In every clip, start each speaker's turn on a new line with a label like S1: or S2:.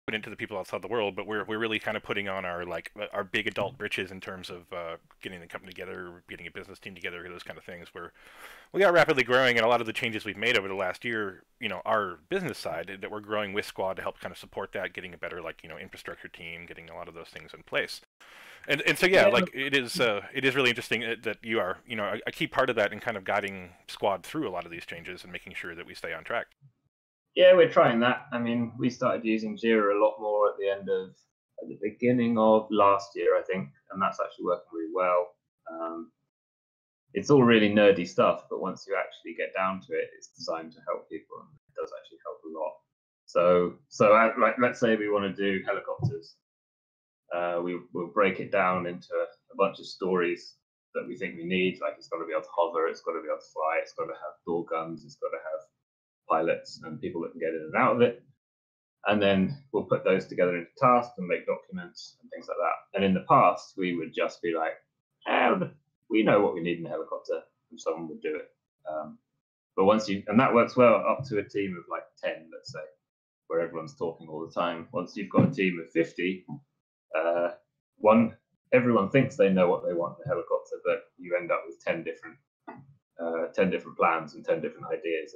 S1: put into the people outside the world, but we're really kind of putting on our big adult britches in terms of getting the company together, getting a business team together, those kind of things. Where we are rapidly growing, and a lot of the changes we've made over the last year, our business side that we're growing with Squad to help kind of support that, getting a better infrastructure team, getting a lot of those things in place. And so yeah,
S2: Yeah.
S1: it is really interesting that you are a key part of that in kind of guiding Squad through a lot of these changes and making sure that we stay on track.
S2: Yeah, we're trying that. I mean, we started using Jira a lot more at the beginning of last year, I think, and that's actually working really well. It's all really nerdy stuff, but once you actually get down to it, it's designed to help people, and it does actually help a lot. So like, let's say we want to do helicopters. We'll break it down into a bunch of stories that we think we need. Like, it's got to be able to hover, it's got to be able to fly, it's got to have door guns, it's got to have pilots and people that can get in and out of it. And then we'll put those together into tasks and make documents and things like that. And in the past, we would just be like, we know what we need in a helicopter, and someone would do it. But and that works well up to a team of like 10, let's say, where everyone's talking all the time. Once you've got a team of 50, everyone thinks they know what they want in a helicopter, but you end up with 10 different plans and 10 different ideas,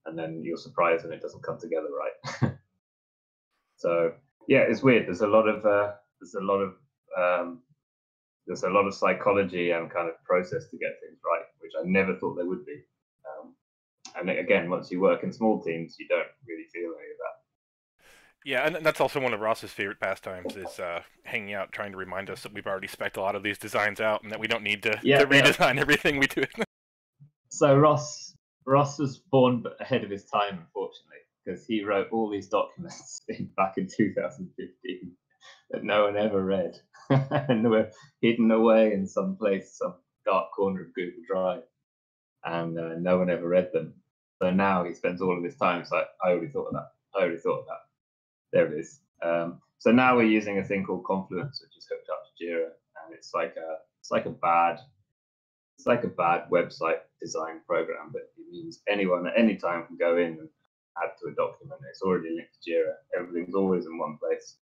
S2: and then you're surprised when it doesn't come together right. So yeah, it's weird. There's a lot of psychology and kind of process to get things right, which I never thought there would be. And again, once you work in small teams, you don't really feel any of that.
S1: Yeah, and that's also one of Ross's favorite pastimes is hanging out, trying to remind us that we've already spec'd a lot of these designs out and that we don't need to redesign everything we do.
S2: So Ross was born ahead of his time, unfortunately, because he wrote all these documents back in 2015 that no one ever read, and they were hidden away in some dark corner of Google Drive, and no one ever read them. So now he spends all of his time. It's like, I already thought of that. There it is. So now we're using a thing called Confluence, which is hooked up to Jira, and it's like a bad website design program, but it means anyone at any time can go in and add to a document. It's already linked to Jira. Everything's always in one place.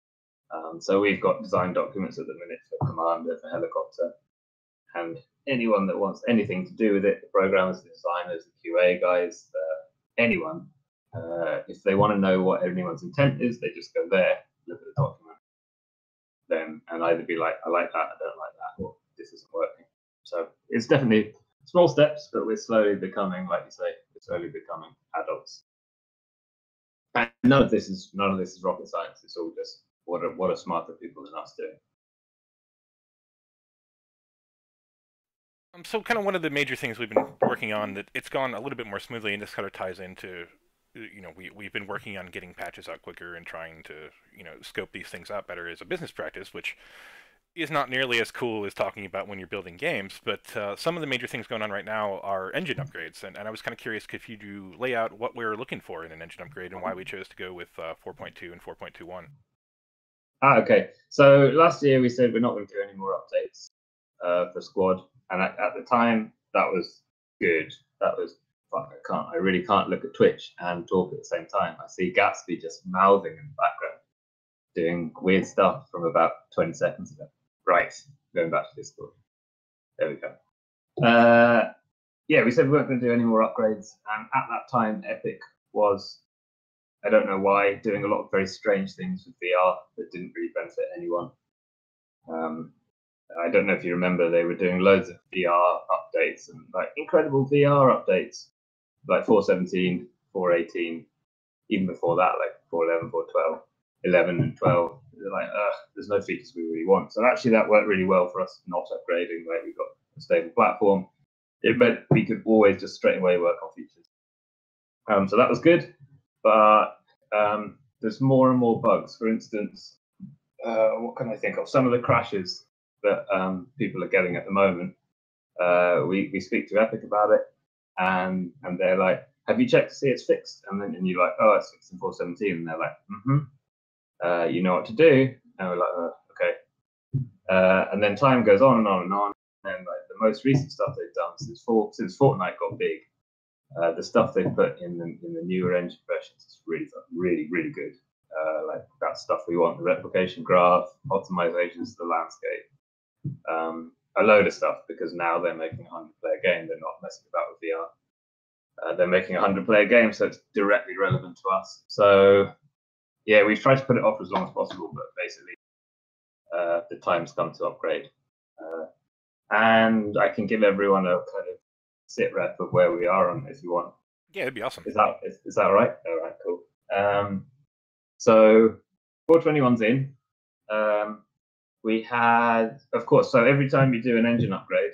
S2: So we've got design documents at the minute for Commander, for Helicopter, and anyone that wants anything to do with it, the programmers, the designers, the QA guys, anyone, if they want to know what anyone's intent is, they just go there, look at the document, then, and either be like, I like that, I don't like that, or this isn't working. So it's definitely small steps, but we're slowly becoming, like you say, adults. And none of this is rocket science. It's all just what are smarter people than us doing.
S1: So kind of one of the major things we've been working on that it's gone a little bit more smoothly, and this kind of ties into, we've been working on getting patches out quicker and trying to, scope these things out better as a business practice, which is not nearly as cool as talking about when you're building games, but some of the major things going on right now are engine upgrades, and I was kind of curious if you do lay out what we're looking for in an engine upgrade and why we chose to go with 4.2 and 4.21.
S2: Okay. So last year we said we're not going to do any more updates for Squad, and at the time that was good. That was I really can't look at Twitch and talk at the same time. I see Gatsby just mouthing in the background, doing weird stuff from about 20 seconds ago. Right, going back to Discord. There we go. Yeah, we said we weren't going to do any more upgrades, and at that time, Epic was, I don't know why, doing a lot of very strange things with VR that didn't really benefit anyone. I don't know if you remember, they were doing loads of VR updates and like incredible VR updates, like 4.17, 4.18, even before that, like 4.11, 4.12, 11 and 12. They're like, there's no features we really want. So actually that worked really well for us, not upgrading. Like, we got a stable platform. But we could always just straight away work on features. So that was good. But there's more and more bugs. For instance, what can I think of? Some of the crashes that people are getting at the moment. We speak to Epic about it, and they're like, have you checked to see it's fixed? And you're like, oh, it's fixed in 4.17. And they're like, you know what to do? And we're like, okay. And then time goes on and on and on. And like the most recent stuff they've done since Fortnite got big, the stuff they've put in the newer engine versions is really, really, really good. like that stuff we want, the replication graph, optimizations to the landscape, a load of stuff, because now they're making a 100-player game. They're not messing about with VR. They're making a 100-player game, so it's directly relevant to us. So yeah, we've tried to put it off as long as possible, but basically the time's come to upgrade. And I can give everyone a kind of sit rep of where we are on it if you want.
S1: Yeah, it'd be awesome.
S2: Is that right? All right, cool. So 421's in. We had, of course, so every time you do an engine upgrade,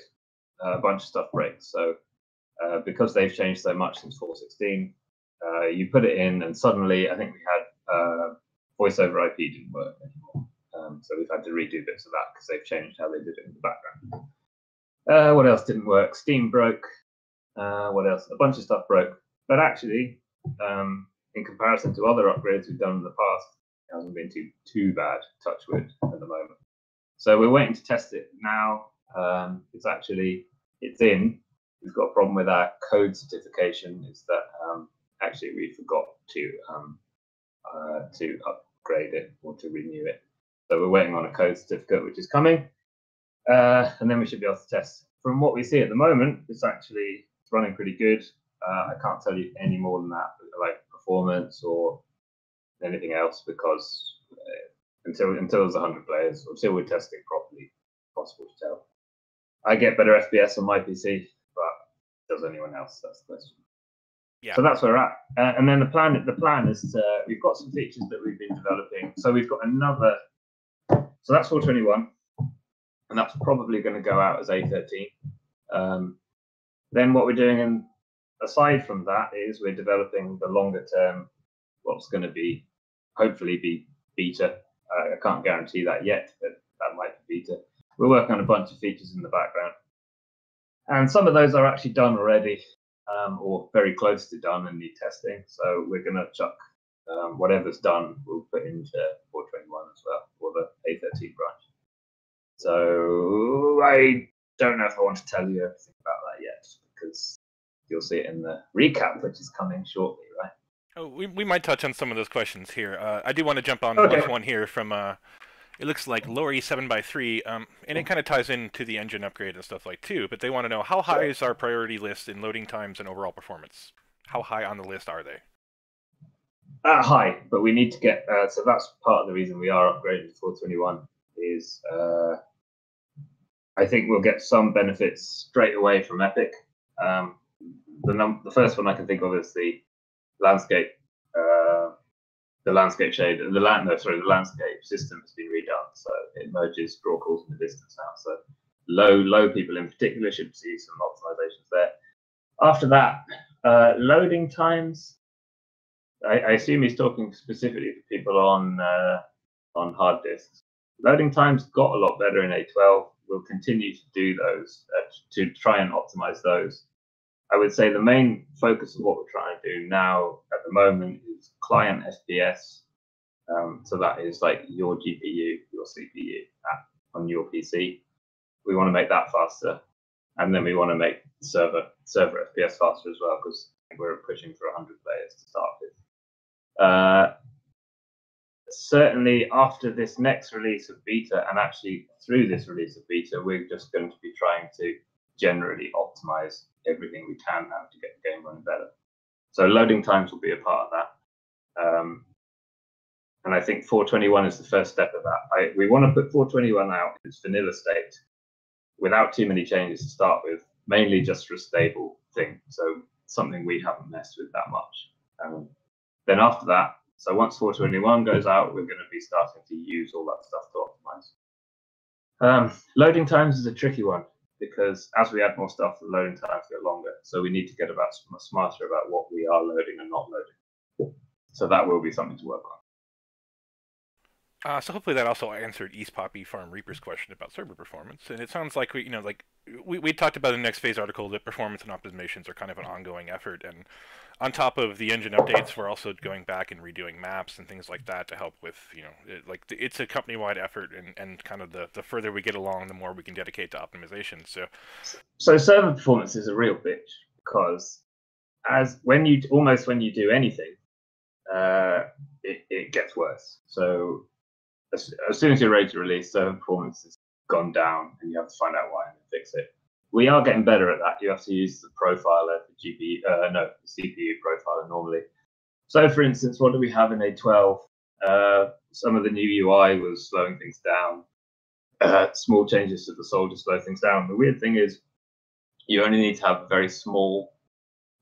S2: a bunch of stuff breaks. So because they've changed so much since 416, you put it in, and suddenly I think we had voice over IP didn't work anymore. So we've had to redo bits of that because they've changed how they did it in the background. What else didn't work? Steam broke. What else? A bunch of stuff broke. But actually, in comparison to other upgrades we've done in the past, it hasn't been too bad, touch wood, at the moment. So we're waiting to test it now. It's in. We've got a problem with our code certification. Is that actually we forgot to upgrade it or to renew it. So we're waiting on a code certificate, which is coming, and then we should be able to test. From what we see at the moment, it's running pretty good. I can't tell you any more than that, like performance or anything else, because until there's 100 players, until we're testing properly, it's possible to tell. I get better FPS on my PC, but does anyone else? That's the question.
S1: Yeah.
S2: So that's where we're at. And then the plan is we've got some features that we've been developing. So we've got another. So that's 421, and that's probably going to go out as A13. Then what we're doing, aside from that, is we're developing the longer term, what's going to hopefully be beta. I can't guarantee that yet, but that might be beta. We're working on a bunch of features in the background, and some of those are actually done already, or very close to done and need testing. So we're going to chuck whatever's done, we'll put into 421 as well, or the A13 branch. So I don't know if I want to tell you everything about that yet, because you'll see it in the recap, which is coming shortly, right?
S1: Oh, we might touch on some of those questions here. I do want to jump on one here from it looks like Lori 7x3, and it kind of ties into the engine upgrade and stuff like too. But they want to know, how high is our priority list in loading times and overall performance? How high on the list are they?
S2: High, but we need to get. So that's part of the reason we are upgrading to 421. Is I think we'll get some benefits straight away from Epic. The first one I can think of is the landscape. The landscape the landscape system has been redone, so it merges draw calls in the distance now. So low people in particular should see some optimizations there. After that, loading times. I assume he's talking specifically to people on hard disks. Loading times got a lot better in A12. We'll continue to do those to try and optimize those. I would say the main focus of what we're trying to do now at the moment is client FPS. So that is like your GPU, your CPU on your PC. We want to make that faster, and then we want to make server FPS faster as well, because we're pushing for 100 players to start with. Certainly after this next release of beta, and actually through this release of beta, we're just going to be trying to generally optimize everything we can now to get the game running better. So loading times will be a part of that. And I think 421 is the first step of that. We want to put 421 out in its vanilla state without too many changes to start with, mainly just for a stable thing. So something we haven't messed with that much. Then after that, so once 421 goes out, we're going to be starting to use all that stuff to optimize. Loading times is a tricky one, because as we add more stuff, the loading times get longer. So we need to get smarter about what we are loading and not loading. So that will be something to work on.
S1: So hopefully that also answered East Poppy Farm Reaper's question about server performance. And it sounds like we talked about in the Next Phase article that performance and optimizations are kind of an ongoing effort. And on top of the engine updates, we're also going back and redoing maps and things like that to help with, it's a company-wide effort, and kind of the further we get along, the more we can dedicate to optimization.
S2: So server performance is a real bitch, because when you do anything, it gets worse. So as soon as you're ready to release, server performance has gone down, and you have to find out why and fix it. We are getting better at that. You have to use the profiler, the CPU profiler normally. So, for instance, what do we have in A12? Some of the new UI was slowing things down. Small changes to the soldier slow things down. The weird thing is, you only need to have a very small.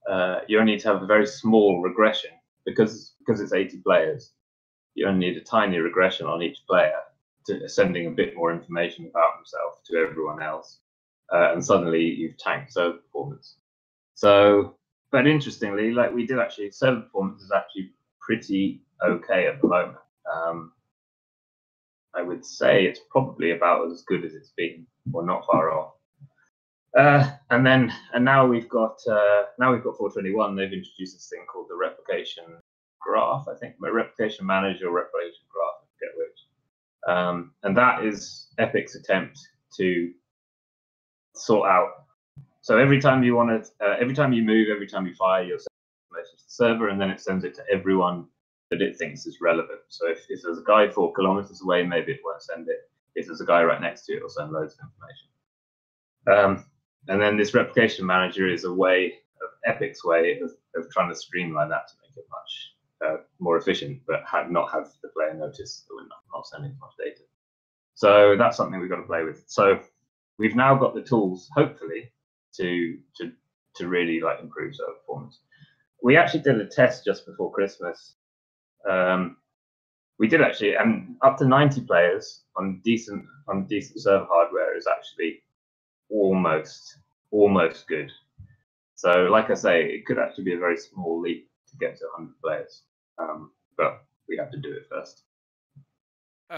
S2: You only need to have a very small regression because it's 80 players. You only need a tiny regression on each player, sending a bit more information about himself to everyone else, and suddenly you've tanked server performance. So, but interestingly, like we do actually, server performance is actually pretty okay at the moment. I would say it's probably about as good as it's been, or not far off. And now we've got 421. They've introduced this thing called the replication graph. I think my replication manager or replication graph, I forget which. And that is Epic's attempt to sort out. So every time you move, every time you fire, you'll send information to the server, and then it sends it to everyone that it thinks is relevant. So if there's a guy 4 kilometers away, maybe it won't send it. If there's a guy right next to it, it'll send loads of information. And then this replication manager is a way of Epic's way of trying to streamline that to make it much more efficient, but not have the player notice that we're not sending much data. So that's something we've got to play with. So we've now got the tools, hopefully, to really like improve server performance. We actually did a test just before Christmas. We did actually, and up to 90 players on decent server hardware is actually almost good. So, like I say, it could actually be a very small leap to get to 100 players, but we have to do it first.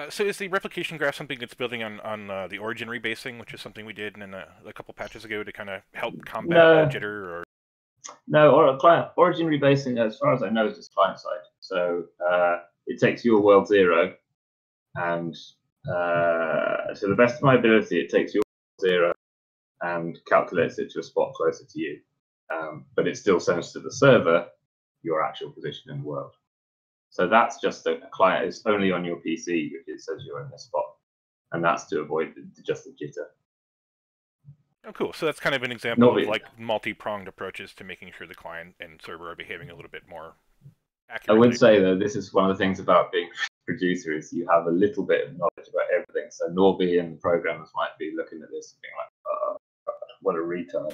S1: So is the replication graph something that's building on the origin rebasing, which is something we did in a couple patches ago to kind of help combat jitter? Or
S2: no, origin rebasing, as far as I know, is just client side. So it takes your world 0, and to the best of my ability, it takes your world 0 and calculates it to a spot closer to you. But it still sends to the server your actual position in the world. So that's just a client is only on your PC if it says you're in this spot, and that's to avoid just the jitter.
S1: Oh, cool. So that's kind of an example of like multi-pronged approaches to making sure the client and server are behaving a little bit more accurately.
S2: I would say, though, this is one of the things about being a producer is you have a little bit of knowledge about everything. So Norby and the programmers might be looking at this and being like, what a retard.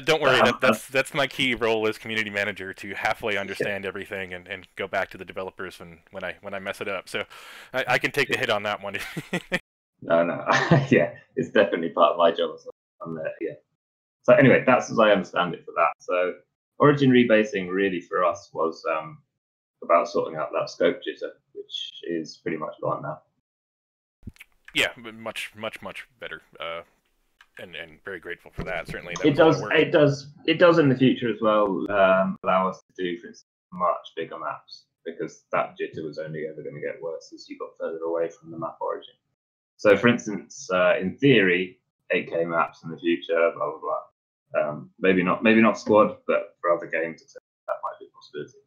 S1: Don't worry, that's my key role as community manager, to halfway understand everything and go back to the developers when I mess it up. So I can take the hit on that one.
S2: No, yeah, it's definitely part of my job. Yeah. So anyway, that's as I understand it for that. So origin rebasing really for us was about sorting out that scope jitter, which is pretty much gone now.
S1: Yeah, much better. And very grateful for that. Certainly, that
S2: it does in the future as well allow us to do, for instance, much bigger maps, because that jitter was only ever going to get worse as you got further away from the map origin. So, for instance, in theory, 8K maps in the future, blah blah blah. Maybe not Squad, but for other games, that might be a possibility.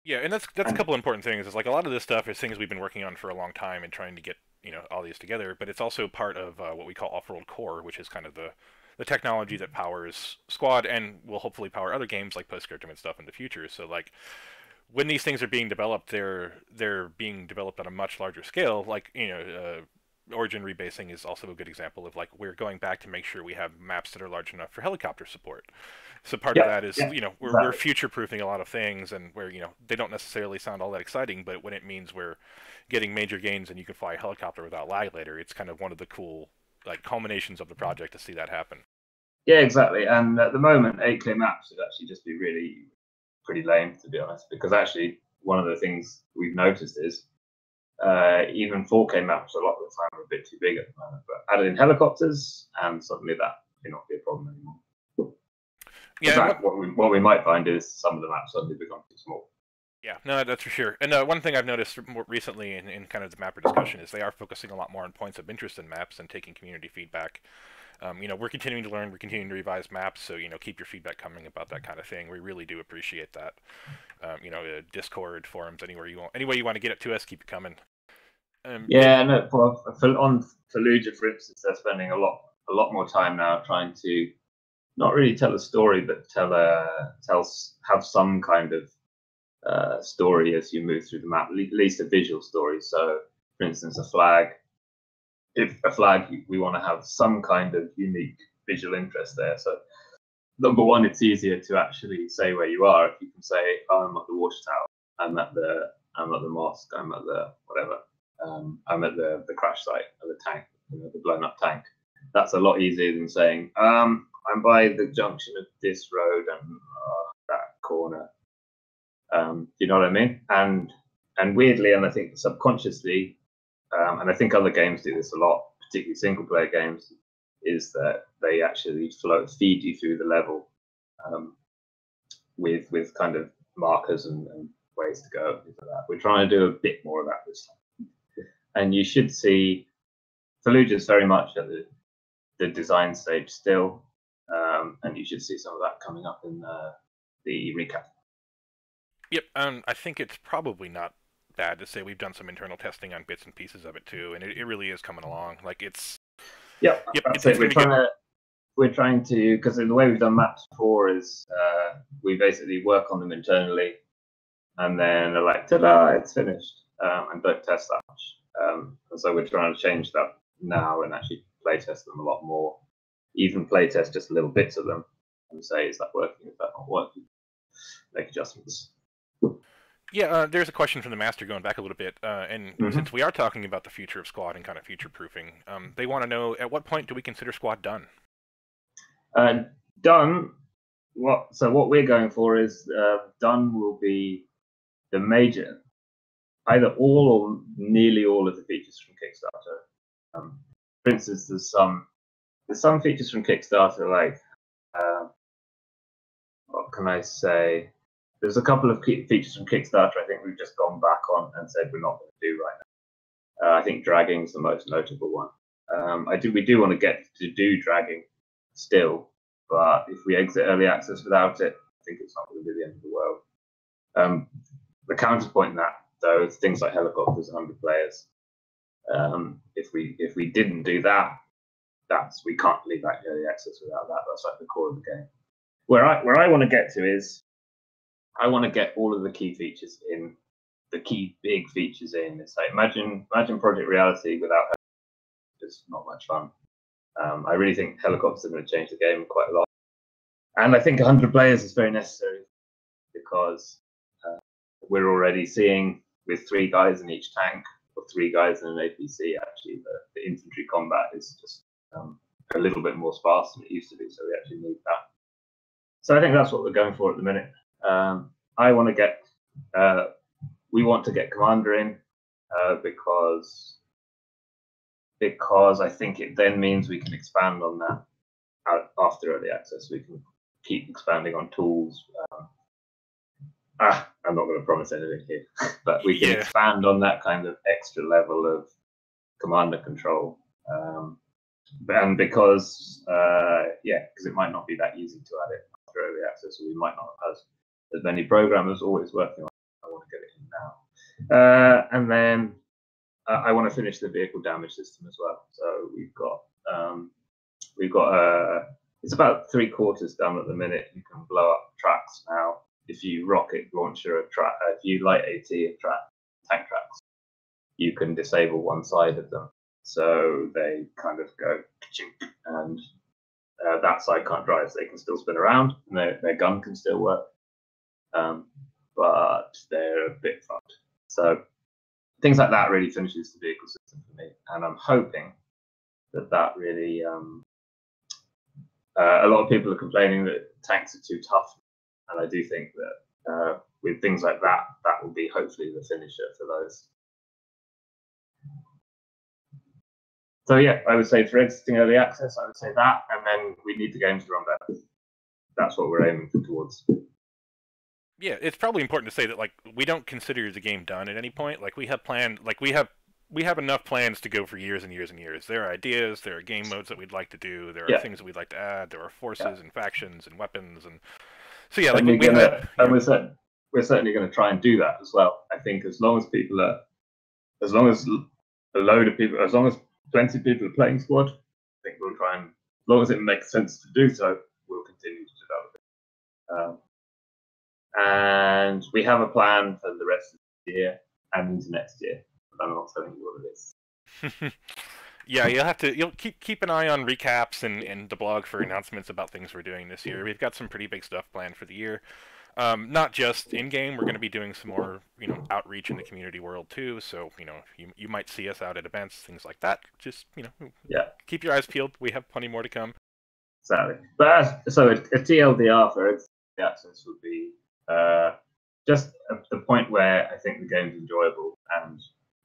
S1: Yeah, and that's a couple important things. It's like a lot of this stuff is things we've been working on for a long time and trying to get all these together, but it's also part of what we call off-world core, which is kind of the technology that powers Squad and will hopefully power other games like post-scriptum and stuff in the future. So like when these things are being developed, they're being developed on a much larger scale. Like origin rebasing is also a good example of like we're going back to make sure we have maps that are large enough for helicopter support. So part of that is we're future-proofing a lot of things, and where they don't necessarily sound all that exciting, but when it means we're getting major gains and you can fly a helicopter without lag later, it's kind of one of the cool like culminations of the project to see that happen.
S2: Yeah, exactly. And at the moment, 8K maps would actually just be really pretty lame, to be honest, because actually one of the things we've noticed is even 4K maps a lot of the time are a bit too big at the moment. But added in helicopters, and suddenly that may not be a problem anymore. Yeah, what we might find is some of the maps suddenly become too small.
S1: Yeah, no, that's for sure. And one thing I've noticed more recently in kind of the mapper discussion is they are focusing a lot more on points of interest in maps and taking community feedback We're continuing to learn, we're continuing to revise maps, so keep your feedback coming about that kind of thing. We really do appreciate that. Discord, forums, any way you want to get it to us, keep it coming.
S2: No, on Fallujah, for instance, they're spending a lot more time now trying to not really tell a story, but have some kind of story as you move through the map, at least a visual story. So, for instance, a flag. If a flag, we want to have some kind of unique visual interest there. So, number one, it's easier to actually say where you are if you can say, oh, I'm at the watchtower, I'm at the mosque, I'm at the whatever. I'm at the crash site of the tank, the blown up tank. That's a lot easier than saying, I'm by the junction of this road and that corner. You know what I mean? And weirdly, and I think subconsciously, and I think other games do this a lot, particularly single player games, is that they actually feed you through the level with kind of markers and ways to go. Things like that. We're trying to do a bit more of that this time. And you should see Fallujah is very much at the design stage still, and you should see some of that coming up in the recap.
S1: Yep, I think it's probably not bad to say we've done some internal testing on bits and pieces of it too, and it really is coming along. Like it's.
S2: Yep, that's it. We're trying to, because the way we've done maps before is we basically work on them internally, and then they're like, ta-da, it's finished, and don't test that much. And so we're trying to change that now and actually playtest them a lot more. Even playtest just little bits of them and say, is that working? Is that not working? Make adjustments.
S1: Yeah, there's a question from the master going back a little bit, and since we are talking about the future of Squad and kind of future-proofing, they want to know, at what point do we consider Squad done?
S2: Done? So what we're going for is done will be the major, either all or nearly all of the features from Kickstarter. For instance, there's some features from Kickstarter, like what can I say? There's a couple of features from Kickstarter I think we've just gone back on and said we're not going to do right now. I think dragging's the most notable one. We do want to get to do dragging still, but if we exit early access without it, I think it's not going to be the end of the world. The counterpoint in that, though, is things like helicopters, 100 players. If we didn't do that, we can't leave back early access without that. That's like the core of the game. Where I want to get to is, I want to get all of the key features in, the key big features in. It's like imagine Project Reality without helicopters. It's not much fun. I really think helicopters are going to change the game quite a lot, and I think 100 players is very necessary because we're already seeing with 3 guys in each tank or 3 guys in an APC. Actually, the infantry combat is just a little bit more sparse than it used to be, so we actually need that. So I think that's what we're going for at the minute. I want to get, we want to get Commander in because I think it then means we can expand on that after early access. We can keep expanding on tools. I'm not going to promise anything here, but we can expand on that kind of extra level of commander control. And because it might not be that easy to add it after early access, or we might not have as many programmers always working on it. I want to get it in now. And then I want to finish the vehicle damage system as well. So we've got it's about 3/4 done at the minute. You can blow up tracks now. If you rocket launcher a track, if you light AT a tank tracks, you can disable one side of them. So they kind of go chink, and that side can't drive. So they can still spin around, and their gun can still work, but they're a bit fucked. So things like that really finishes the vehicle system for me, and I'm hoping that really. A lot of people are complaining that tanks are too tough, and I do think that with things like that, that will be hopefully the finisher for those. So yeah, I would say for exiting early access, I would say that, and then we need the games to run better. That's what we're aiming towards.
S1: Yeah, it's probably important to say that we don't consider the game done at any point. We have we have enough plans to go for years and years and years. There are ideas, there are game modes that we'd like to do, there are
S2: Yeah,
S1: things that we'd like to add, there are
S2: yeah.
S1: forces and factions and weapons, and so yeah, like
S2: And
S1: we have,
S2: and we're certainly gonna try and do that as well. I think as long as people are, as long as a load of people, as long as 20 people are playing Squad, I think we'll try and, as long as it makes sense to do so, we'll continue to develop it. And we have a plan for the rest of the year and into next year, but I'm not telling you what it is.
S1: yeah, you'll keep an eye on recaps and the blog for announcements about things we're doing this year. We've got some pretty big stuff planned for the year. Not just in game, we're going to be doing some more, outreach in the community world too. So, you might see us out at events, things like that. Just,
S2: Yeah,
S1: keep your eyes peeled. We have plenty more to come.
S2: exactly. But so a TLDR for the access would be just the point where I think the game's enjoyable and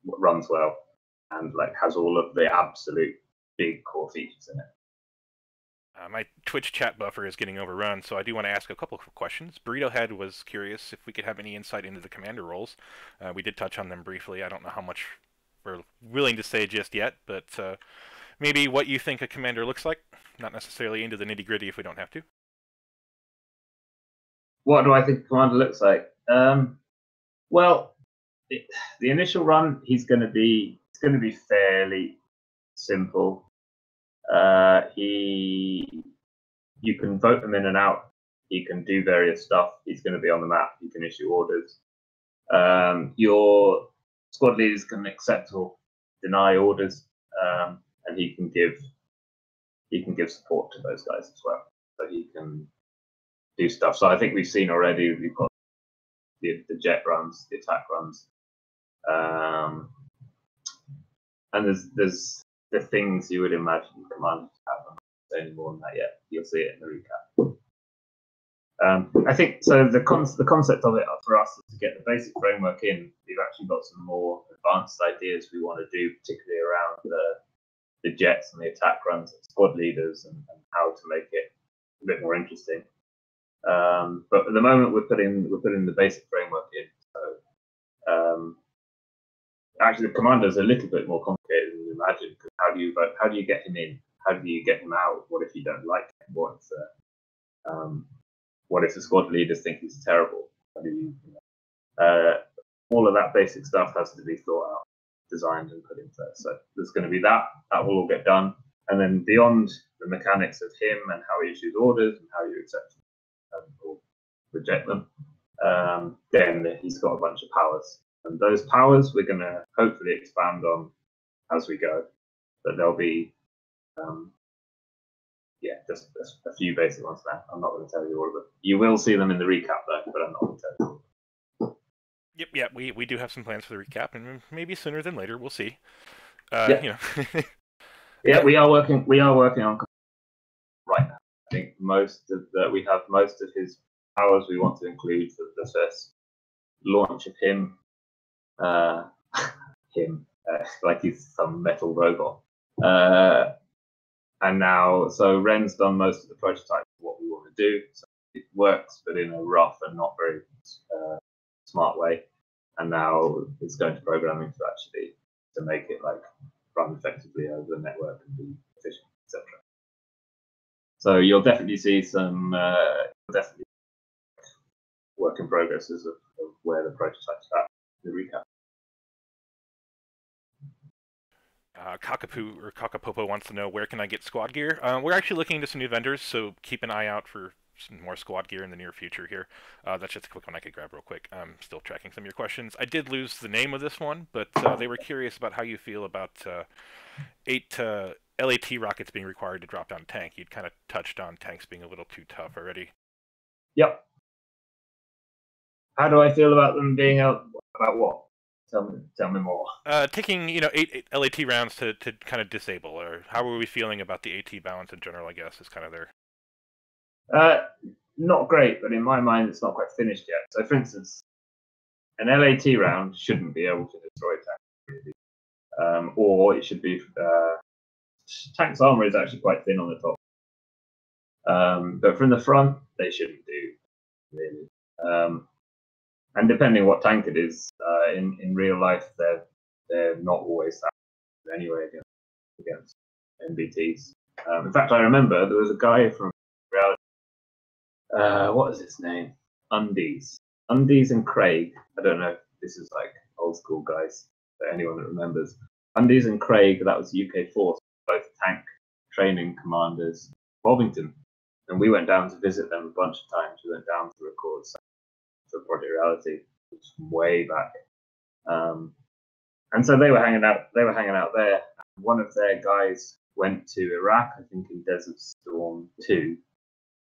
S2: runs well and like has all of the absolute big core features in it.
S1: My Twitch chat buffer is getting overrun, so I do want to ask a couple of questions. Burrito Head was curious if we could have any insight into the commander roles. We did touch on them briefly. I don't know how much we're willing to say just yet, but maybe what you think a commander looks like. Not necessarily into the nitty-gritty if we don't have to.
S2: What do I think commander looks like? Well, the initial run, it's going to be fairly simple. You can vote them in and out. He can do various stuff. He's going to be on the map. He can issue orders. Your squad leaders can accept or deny orders, and he can give support to those guys as well. So he can do stuff. So I think we've seen already. We've got the jet runs, the attack runs, and there's the things you would imagine Commander to have. I'm not saying more than that yet. You'll see it in the recap. I think so. The concept of it for us is to get the basic framework in. We've actually got some more advanced ideas we want to do, particularly around the jets and the attack runs and squad leaders and how to make it a bit more interesting. But at the moment, we're putting the basic framework in. So actually, the commander is a little bit more complicated than you imagine. Because how do you vote? How do you get him in? How do you get him out? What if you don't like him? What if the squad leaders think he's terrible? How do you, all of that basic stuff has to be thought out, designed, and put in place. So there's going to be that. That will all get done. And then beyond the mechanics of him and how he issues orders and how you accept or reject them, then he's got a bunch of powers. And those powers we're going to hopefully expand on as we go. But there'll be, just a few basic ones now. I'm not going to tell you all of them. You will see them in the recap, though, but I'm not going to tell you.
S1: Yep, we do have some plans for the recap, and maybe sooner than later. We'll see.
S2: Yeah, we are working on right now. I think we have most of his powers we want to include for the first launch of him. Like he's some metal robot. And now, so Ren's done most of the prototype of what we want to do. So it works, but in a rough and not very smart way. And now it's going to programming to make it like run effectively over the network and be efficient, etc. So you'll definitely see some work in progresses of where the prototype's at. The recap.
S1: Kakapopo wants to know, where can I get squad gear? We're actually looking into some new vendors, so keep an eye out for some more squad gear in the near future here. That's just a quick one I could grab real quick. I'm still tracking some of your questions. I did lose the name of this one, but they were curious about how you feel about 8 LAT rockets being required to drop down a tank. You'd kind of touched on tanks being a little too tough already.
S2: Yep. How do I feel about them being out? About what? Tell me more.
S1: Taking 8 LAT rounds to kind of disable, or how are we feeling about the AT balance in general? I guess is kind of there.
S2: Not great, but in my mind, it's not quite finished yet. So, for instance, an LAT round shouldn't be able to destroy tanks, really. Or it should be. Tank's armor is actually quite thin on the top, but from the front, they shouldn't do really. And depending on what tank it is, in real life, they're they're not always that good anyway against NBTs. In fact, I remember there was a guy from Reality. What is his name? Undies and Craig. I don't know if this is like old school guys, but anyone that remembers. Undies and Craig, that was UK Force, both tank training commanders, Bovington. And we went down to visit them a bunch of times. We went down to record for Project Reality, which was way back. And so they were hanging out there. One of their guys went to Iraq, I think in Desert Storm 2.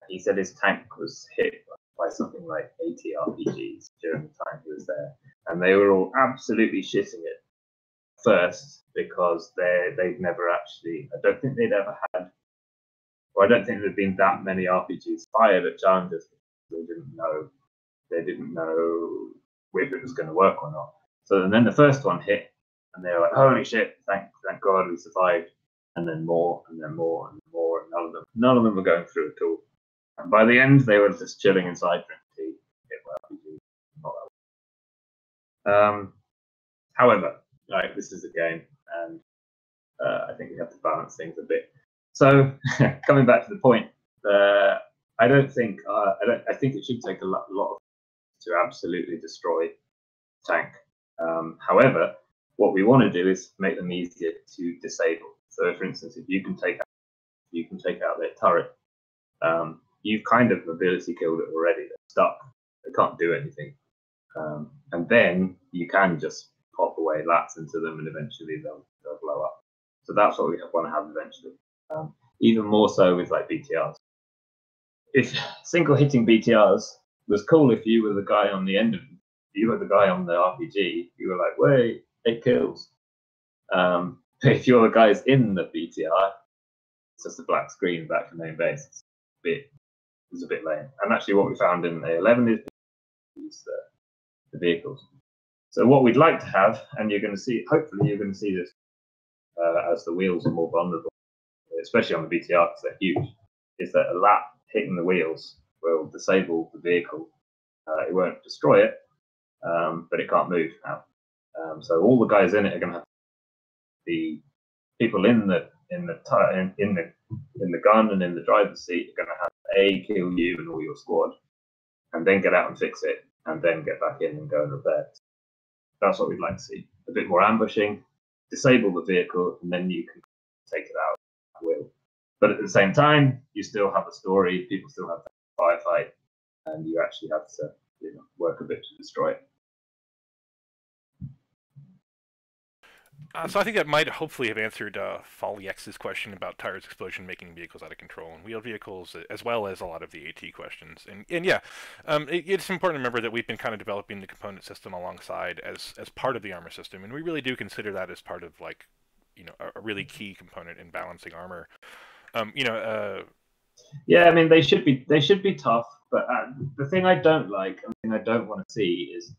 S2: He said his tank was hit by something like 80 RPGs during the time he was there. And they were all absolutely shitting it first because they'd never actually, I don't think they'd ever had, or I don't think there'd been that many RPGs fired at Challengers. They didn't know if it was going to work or not. So and then the first one hit, and they were like, "Holy shit! Thank God we survived!" And then more, and then more, and more, and none of them were going through at all. And by the end, they were just chilling inside drinking tea. Not that way. However, right, this is a game, and I think we have to balance things a bit. So, coming back to the point, I think it should take a lot to absolutely destroy tank. However, what we want to do is make them easier to disable. So, for instance, if you can take out their turret, you've kind of ability killed it already. They're stuck. They can't do anything. And then you can just pop away lats into them, and eventually they'll blow up. So that's what we want to have eventually. Even more so with like BTRs. If single hitting BTRs was cool, if you were the guy on the end of, you were the guy on the RPG, you were like, wait, 8 kills. But if you're the guys in the BTR, it's just a black screen back to main base. It's a bit lame. And actually, what we found in A11 is the vehicles. So what we'd like to have, and you're going to see, hopefully you're going to see this as the wheels are more vulnerable, especially on the BTR because they're huge, is that a lat hitting the wheels will disable the vehicle. It won't destroy it, but it can't move now. So all the guys in it are going to have the people in the gun and in the driver's seat are going to have to kill you and all your squad, and then get out and fix it, and then get back in and go and repair it. That's what we'd like to see. A bit more ambushing, disable the vehicle, and then you can take it out at will. But at the same time, you still have a story, people still have to firefight, and you actually have to work a bit to destroy it.
S1: So I think that might hopefully have answered Folly X's question about tires explosion making vehicles out of control and wheeled vehicles, as well as a lot of the AT questions. And yeah, it's important to remember that we've been kind of developing the component system alongside as part of the armor system, and we really do consider that as part of like, a really key component in balancing armor.
S2: Yeah, I mean they should be tough, but the thing I don't like, and the thing I don't want to see is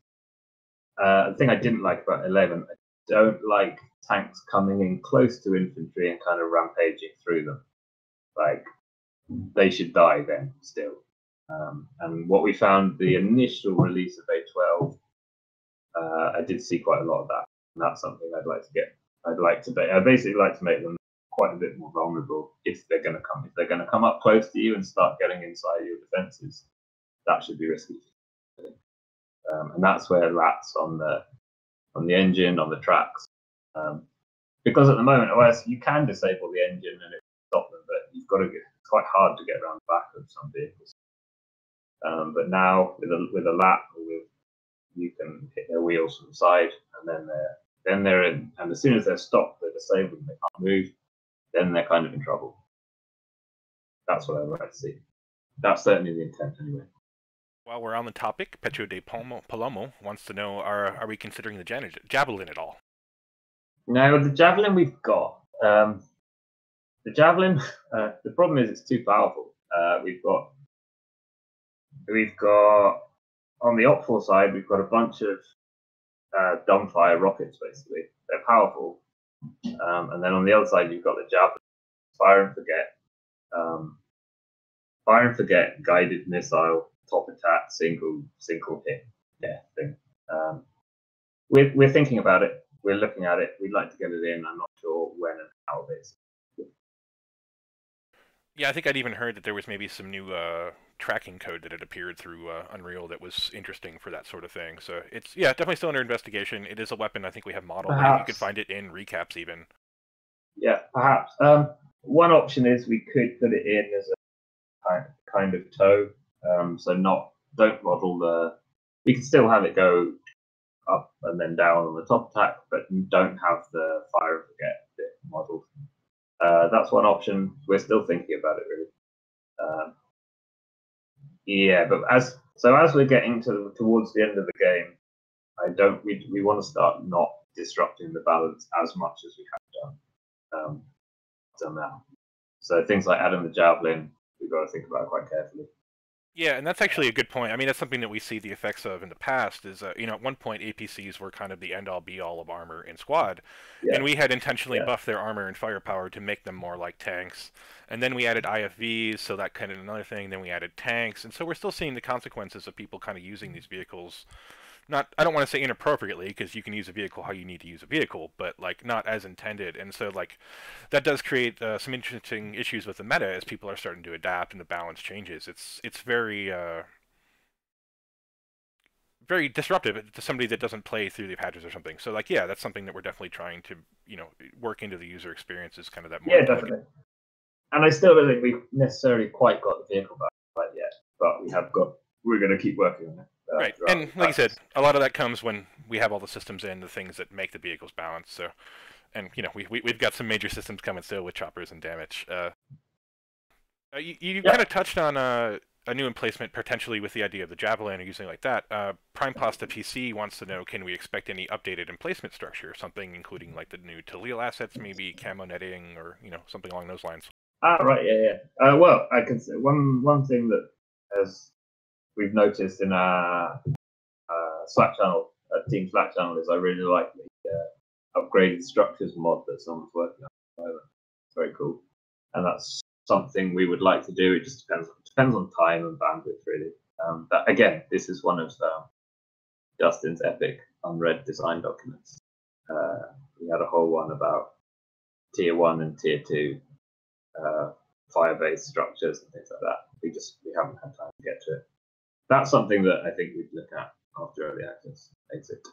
S2: the thing I didn't like about 11. I don't like tanks coming in close to infantry and kind of rampaging through them. Like, they should die then still. And what we found, the initial release of A12, I did see quite a lot of that. And that's something I'd like to get. I'd basically like to make them quite a bit more vulnerable if they're going to come. If they're going to come up close to you and start getting inside your defenses, that should be risky. And that's where lats on the engine, on the tracks. Because at the moment, OS, you can disable the engine and it will stop them, but it's quite hard to get around the back of some vehicles. But now with a lat, you can hit their wheels from the side, and then they're in. And as soon as they're stopped, they're disabled, and they can't move. Then they're kind of in trouble. That's what I'd like to see. That's certainly the intent, anyway.
S1: While we're on the topic, Petro de Palomo wants to know: Are we considering the javelin at all?
S2: No, the javelin we've got. The javelin. The problem is it's too powerful. We've got on the Op4 side, we've got a bunch of dumbfire rockets. Basically, they're powerful. And then on the other side, you've got the javelin, fire and forget, guided missile, top attack, single hit, thing. We're thinking about it. we're looking at it. We'd like to get it in. I'm not sure when and how it is.
S1: Yeah, I think I'd even heard that there was maybe some new tracking code that had appeared through Unreal that was interesting for that sort of thing. So it's, yeah, definitely still under investigation. It is a weapon I think we have modeled. I think you could find it in recaps even.
S2: Yeah, perhaps. One option is we could put it in as a kind of toe. So don't model the. You can still have it go up and then down on the top attack, but don't have the fire and forget bit modeled. That's one option. We're still thinking about it really. Yeah, but as we're getting towards the end of the game, we want to start not disrupting the balance as much as we have done till now. So things like adding the javelin, we've got to think about quite carefully.
S1: Yeah, and that's actually a good point. I mean, that's something that we see the effects of in the past is, at one point APCs were kind of the end-all be-all of armor in Squad, and we had intentionally buffed their armor and firepower to make them more like tanks. And then we added IFVs, so that kind of another thing. Then we added tanks, and so we're still seeing the consequences of people kind of using these vehicles. I don't want to say inappropriately, because you can use a vehicle how you need to use a vehicle, but like not as intended. And so like that does create some interesting issues with the meta as people are starting to adapt and the balance changes. It's very very disruptive to somebody that doesn't play through the patches or something. So like, yeah, that's something that we're definitely trying to work into the user experience, is kind of that more.
S2: Yeah, definitely. And I still don't think we've necessarily quite got the vehicle back quite yet, but we're going to keep working on it.
S1: Right, and like I said, a lot of that comes when we have all the systems in, the things that make the vehicles balanced. So, and we've got some major systems coming still with choppers and damage. You kind of touched on a new emplacement potentially with the idea of the javelin or using like that. Prime Pasta PC wants to know, can we expect any updated emplacement structure, something including like the new Talil assets, maybe camo netting, or something along those lines?
S2: Right, yeah. Well, I can say one thing that we've noticed in our Slack channel, Team Slack channel, is I really like the upgraded structures mod that someone's working on at the moment. It's very cool, and that's something we would like to do. It just depends on time and bandwidth, really. But again, this is one of Dustin's epic unread design documents. We had a whole one about tier 1 and tier 2 fire-based structures and things like that. We haven't had time to get to it. That's something that I think we'd look at after early access exit.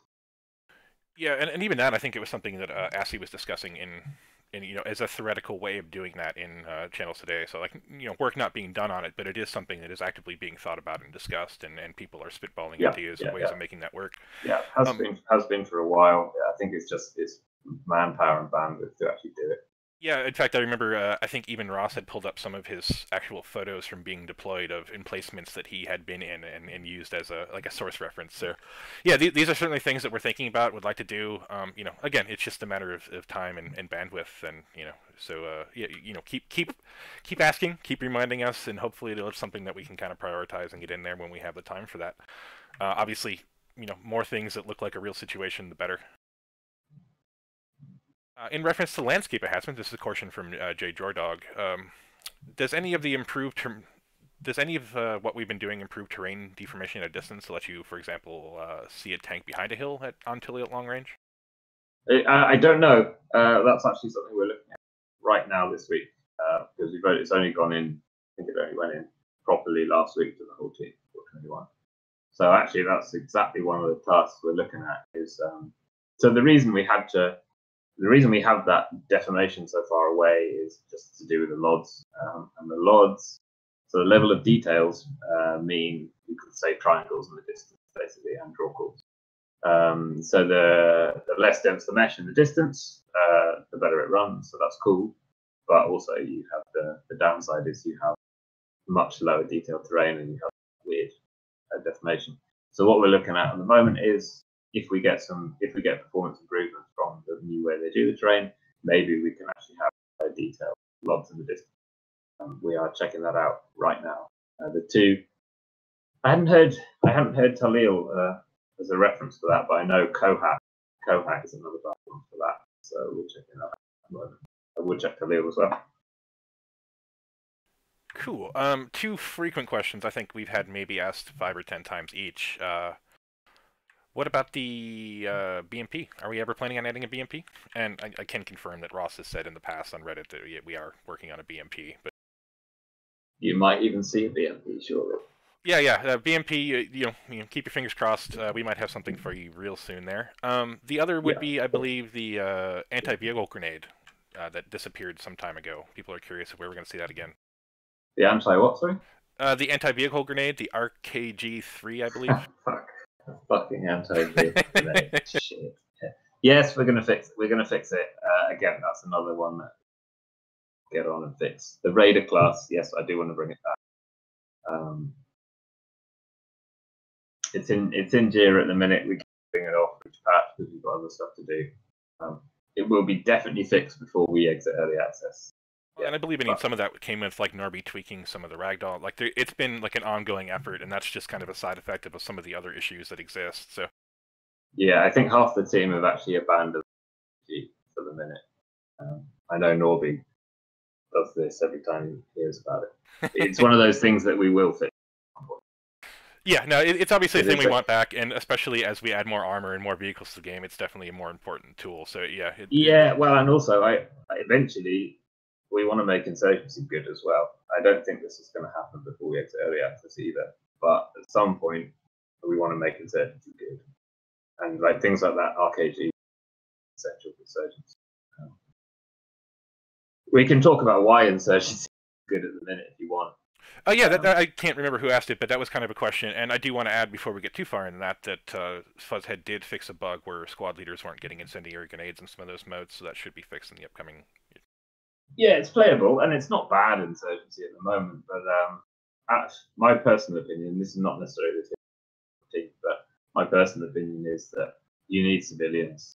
S1: Yeah, and even that, I think it was something that Assy was discussing in as a theoretical way of doing that in channels today. So like work not being done on it, but it is something that is actively being thought about and discussed, and people are spitballing ideas and ways of making that work.
S2: Yeah, has been for a while. Yeah, I think it's manpower and bandwidth to actually do it.
S1: Yeah, in fact, I remember, I think even Ross had pulled up some of his actual photos from being deployed of emplacements that he had been in and used as a source reference. So, yeah, these are certainly things that we're thinking about, would like to do. Again, it's just a matter of time and bandwidth, and so keep asking, keep reminding us, and hopefully it'll be something that we can kind of prioritize and get in there when we have the time for that. Obviously, more things that look like a real situation, the better. In reference to landscape enhancement, this is a question from Jay Jordog. Does any of what we've been doing improve terrain deformation at a distance to let you, for example, see a tank behind a hill on Tilly at long range?
S2: I don't know. That's actually something we're looking at right now this week, because it's only gone in. I think it only went in properly last week to the whole team for 21. So actually, that's exactly one of the tasks we're looking at. Is so the reason we have that deformation so far away is just to do with the LODs. And the LODs, so the level of details mean you could say triangles in the distance, basically, and draw calls. So the less dense the mesh in the distance, the better it runs. So that's cool. But also you have the downside is you have much lower detailed terrain and you have weird deformation. So what we're looking at the moment is if we get performance improvements from the new way they do the terrain, maybe we can actually have detailed LODs in the distance. We are checking that out right now. The two, I hadn't heard Talil as a reference for that, but I know Kohat is another platform for that. So we're checking that out at the moment. I would check Talil as well.
S1: Cool. Two frequent questions I think we've had maybe asked 5 or 10 times each. What about the BMP? Are we ever planning on adding a BMP? And I can confirm that Ross has said in the past on Reddit that we are working on a BMP. But
S2: You might even see a BMP, surely.
S1: yeah, BMP. You know, keep your fingers crossed. We might have something for you real soon there. The other would be, I believe, the anti-vehicle grenade that disappeared some time ago. People are curious if we were going to see that again.
S2: The anti-what, sorry?
S1: The anti-vehicle grenade, the RKG-3, I believe.
S2: Fuck. Fucking anti-vehicle grenade. Shit. Yeah. Yes, we're gonna fix it. We're gonna fix it. Again, that's another one that get on and fix. The Raider class, yes, I do want to bring it back. It's in Jira at the minute. We can bring it off each patch because we've got other stuff to do. It will be definitely fixed before we exit early access.
S1: Yeah, and I believe some of that came with like Norby tweaking some of the ragdoll. Like it's been like an ongoing effort, and that's just kind of a side effect of some of the other issues that exist. So
S2: yeah, I think half the team have actually abandoned G for the minute. I know Norby does this every time he hears about it. It's one of those things that we will fix.
S1: Yeah, no, it's obviously a thing we want back, and especially as we add more armor and more vehicles to the game, it's definitely a more important tool. So yeah.
S2: Well, and also, I eventually we want to make Insurgency good as well. I don't think this is going to happen before we exit early access either. But at some point, we want to make Insurgency good, and like things like that, RKG essential for Insurgency. We can talk about why Insurgency is good at the minute if you want.
S1: Oh yeah, I can't remember who asked it, but that was kind of a question, and I do want to add before we get too far into that Fuzzhead did fix a bug where squad leaders weren't getting incendiary grenades in some of those modes, so that should be fixed in the upcoming.
S2: Yeah, it's playable, and it's not bad Insurgency at the moment, but my personal opinion, this is not necessarily the team, but my personal opinion is that you need civilians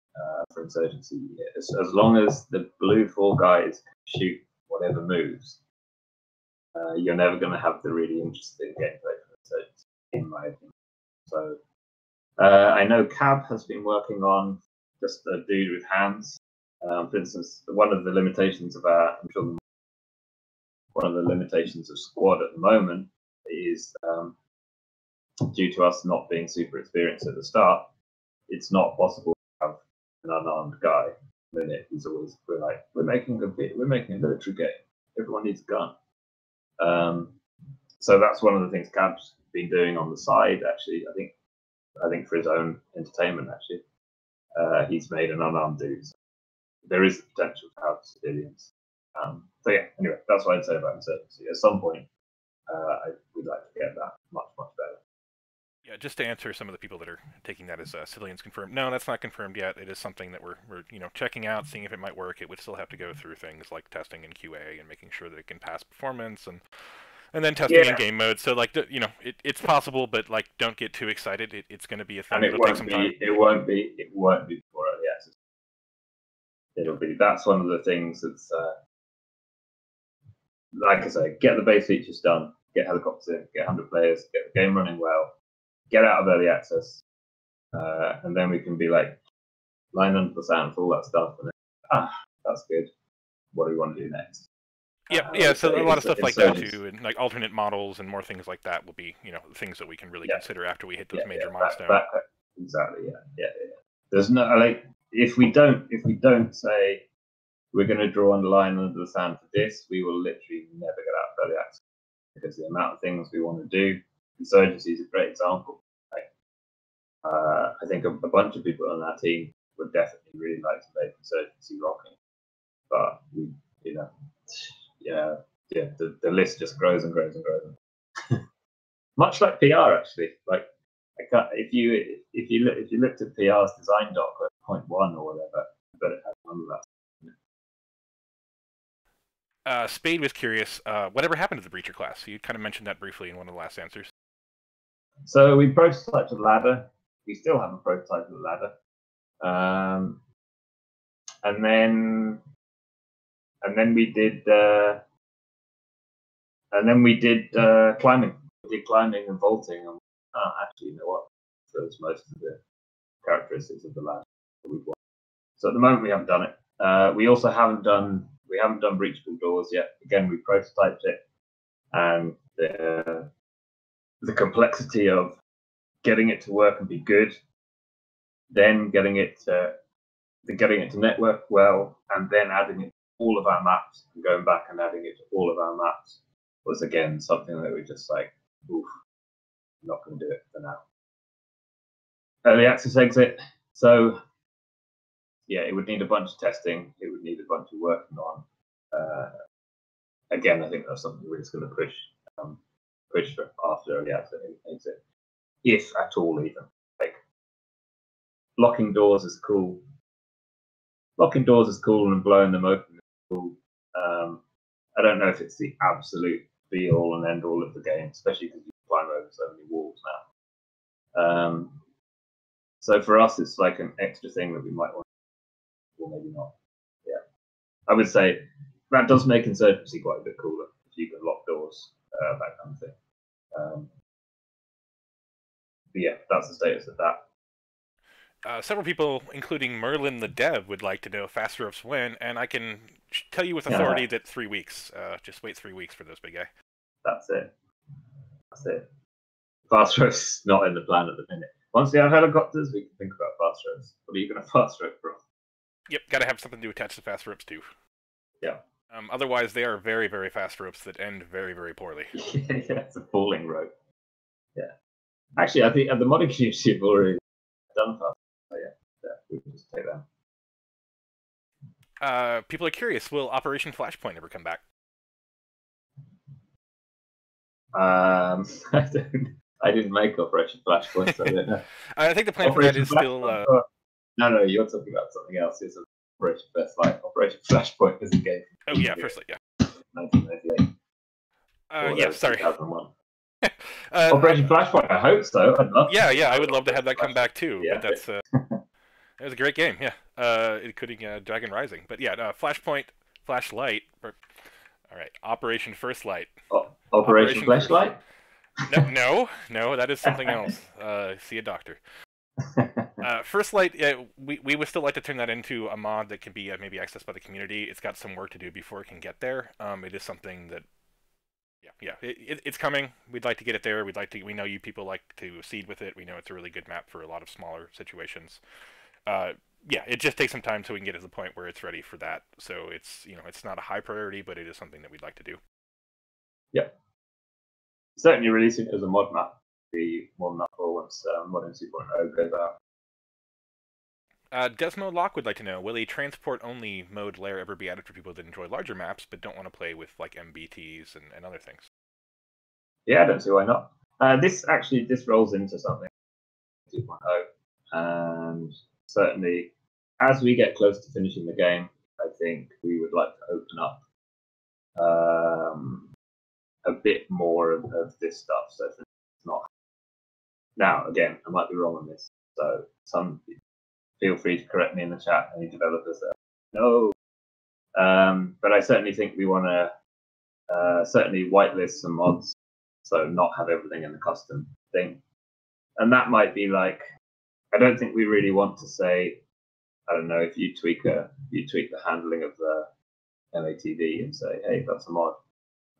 S2: for Insurgency. As long as the blue 4 guys can shoot whatever moves, you're never going to have the really interesting gameplay for Insurgency, in my opinion. So I know Cab has been working on just a dude with hands. For instance, one of the limitations of one of the limitations of Squad at the moment is due to us not being super experienced at the start, it's not possible to have an unarmed guy. He's always we're making a military game. Everyone needs a gun. So that's one of the things Cab's been doing on the side. Actually, I think for his own entertainment. Actually, he's made an unarmed dude. So there is the potential to have civilians. So yeah. Anyway, that's what I'd say about Insurgency. At some point, I would like to get that much better.
S1: Yeah, just to answer some of the people that are taking that as civilians confirmed. No, that's not confirmed yet. It is something that we're checking out, seeing if it might work. It would still have to go through things like testing and QA and making sure that it can pass performance and then testing in game mode. So it's possible, but don't get too excited. It's going to be a thing.
S2: And it won't be before early access. It'll be. That's one of the things that's like I say, get the base features done, get helicopters in, get 100 players, get the game running well, get out of early access, and then we can be line under the sand for all that stuff, and then, that's good. What do we want to do next?
S1: Yeah. So a lot of stuff like that too, and alternate models and more things like that will be, things that we can really consider after we hit those major milestones.
S2: Exactly. Yeah. There's no if we don't say we're going to draw on the line under the sand for this, we will literally never get out of early access because the amount of things we want to do. Insurgency is a great example. I think a bunch of people on our team would definitely really like to make Insurgency rocking, but the list just grows and grows and grows. Much like PR, actually. If you looked at PR's design doc at 0.1 or whatever, I bet it had none of that.
S1: Spade was curious, whatever happened to the Breacher class? You kind of mentioned that briefly in one of the last answers.
S2: So we prototyped the ladder. We still haven't prototyped the ladder. And then we did climbing. We did climbing and vaulting. And actually, you know what? That's most of the characteristics of the ladder that we've won. So at the moment, we haven't done it. We also haven't done breachable doors yet. Again, we prototyped it, and the complexity of getting it to work and be good then getting it to network well, and then adding it to all of our maps, and going back and adding it to all of our maps was again something that we just like, oof, not going to do it for now. Early access exit, so yeah, it would need a bunch of testing. It would need a bunch of working on. Again, I think that's something we're just going to push for after early access exit, if at all even. Like locking doors is cool. Locking doors is cool, and blowing them open is cool. I don't know if it's the absolute be all and end all of the game, especially because you climb over so many walls now. So for us, it's like an extra thing that we might want, or maybe not. Yeah, I would say that does make Insurgency quite a bit cooler if you can lock doors, that kind of thing. But yeah, that's the status of that.
S1: Several people, including Merlin the dev, would like to know fast ropes when, and I can tell you with authority that 3 weeks. Just wait 3 weeks for those, big guy.
S2: That's it. Fast ropes is not in the plan at the minute. Once we have helicopters, we can think about fast ropes. What are you going to fast rope from?
S1: Yep, got to have something to attach the fast ropes to.
S2: Yeah.
S1: Otherwise, they are very, very fast ropes that end very, very poorly.
S2: Yeah, it's a falling rope. Yeah. Actually, I think at the modding community have already done fast. So yeah, we can just take them.
S1: People are curious, will Operation Flashpoint ever come back?
S2: I didn't make Operation Flashpoint, so I don't know.
S1: I think the plan for that is still...
S2: No, you're talking about something else. It's Operation First Light. Operation Flashpoint is a game.
S1: Oh, yeah, First Light,
S2: yeah. 1998.
S1: Yeah, sorry.
S2: 2001. Operation Flashpoint, I hope so. I'd love
S1: yeah, I would love to have that come back too.
S2: Yeah.
S1: But that's it was a great game, yeah. Including Dragon Rising. But yeah, Flashpoint, Flashlight. All right, Operation First Light.
S2: Operation Flashlight?
S1: No, that is something else. See a doctor. First Light, we would still like to turn that into a mod that can be maybe accessed by the community. It's got some work to do before it can get there. It is something that, it's coming. We'd like to get it there. We know you people like to seed with it. We know it's a really good map for a lot of smaller situations. It just takes some time so we can get to the point where it's ready for that. So it's not a high priority, but it is something that we'd like to do.
S2: Yeah. Certainly releasing it as a mod map would be more than for once Modern 2.0 goes out.
S1: Desmo Locke would like to know, will a transport-only mode layer ever be added for people that enjoy larger maps but don't want to play with like MBTs and other things?
S2: Yeah, I don't see why not. This rolls into something 2.0, and certainly as we get close to finishing the game, I think we would like to open up a bit more of this stuff. So it's not. Now, again, I might be wrong on this. So feel free to correct me in the chat, any developers that no. But I certainly think we want to certainly whitelist some mods, so not have everything in the custom thing. And that might be like, I don't think we really want to say, I don't know, if you tweak the handling of the MATV and say, hey, that's a mod.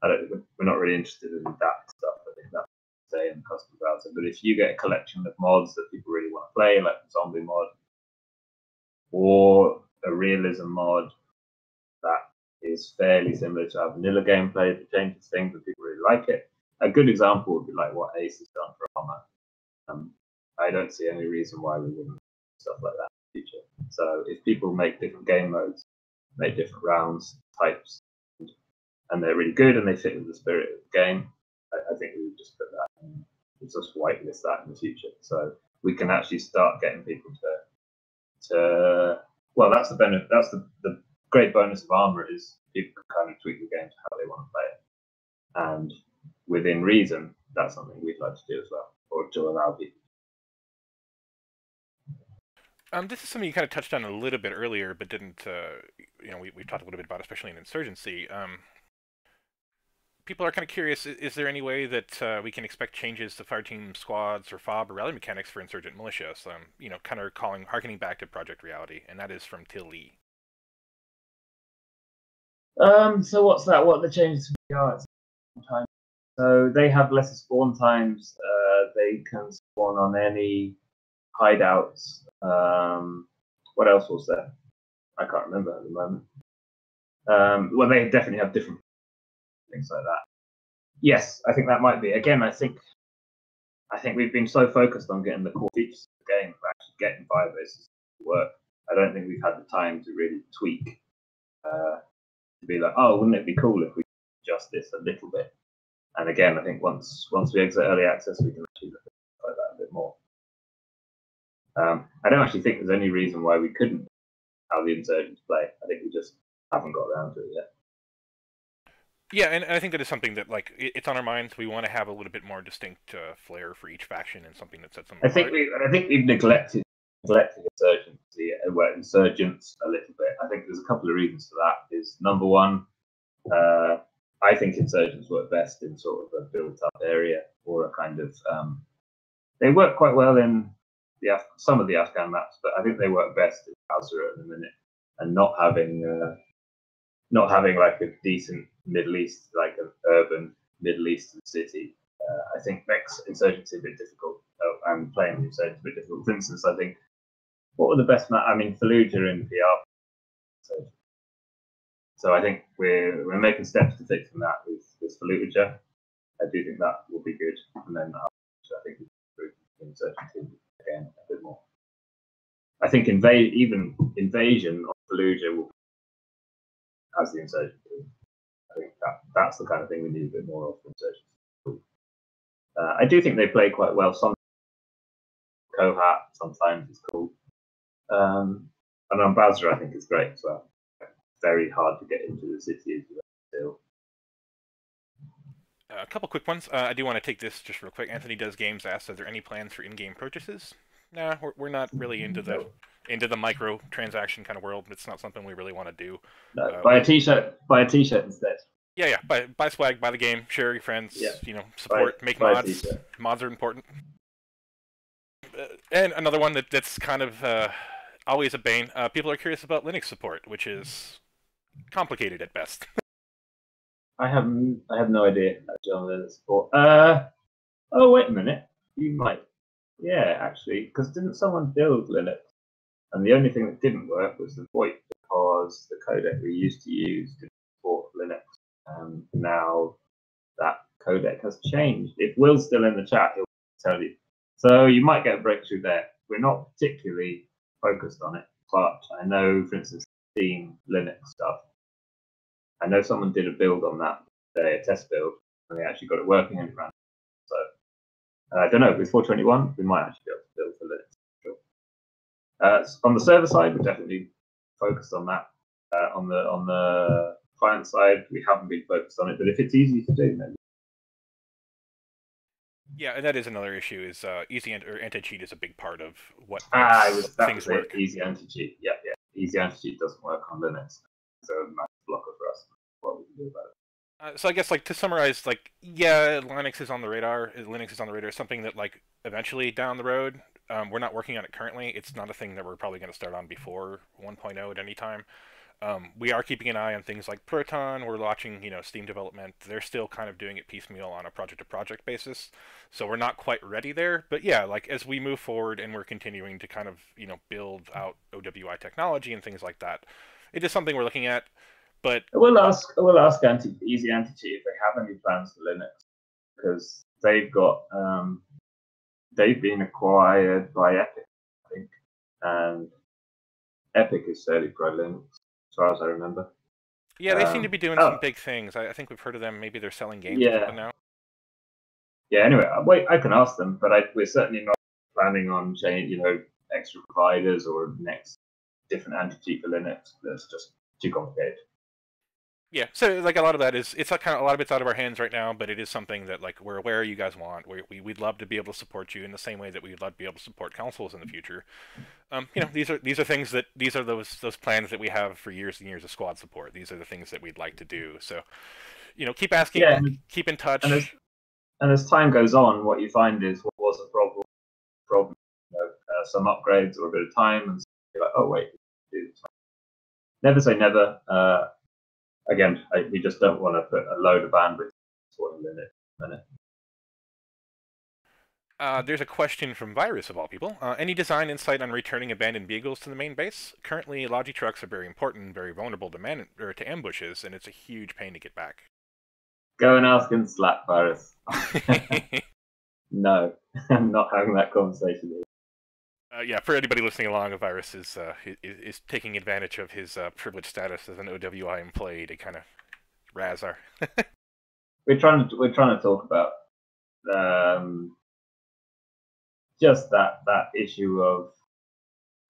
S2: We're not really interested in that stuff. I think that's say in the custom browser. But if you get a collection of mods that people really want to play, like the zombie mod or a realism mod that is fairly similar to our vanilla gameplay that changes things and people really like it. A good example would be like what Ace has done for Armor. I don't see any reason why we wouldn't do stuff like that in the future. So if people make different game modes, make different rounds, types, and they're really good and they fit with the spirit of the game, I think we would just put that and just whitelist that in the future. So we can actually start getting people to well, that's the benefit. That's the great bonus of Armor is people can kind of tweak the game to how they want to play it, and within reason, that's something we'd like to do as well, or to allow people.
S1: This is something you kind of touched on a little bit earlier, but didn't. We talked a little bit about, especially in Insurgency. People are kind of curious. Is there any way that we can expect changes to fireteam squads or FOB or rally mechanics for insurgent militia? So, kind of harkening back to Project Reality, and that is from Till Lee.
S2: So what's that? What the changes to VR? So they have lesser spawn times. They can spawn on any hideouts. What else was there? I can't remember at the moment. Well, they definitely have different things like that. Yes, I think that might be. Again, I think we've been so focused on getting the core features of the game, actually getting Firebases to work. I don't think we've had the time to really tweak to be like, oh, wouldn't it be cool if we adjust this a little bit? And again, I think once we exit early access, we can actually look at that a bit more. I don't actually think there's any reason why we couldn't how the Insurgents play. I think we just haven't got around to it yet.
S1: Yeah, and I think that is something that, like, it's on our minds. We want to have a little bit more distinct flair for each faction and something that sets them apart.
S2: I think we've neglected Insurgents a little bit. I think there's a couple of reasons for that. Is number one, I think Insurgents work best in sort of a built-up area or a kind of. They work quite well in some of the Afghan maps, but I think they work best in Basra at the minute, and not having like a decent Middle East, like an urban Middle Eastern city. I think makes Insurgency a bit difficult, and playing Insurgency a bit difficult. For instance, I think what were the best maps? I mean, Fallujah and PR. So I think we're making steps to fixing that with Fallujah. I do think that will be good, and then I think we can improve Insurgency again a bit more. I think even invasion of Fallujah will as the Insurgency. I think that's the kind of thing we need a bit more of Insurgency. I do think they play quite well. Some Kohat sometimes is cool, and on Basra I think it's great as well. Very hard to get into the city still.
S1: A couple quick ones. I do want to take this just real quick. Anthony Does Games asks, are there any plans for in-game purchases? Nah, we're not really into the micro transaction kind of world. It's not something we really want to do.
S2: No, buy a t-shirt instead.
S1: Yeah. Buy swag, buy the game, share your friends.
S2: Yeah.
S1: Support, make mods. Mods are important. And another one that's kind of always a bane. People are curious about Linux support, which is complicated at best.
S2: I have no idea actually on Linux support. Oh wait a minute, you might. Yeah, actually, because didn't someone build Linux? And the only thing that didn't work was the VoIP because the codec we used to use didn't support Linux. And now that codec has changed. If Will's still in the chat, he'll tell you. So you might get a breakthrough there. We're not particularly focused on it, but I know, for instance, Steam Linux stuff. I know someone did a build on that today, a test build, and they actually got it working and ran. So I don't know. With 421, we might actually be able to build for Linux. Sure. On the server side, we're definitely focused on that. On the client side, we haven't been focused on it, but if it's easy to do, then.
S1: Yeah, and that is another issue. Is easy or anti-cheat is a big part of what
S2: things work. Easy anti-cheat, yeah. Easy anti-cheat doesn't work on Linux, so a massive blocker for us. What we can do about it.
S1: So I guess, like, to summarize, like, yeah, Linux is on the radar. Linux is on the radar. Something that, like, eventually down the road, we're not working on it currently. It's not a thing that we're probably going to start on before 1.0 at any time. We are keeping an eye on things like Proton. We're watching, Steam development. They're still kind of doing it piecemeal on a project-to-project basis. So we're not quite ready there. But yeah, like, as we move forward and we're continuing to kind of, build out OWI technology and things like that, it is something we're looking at. But
S2: we'll ask Easy Anti-Cheat if they have any plans for Linux, because they've got they've been acquired by Epic, I think, and Epic is fairly pro Linux, as far as I remember.
S1: Yeah, they seem to be doing some big things. I think we've heard of them. Maybe they're selling games or something now.
S2: Yeah. Anyway, I can ask them, but we're certainly not planning on extra providers or next different anti-cheat for Linux. That's just too complicated.
S1: Yeah, so like a lot of that is a lot of it's out of our hands right now, but it is something that, like, we're aware you guys want. We'd love to be able to support you in the same way that we'd love to be able to support consoles in the future. These are things that these are those plans that we have for years and years of squad support. These are the things that we'd like to do. So, keep asking, keep in touch.
S2: And as time goes on, what you find is what was a problem, some upgrades or a bit of time, and you're like, oh wait, do this. Never say never. Again, we just don't want to put a load of bandwidth in a minute.
S1: There's a question from Virus, of all people. Any design insight on returning abandoned vehicles to the main base? Currently, Logi trucks are very important and very vulnerable to ambushes, and it's a huge pain to get back.
S2: Go and ask in Slack, Virus. No, I'm not having that conversation.
S1: Yeah, for anybody listening along, Virus is taking advantage of his privileged status as an OWI employee to kind of razz our.
S2: we're trying to talk about just that issue of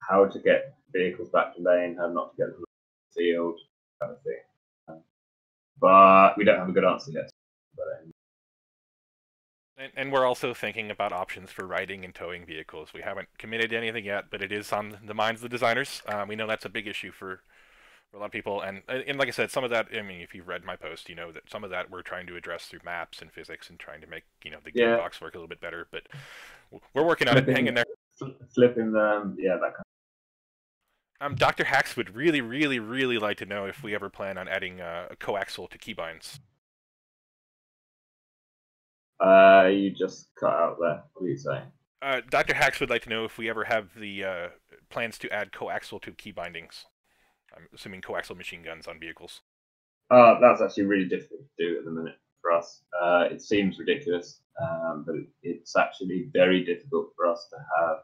S2: how to get vehicles back to lane, how not to get them to the field, kind of thing. But we don't have a good answer yet.
S1: And we're also thinking about options for riding and towing vehicles. We haven't committed to anything yet, but it is on the minds of the designers. We know that's a big issue for a lot of people. And like I said, some of that, I mean, if you've read my post, you know that some of that we're trying to address through maps and physics and trying to make, you know, the gearbox work a little bit better. But we're working on it. Hang in there.
S2: Flipping them, yeah, that kind
S1: Dr. Hacks would really, really, really like to know if we ever plan on adding a coaxial to keybinds.
S2: You just cut out there. What are you saying?
S1: Dr. Hacks would like to know if we ever have the plans to add coaxial to key bindings. I'm assuming coaxial machine guns on vehicles.
S2: That's actually really difficult to do at the minute for us. It seems ridiculous, but it's actually very difficult for us to have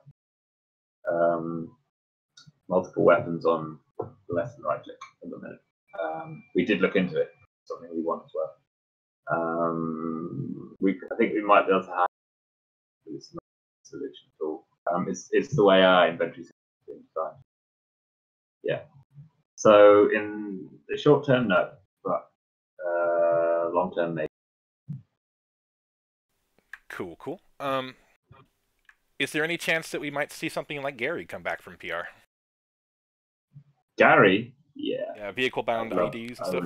S2: multiple weapons on the left and right click at the minute. We did look into it, something we want as well. I think we might be able to have this solution at all. It's the way our inventory is designed. Yeah. So in the short term, no, but long term, maybe.
S1: Cool. Is there any chance that we might see something like Gary come back from PR?
S2: Gary? Yeah.
S1: Yeah, vehicle-bound IDs and stuff.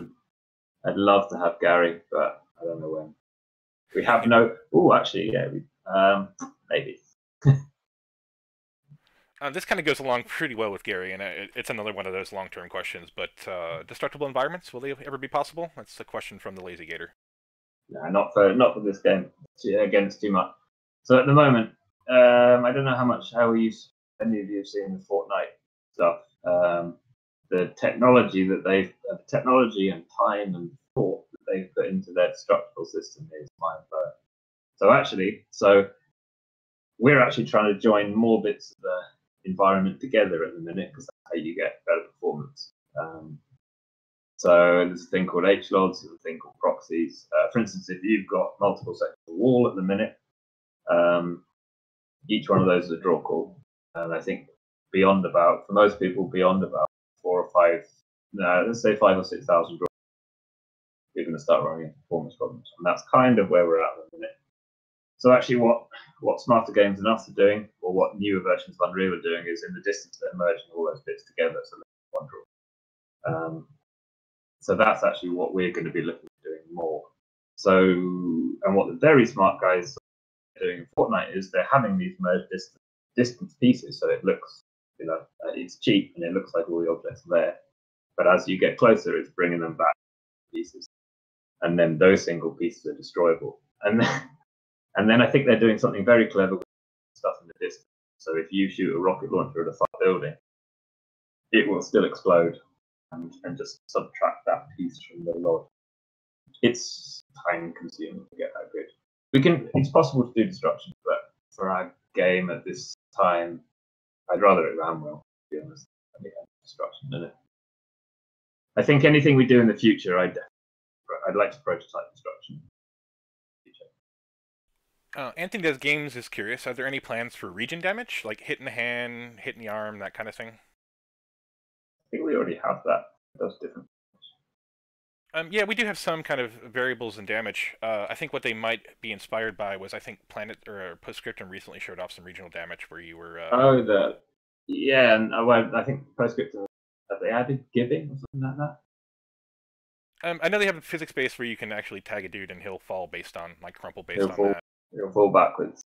S2: I'd love to have Gary, but I don't know when. We have no. Oh, actually, yeah. Maybe.
S1: This kind of goes along pretty well with Gary, and it's another one of those long-term questions. But destructible environments, will they ever be possible? That's the question from the Lazy Gator.
S2: No, not for this game. Again, it's too much. So at the moment, I don't know how any of you have seen the Fortnite stuff. The technology and time and thought that they've put into their destructible system is mind-blowing. So we're actually trying to join more bits of the environment together at the minute, because that's how you get better performance. So there's a thing called HLODs, there's a thing called proxies. For instance, if you've got multiple sections of wall at the minute, each one of those is a draw call. And I think for most people, beyond about 4 or 5, let's say 5 or 6,000 draws, you're going to start running into performance problems. And that's kind of where we're at the minute. So actually what Smarter Games and us are doing, or what newer versions of Unreal are doing, is in the distance they're merging all those bits together so there's one draw. So that's actually what we're going to be looking at doing more. So, and what the very smart guys are doing in Fortnite is they're having these merged distance pieces, so it looks, it's cheap and it looks like all the objects are there. But as you get closer, it's bringing them back pieces, and then those single pieces are destroyable. And then I think they're doing something very clever with stuff in the distance. So if you shoot a rocket launcher at a far building, it will still explode and just subtract that piece from the log. It's time consuming to get that good. It's possible to do destruction, but for our game at this time, I'd rather it ran well, to be honest. I think destruction in it. I think anything we do in the future, I'd like to prototype destruction.
S1: Anthony Does Games is curious. Are there any plans for region damage, like hit in the hand, hit in the arm, that kind of thing?
S2: I think we already have that. Those different.
S1: Yeah, we do have some kind of variables in damage. I think what they might be inspired by was, I think Planet or Postscriptum recently showed off some regional damage where you were.
S2: Yeah, and I think Postscriptum, have they added giving or something like that?
S1: I know they have a physics base where you can actually tag a dude and he'll fall based on, like, crumple based on that.
S2: He'll fall backwards.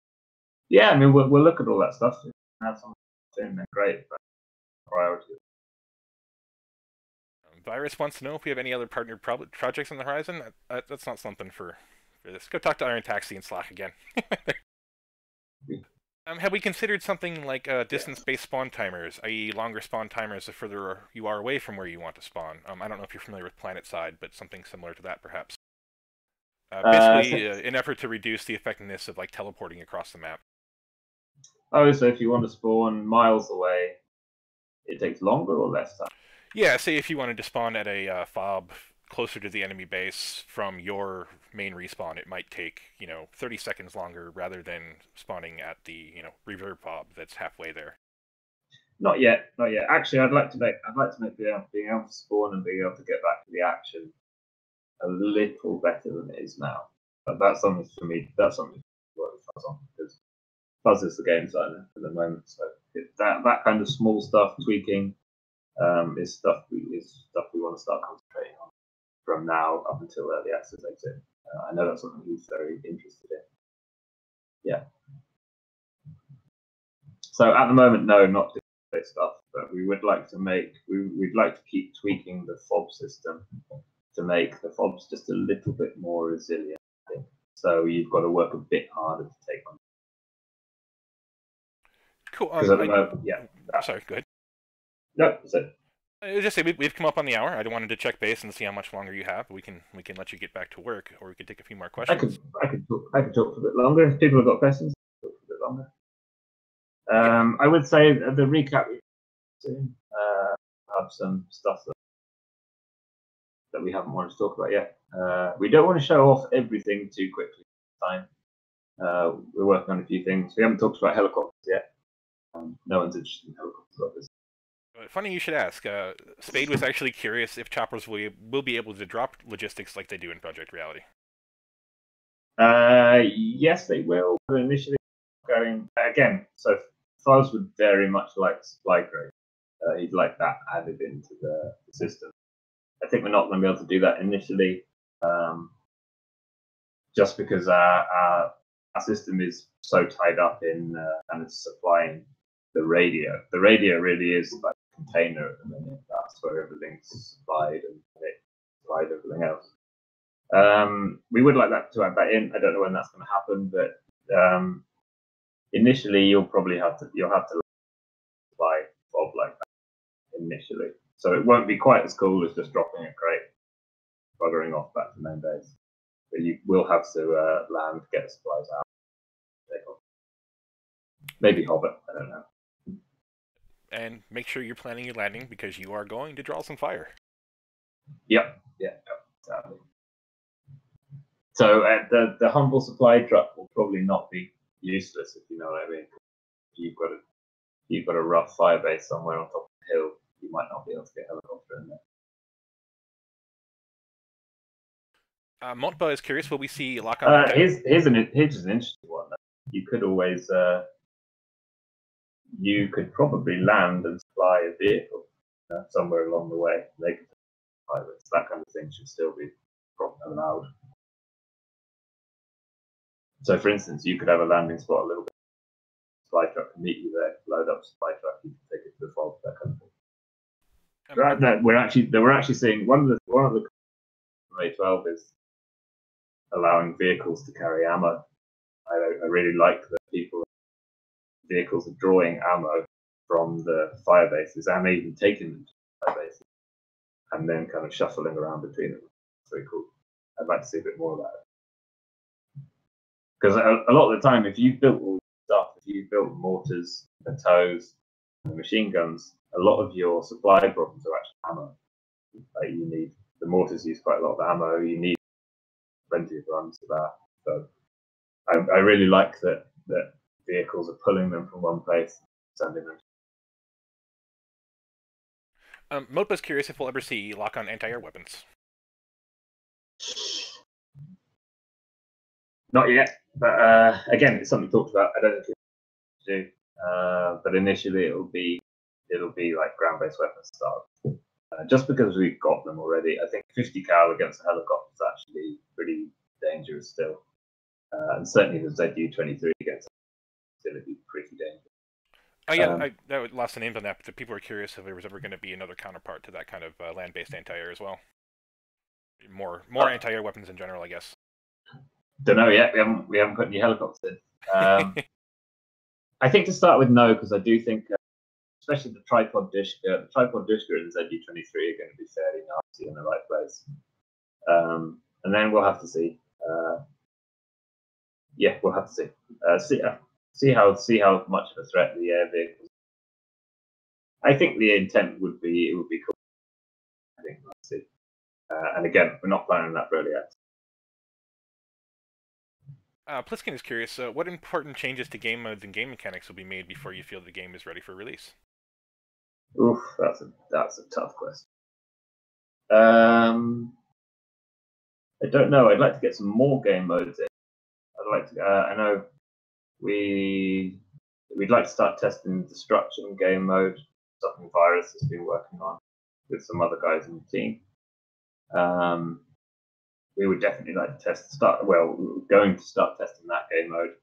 S2: Yeah, I mean, we'll look at all that stuff. If we have something soon, then great. But priority.
S1: Virus wants to know if we have any other partner projects on the horizon. That's not something for this. Go talk to Iron Taxi and Slack again. Have we considered something like distance-based spawn timers, i.e. longer spawn timers the further you are away from where you want to spawn? I don't know if you're familiar with PlanetSide, but something similar to that, perhaps. Basically, an effort to reduce the effectiveness of like teleporting across the map.
S2: Oh, so if you want to spawn miles away, it takes longer or less time?
S1: Yeah, say if you wanted to spawn at a fob closer to the enemy base from your main respawn, it might take 30 seconds longer rather than spawning at the reverb fob that's halfway there.
S2: Not yet, not yet. Actually, I'd like to make being able to spawn and being able to get back to the action a little better than it is now. But that's something for me. That's something to work with Fuzz on, because Fuzz is the game designer at the moment. So that kind of small stuff, tweaking, is stuff we want to start concentrating on from now up until early access exit. I know that's something he's very interested in. Yeah. So at the moment, no, not this stuff, but we would like to we'd like to keep tweaking the fob system to make the fobs just a little bit more resilient, I think. So you've got to work a bit harder to take on.
S1: Cool.
S2: Because at the moment, yeah.
S1: Sorry, go ahead.
S2: No, that's it.
S1: I was just say we've come up on the hour. I wanted to check base and see how much longer you have. We can let you get back to work, or we could take a few more questions.
S2: I could talk for a bit longer. If people have got questions, talk for a bit longer. I would say the recap soon. Have some stuff that we haven't wanted to talk about yet. We don't want to show off everything too quickly this time. We're working on a few things. We haven't talked about helicopters yet. No one's interested in helicopters, obviously.
S1: Funny you should ask. Spade was actually curious if choppers will be able to drop logistics like they do in Project Reality.
S2: Yes, they will. But initially, going again. So Fuzz would very much like supply crate. He'd like that added into the system. I think we're not going to be able to do that initially, just because our system is so tied up in and it's supplying the radio. The radio really is like a container at the minute. That's where everything's supplied, and it supplied everything else. We would like that to add that in. I don't know when that's going to happen, but initially you'll have to supply Bob like that initially. So it won't be quite as cool as just dropping a crate, buggering off back to main base. But you will have to land, get the supplies out, take off. Maybe hover, I don't know.
S1: And make sure you're planning your landing because you are going to draw some fire.
S2: Yep, exactly. So the humble supply truck will probably not be useless, if you know what I mean. You've got a rough fire base somewhere on top of the hill. You might not be able to get a helicopter in there.
S1: Montba is curious, will we see lock-on?
S2: Here's an interesting one. You could always, you could probably land and fly a vehicle somewhere along the way. They could pilots. That kind of thing should still be allowed. So, for instance, you could have a landing spot a little bit. Supply truck can meet you there. Load up supply truck. You can take it to the fob. That kind of thing. We're actually seeing one of the A12 is allowing vehicles to carry ammo. I really like that vehicles are drawing ammo from the fire bases and even taking them to the fire bases and then kind of shuffling around between them. It's very cool. I'd like to see a bit more of that. Because a lot of the time, if you've built all this stuff, if you've built mortars, the tows, and the machine guns, a lot of your supply problems are actually ammo. Like you need the mortars use quite a lot of ammo. You need plenty of runs for that. So I really like that vehicles are pulling them from one place, sending them.
S1: Mopa's curious if we'll ever see lock-on anti-air weapons.
S2: Not yet, but again, it's something talked about. I don't know if it's to do, but initially it'll be like ground-based weapons start. Just because we've got them already, I think 50 cal against a helicopter is actually pretty dangerous still, and certainly the ZU-23 against it would be pretty dangerous.
S1: Oh yeah, I lost the names on that, but the people are curious if there was ever going to be another counterpart to that kind of land-based anti-air as well. More anti-air weapons in general, I guess.
S2: Don't know yet. We haven't put any helicopters in. I think to start with, no, because I do think, especially the tripod Dishka and ZU-23 are going to be fairly nasty in the right place. And then we'll have to see. Yeah, we'll have to see. See how much of a threat the air vehicles. I think the intent would be it would be cool. I think let's see. And again, we're not planning that really yet.
S1: Pliskin is curious, what important changes to game modes and game mechanics will be made before you feel the game is ready for release?
S2: Oof, that's a tough question. I don't know. I'd like to get some more game modes in. I'd like to. I know we'd like to start testing destruction game mode. Something Virus has been working on with some other guys in the team. We would definitely like to we're going to start testing that game mode.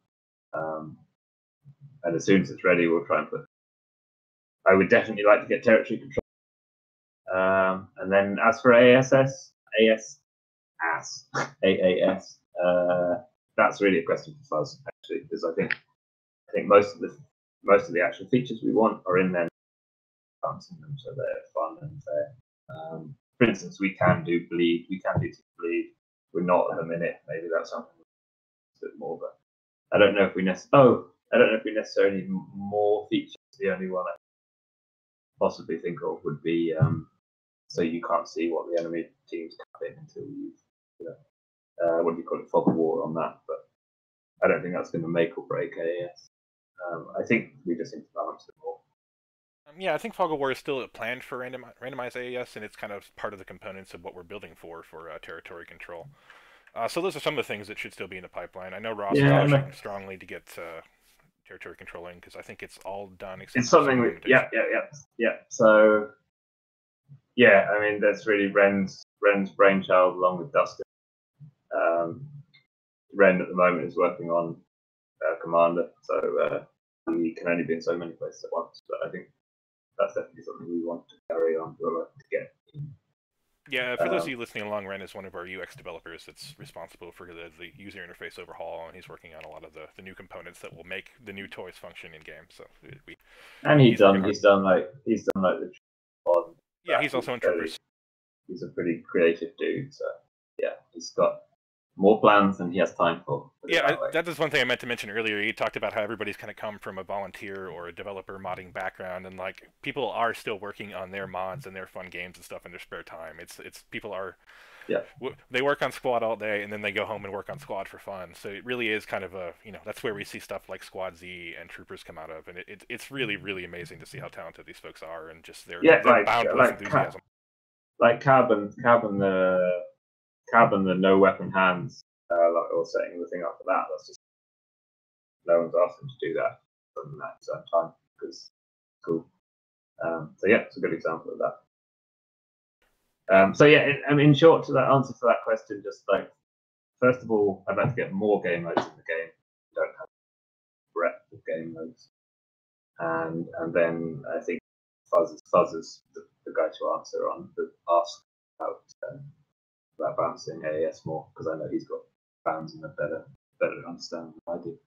S2: And as soon as it's ready, we'll try and put. I would definitely like to get territory control. And then as for AAS, that's really a question for Fuzz actually, because I think most of the actual features we want are in there, balancing them so they're fun and fair. For instance, we can do bleed, we can do bleed. We're not at the minute. Maybe that's something a bit more, but I don't know if we necessarily need more features. The only one I possibly think of would be so you can't see what the enemy team's come in until what do you call it, fog of war on that. But I don't think that's going to make or break AAS. I think we just need to balance it more.
S1: Yeah, I think Fog of War is still planned for randomized AAS, and it's kind of part of the components of what we're building for territory control. So those are some of the things that should still be in the pipeline. I know Ross is pushing strongly to get territory controlling because I think it's all done except
S2: it's something yeah. So yeah, I mean that's really Ren's brainchild along with Dustin. Ren at the moment is working on Commander, so he can only be in so many places at once. But I think that's definitely something we want to carry on to get.
S1: Yeah, for those of you listening along, Ren is one of our UX developers that's responsible for the user interface overhaul, and he's working on a lot of the new components that will make the new toys function in game. So
S2: he's done like the
S1: yeah, he's also in Troopers.
S2: He's a pretty creative dude, so yeah, he's got more plans than he has time for.
S1: Yeah, that is one thing I meant to mention earlier. He talked about how everybody's kind of come from a volunteer or a developer modding background, and like people are still working on their mods and their fun games and stuff in their spare time. It's people are, they work on Squad all day and then they go home and work on Squad for fun. So it really is kind of a that's where we see stuff like Squad Z and Troopers come out of, and it's really amazing to see how talented these folks are and just their boundless enthusiasm.
S2: Like Carbon the no weapon hands, or setting the thing up for that. That's just no one's asked him to do that at the same time because it's cool. So yeah, it's a good example of that. So yeah, I mean, in short, to that answer to that question, just like first of all, I'd like to get more game modes in the game. We don't have breadth of game modes, and then I think Fuzz is the guy to ask about balancing AAS more, because I know he's got fans and a better understanding than I do.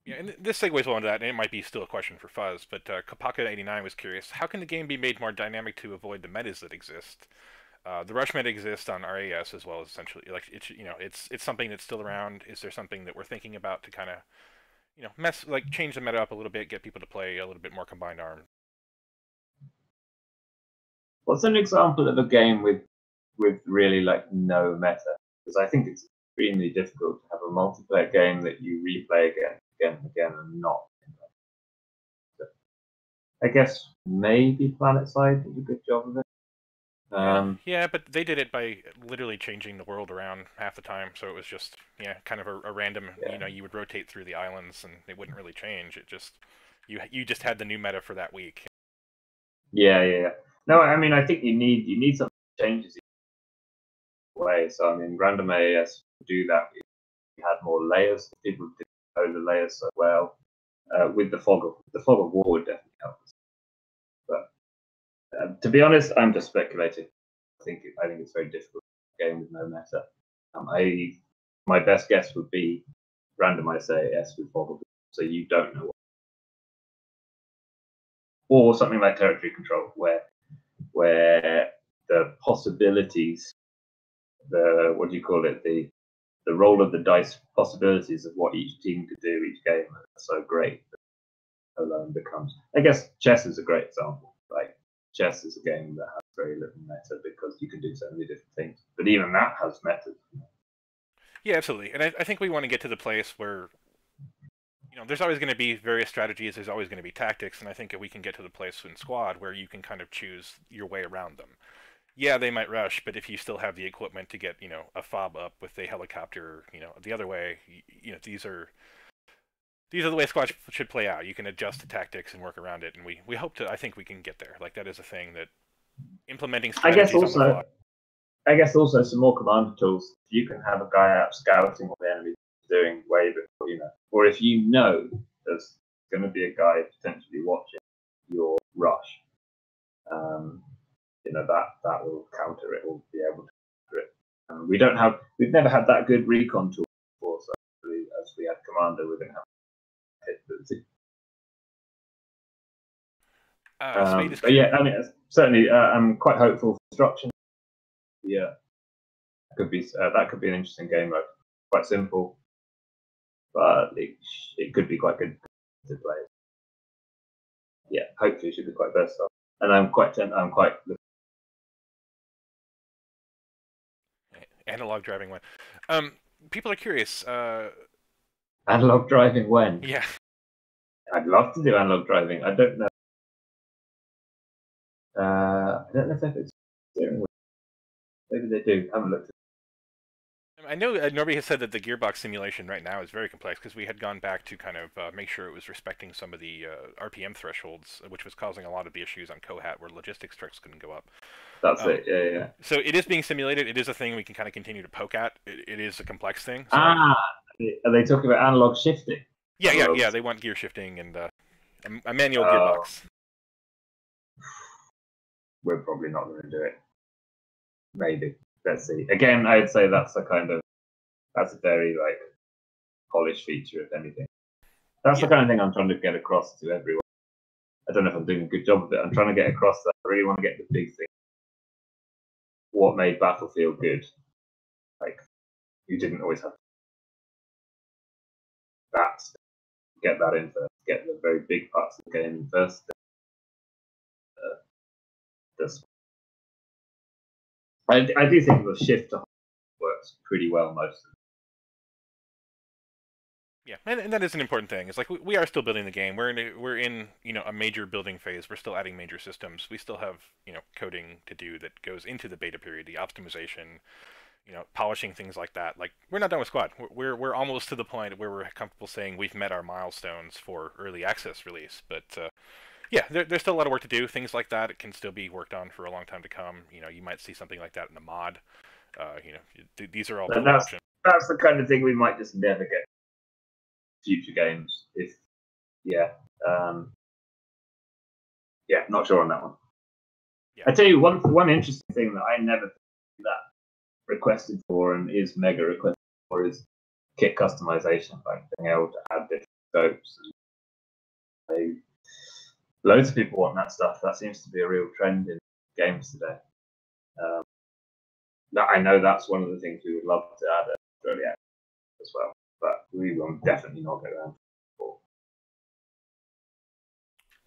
S1: Yeah, and this segues well into that, and it might be still a question for Fuzz, but Kapaka89 was curious, how can the game be made more dynamic to avoid the metas that exist? The rush meta exists on RAS as well as essentially, like, it's something that's still around. Is there something that we're thinking about to kind of, change the meta up a little bit, get people to play a little bit more combined arms?
S2: What's an example of a game with really like no meta? Because I think it's extremely difficult to have a multiplayer game that you replay again and again and not. I guess maybe PlanetSide did a good job of it.
S1: Yeah, but they did it by literally changing the world around half the time, so it was just kind of a random. You would rotate through the islands and it wouldn't really change. It just you just had the new meta for that week.
S2: Yeah. No, I mean I think you need some changes way. So I mean, random AAS do that. We had more layers. People didn't know the layers so well. With the fog of war would definitely help us. But to be honest, I'm just speculating. I think it's very difficult to game with no meta. My best guess would be randomized AAS with fog of war, so you don't know or something like territory control, where the possibilities, the roll of the dice possibilities of what each team could do each game are so great that alone becomes. I guess chess is a great example. Like chess is a game that has very little meta because you can do so many different things. But even that has meta.
S1: Yeah, absolutely. And I think we want to get to the place where, there's always going to be various strategies. There's always going to be tactics, and I think if we can get to the place in Squad where you can kind of choose your way around them. Yeah, they might rush, but if you still have the equipment to get, a fob up with a helicopter, the other way, these are the way Squad should play out. You can adjust the tactics and work around it, and we hope to. I think we can get there. Like that is a thing that implementing strategies on the fly.
S2: I guess also some more commander tools. You can have a guy out scouting what the enemy is doing way before or if there's going to be a guy potentially watching your rush, that will counter it. Will be able to counter it. We've never had that good recon tool before, so as we had commander, we're going to have capability. But yeah, I mean, certainly, I'm quite hopeful for destruction. Yeah, that could be an interesting game mode. Quite simple, but it could be quite good to play. Yeah, hopefully it should be quite versatile. And I'm quite
S1: analog driving when. People are curious.
S2: Analog driving when?
S1: Yeah.
S2: I'd love to do analog driving. I don't know. I don't know if it's steering wheel. Maybe they do. I haven't looked at it.
S1: I know Norby has said that the gearbox simulation right now is very complex because we had gone back to kind of make sure it was respecting some of the RPM thresholds, which was causing a lot of the issues on Kohat where logistics trucks couldn't go up.
S2: That's it, yeah.
S1: So it is being simulated. It is a thing we can kind of continue to poke at. It is a complex thing. So
S2: are they talking about analog shifting?
S1: Yeah. They want gear shifting and a manual gearbox.
S2: We're probably not going to do it. Maybe. Let's see. Again, I'd say that's a very polished feature, if anything. That's the kind of thing I'm trying to get across to everyone. I don't know if I'm doing a good job of it. I'm trying to get across that I really want to get the big thing. What made Battlefield good? You didn't always have that. Get that in first. Get the very big parts of the game in first. I do think the shift to works pretty well most of the
S1: time. Yeah, and that is an important thing. It's like we are still building the game. We're in a major building phase. We're still adding major systems. We still have coding to do that goes into the beta period, the optimization, polishing things like that. Like we're not done with Squad. We're almost to the point where we're comfortable saying we've met our milestones for early access release. But yeah, there's still a lot of work to do. Things like that, it can still be worked on for a long time to come. You might see something like that in a mod. These are all options.
S2: That's the kind of thing we might just never get future games. Not sure on that one. Yeah. I tell you one interesting thing that I never requested for and is mega requested for is kit customization, like being able to add different scopes. Loads of people want that stuff. That seems to be a real trend in games today. I know that's one of the things we would love to add at early access as well, but we will definitely not get around to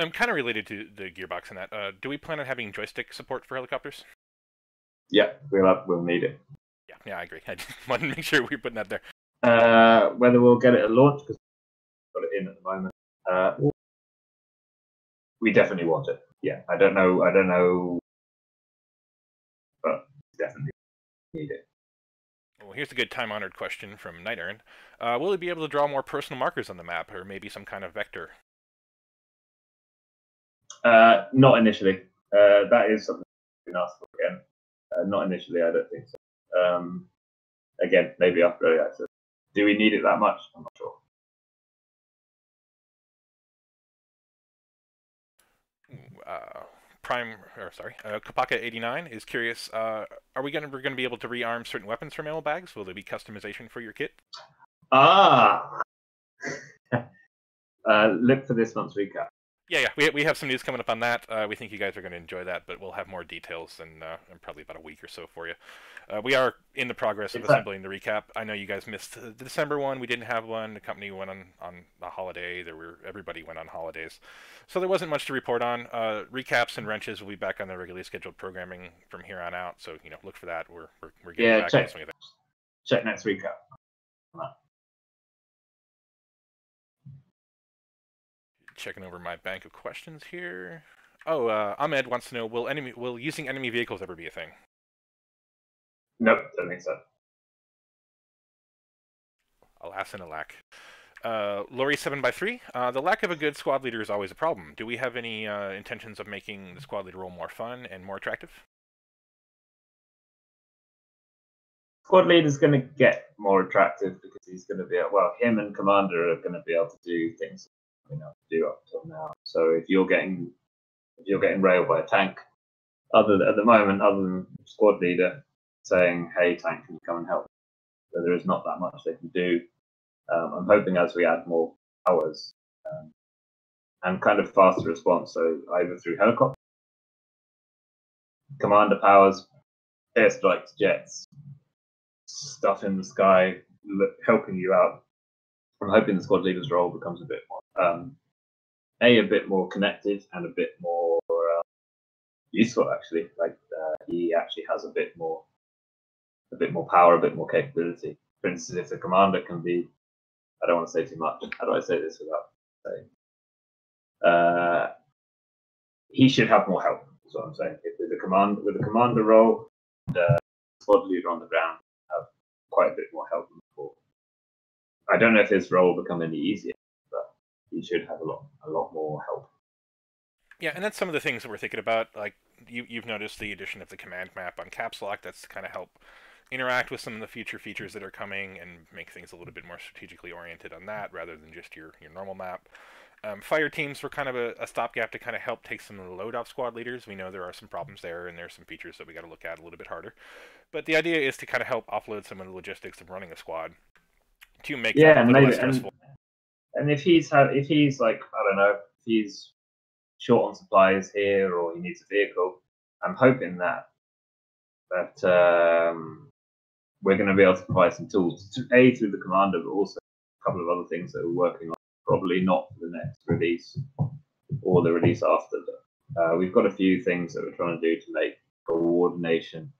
S1: it. Kind of related to the gearbox and that. Do we plan on having joystick support for helicopters?
S2: Yeah, we'll need it.
S1: Yeah, I agree. I just wanted to make sure we're putting that there.
S2: Whether we'll get it at launch, because we've got it in at the moment. We definitely want it. Yeah, I don't know, but definitely need it.
S1: Well, here's a good time-honored question from Night Earn. Will we be able to draw more personal markers on the map, or maybe some kind of vector?
S2: Not initially. That is something we can ask for again. Not initially, I don't think so. Again, maybe after early access. Do we need it that much? I'm not sure.
S1: Kapaka89 is curious. Are we going to be able to rearm certain weapons from ammo bags? Will there be customization for your kit?
S2: Look for this month's recap.
S1: Yeah. We have some news coming up on that. We think you guys are going to enjoy that, but we'll have more details in probably about a week or so for you. We are in the progress of assembling the recap. I know you guys missed the December one. We didn't have one. The company went on a holiday. Everybody went on holidays, so there wasn't much to report on. Recaps and wrenches will be back on the regularly scheduled programming from here on out. So look for that. We're getting back on swing of things.
S2: Check next recap.
S1: Checking over my bank of questions here. Oh, Ahmed wants to know: Will using enemy vehicles ever be a thing?
S2: Nope, don't think so.
S1: Alas and alack. Lori 7x3. The lack of a good squad leader is always a problem. Do we have any intentions of making the squad leader role more fun and more attractive?
S2: Squad leader is going to get more attractive because he's going to be him and commander are going to be able to do things do up till now. So if you're getting railed by a tank, at the moment, other than squad leader saying, "Hey, tank, can you come and help?" So there is not that much they can do. I'm hoping as we add more powers and kind of faster response, so either through helicopter, commander powers, airstrikes, jets, stuff in the sky, helping you out. I'm hoping the squad leader's role becomes a bit more a bit more connected and a bit more useful. Actually, he actually has a bit more power, a bit more capability. For instance, if the commander can be, I don't want to say too much. How do I say this without saying? He should have more help. Is what I'm saying. If with the commander role, and squad leader on the ground have quite a bit more help than before. I don't know if his role will become any easier, but he should have a lot more help.
S1: Yeah, and that's some of the things that we're thinking about. Like you've noticed the addition of the command map on Caps Lock. That's to kind of help interact with some of the future features that are coming and make things a little bit more strategically oriented on that rather than just your normal map. Fire teams were kind of a stopgap to kind of help take some of the load off squad leaders. We know there are some problems there, and there's some features that we got to look at a little bit harder. But the idea is to kind of help offload some of the logistics of running a squad to make that a little less stressful.
S2: And if he's like, I don't know, if he's short on supplies here or he needs a vehicle, I'm hoping that we're going to be able to provide some tools through the commander, but also a couple of other things that we're working on. Probably not for the next release or the release after. But we've got a few things that we're trying to do to make coordination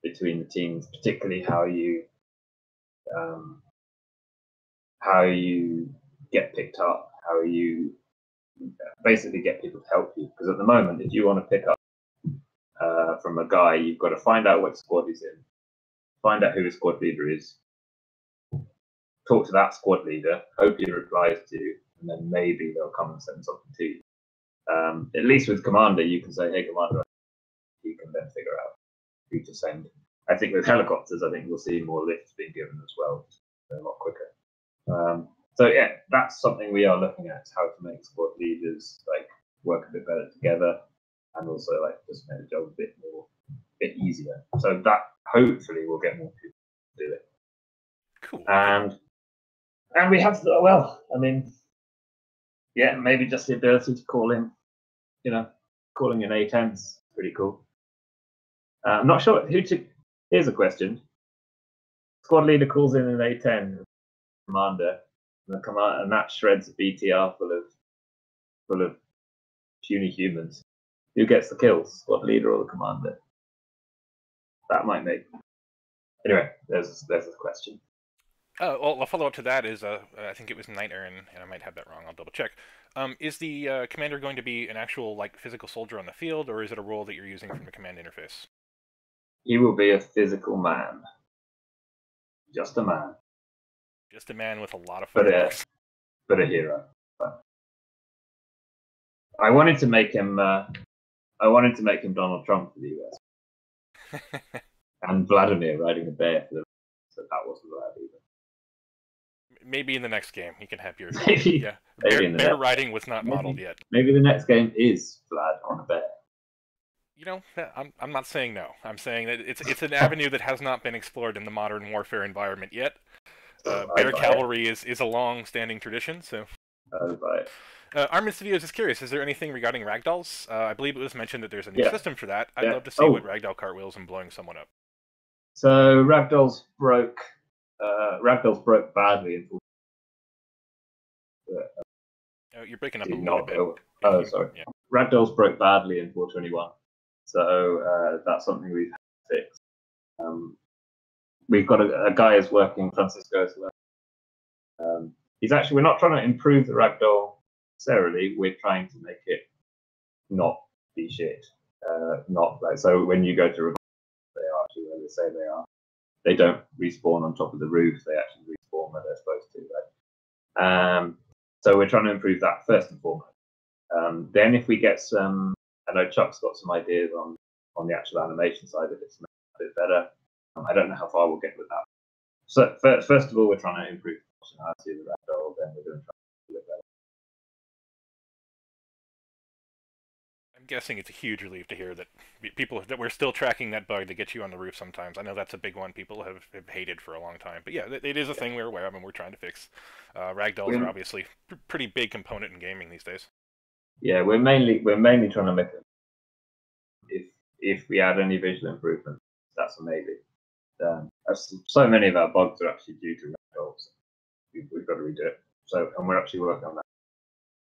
S2: between the teams, particularly how you get picked up, how you basically get people to help you. Because at the moment, if you want to pick up from a guy, you've got to find out what squad he's in, find out who his squad leader is, talk to that squad leader, hope he replies to you, and then maybe they'll come and send something to you. At least with commander, you can say, "Hey, commander," you can then figure out who to send. I think with helicopters, we'll see more lifts being given as well. They're a lot quicker. So yeah, that's something we are looking at: how to make squad leaders work a bit better together, and also just make the job a bit easier. So that hopefully will get more people to do it.
S1: Cool.
S2: And we have maybe just the ability to call in, calling in A10s pretty cool. I'm not sure who to. Here's a question: squad leader calls in an A10 commander, and that shreds a BTR full of puny humans. Who gets the kills, squad leader or the commander? That might make. Anyway, there's a question.
S1: Well, a follow-up to that is, I think it was Night Aaron, and I might have that wrong. I'll double check. Is the commander going to be an actual physical soldier on the field, or is it a role that you're using from the command interface?
S2: He will be a physical man. Just a man.
S1: Just a man with a lot of fireworks.
S2: But a hero. I wanted to make him Donald Trump for the US. And Vladimir riding a bear for the so that wasn't bad either.
S1: Maybe in the next game you can have your
S2: maybe
S1: bear riding was not modeled yet.
S2: Maybe the next game is Vlad on a bear.
S1: I'm not saying no. I'm saying that it's an avenue that has not been explored in the modern warfare environment yet. Bear cavalry is a long-standing tradition, so.
S2: Right.
S1: Armin Studios is curious. Is there anything regarding ragdolls? I believe it was mentioned that there's a new
S2: Yeah,
S1: system for that. I'd
S2: yeah.
S1: love to see what ragdoll cartwheels and blowing someone up.
S2: So ragdolls broke. Ragdolls broke badly in
S1: You're breaking up a
S2: did
S1: little
S2: not
S1: bit.
S2: go. Oh, sorry.
S1: Yeah.
S2: Ragdolls broke badly in 421. So that's something we've fixed. We've got a guy who's working, Francisco as well. He's actually, we're not trying to improve the ragdoll necessarily. We're trying to make it not be shit. Not like, so when you go to revive, they are actually where they say they are. They don't respawn on top of the roof. They actually respawn where they're supposed to. Right? So we're trying to improve that first and foremost. Then if we get some, I know Chuck's got some ideas on the actual animation side of it to make it a bit better. I don't know how far we'll get with that. So first of all, we're trying to improve the functionality of the ragdoll. Then we're going to try to do it better.
S1: I'm guessing it's a huge relief to hear that we're still tracking that bug that gets you on the roof sometimes. I know that's a big one people have hated for a long time. But yeah, it is a thing we're aware of and we're trying to fix. Ragdolls are obviously a pretty big component in gaming these days.
S2: Yeah, we're mainly trying to make it. If we add any visual improvement, that's a maybe. So many of our bugs are actually due to ragdolls. We've got to redo it. So, and we're actually working on that.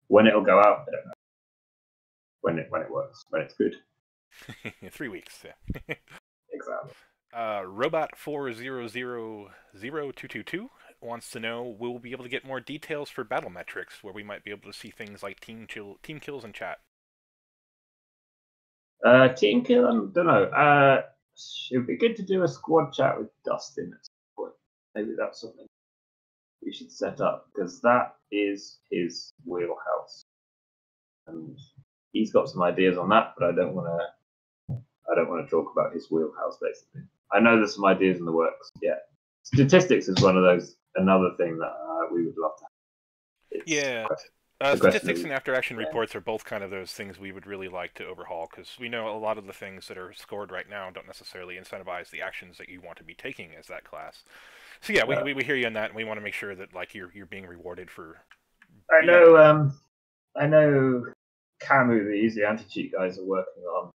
S2: When it'll go out, I don't know. When it works, when it's good.
S1: 3 weeks, yeah.
S2: Exactly.
S1: Robot 40000222 wants to know, will we be able to get more details for battle metrics, where we might be able to see things like team kills and chat?
S2: Team kill, I don't know. It would be good to do a squad chat with Dustin at some point. Maybe that's something we should set up, because that is his wheelhouse, and he's got some ideas on that. But I don't want to talk about his wheelhouse. Basically, I know there's some ideas in the works. Yeah, statistics is one of those. Another thing that we would love to have.
S1: Statistics and after-action reports are both kind of those things we would really like to overhaul, because we know a lot of the things that are scored right now don't necessarily incentivize the actions that you want to be taking as that class. So yeah, we hear you on that, and we want to make sure that like you're being rewarded for.
S2: I know Camu, the Easy Anti-Cheat guys, are working on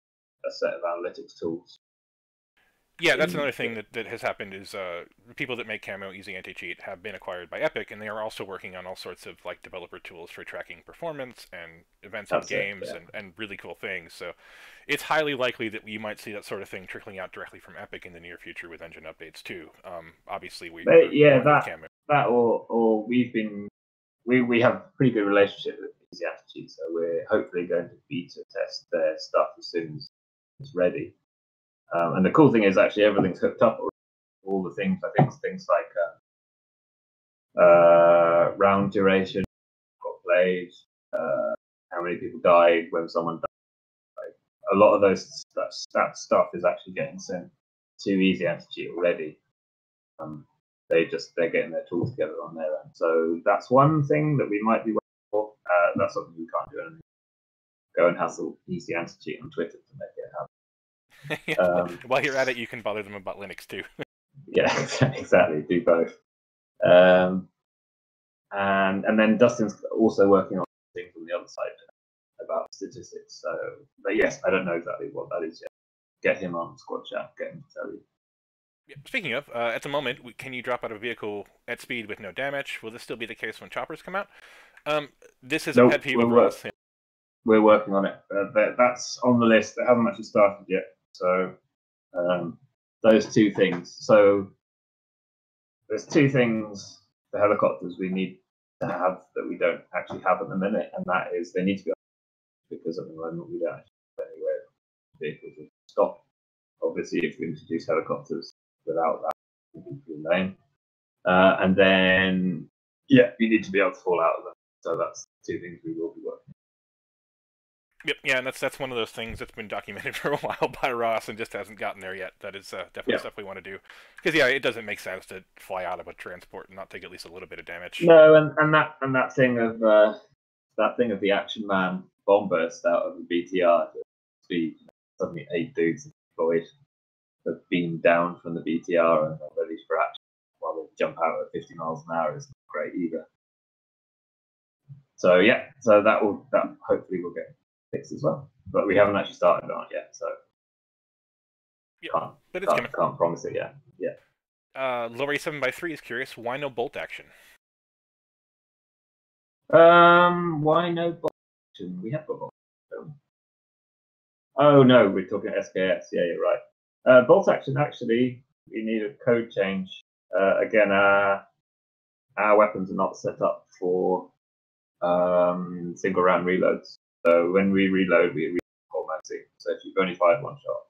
S2: a set of analytics tools.
S1: Yeah, that's another thing that has happened is people that make Camo Easy Anti-Cheat have been acquired by Epic, and they are also working on all sorts of like developer tools for tracking performance and events in games and really cool things. So it's highly likely that you might see that sort of thing trickling out directly from Epic in the near future with engine updates too. Obviously, we have a pretty good relationship with Easy Anti-Cheat, so we're hopefully going to beta test their stuff as soon as it's ready. And the cool thing is actually everything's hooked up. All the things, I think, things like round duration, got played, how many people died when someone died. Like, a lot of those that stuff is actually getting sent to Easy Anti-Cheat already. They're getting their tools together on their end. So that's one thing that we might be waiting for. That's something we can't do anything. Go and hassle Easy Anti-Cheat on Twitter to make it happen. While you're at it, you can bother them about Linux too.
S2: Yeah, exactly. Do both. And then Dustin's also working on things on the other side about statistics. So, but yes, I don't know exactly what that is yet. Get him on SquadChat. Get him to tell you.
S1: Yeah, speaking of, at the moment, can you drop out of a vehicle at speed with no damage? Will this still be the case when choppers come out? This is a pet peeve of Ross.
S2: We're working on it. That's on the list. They haven't actually started yet. So those two things. So there's two things for helicopters we need to have that we don't actually have at the minute, and that is they need to be because at the moment we don't actually have anywhere vehicles will stop. Obviously, if we introduce helicopters without that, it would be lame. And then we need to be able to fall out of them. So that's two things we will be working on.
S1: Yep, yeah, and that's one of those things that's been documented for a while by Ross and just hasn't gotten there yet. That is definitely stuff we want to do. Because it doesn't make sense to fly out of a transport and not take at least a little bit of damage.
S2: No, and that thing of the Action Man bomb burst out of the BTR to speed. Suddenly 8 dudes deployed, have beamed down from the BTR and are ready for action while they jump out at 50 miles an hour is not great either. So yeah, so that hopefully will get fixed as well. But we haven't actually started on it yet, so can't promise it yet. Yeah.
S1: Lori 7x3 is curious, why no bolt action?
S2: Why no bolt action? We have got bolt action. Oh no, we're talking SKS. Yeah, you're right. Bolt action, actually, we need a code change. Again, our weapons are not set up for single round reloads. So when we reload, we reload whole magazine. So if you've only fired one shot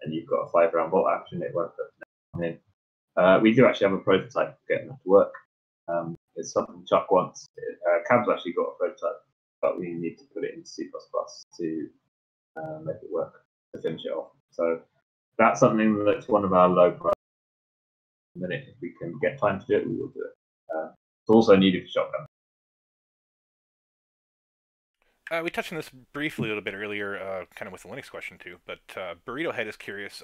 S2: and you've got a 5-round bolt action, it won't put it in. We do actually have a prototype for getting that to work. It's something Chuck wants. Cab's actually got a prototype, but we need to put it into C++ to make it work, to finish it off. So that's something that's one of our low priorities. If we can get time to do it, we will do it. It's also needed for shotgun.
S1: We touched on this briefly a little bit earlier, kind of with the Linux question too, but Burrito Head is curious.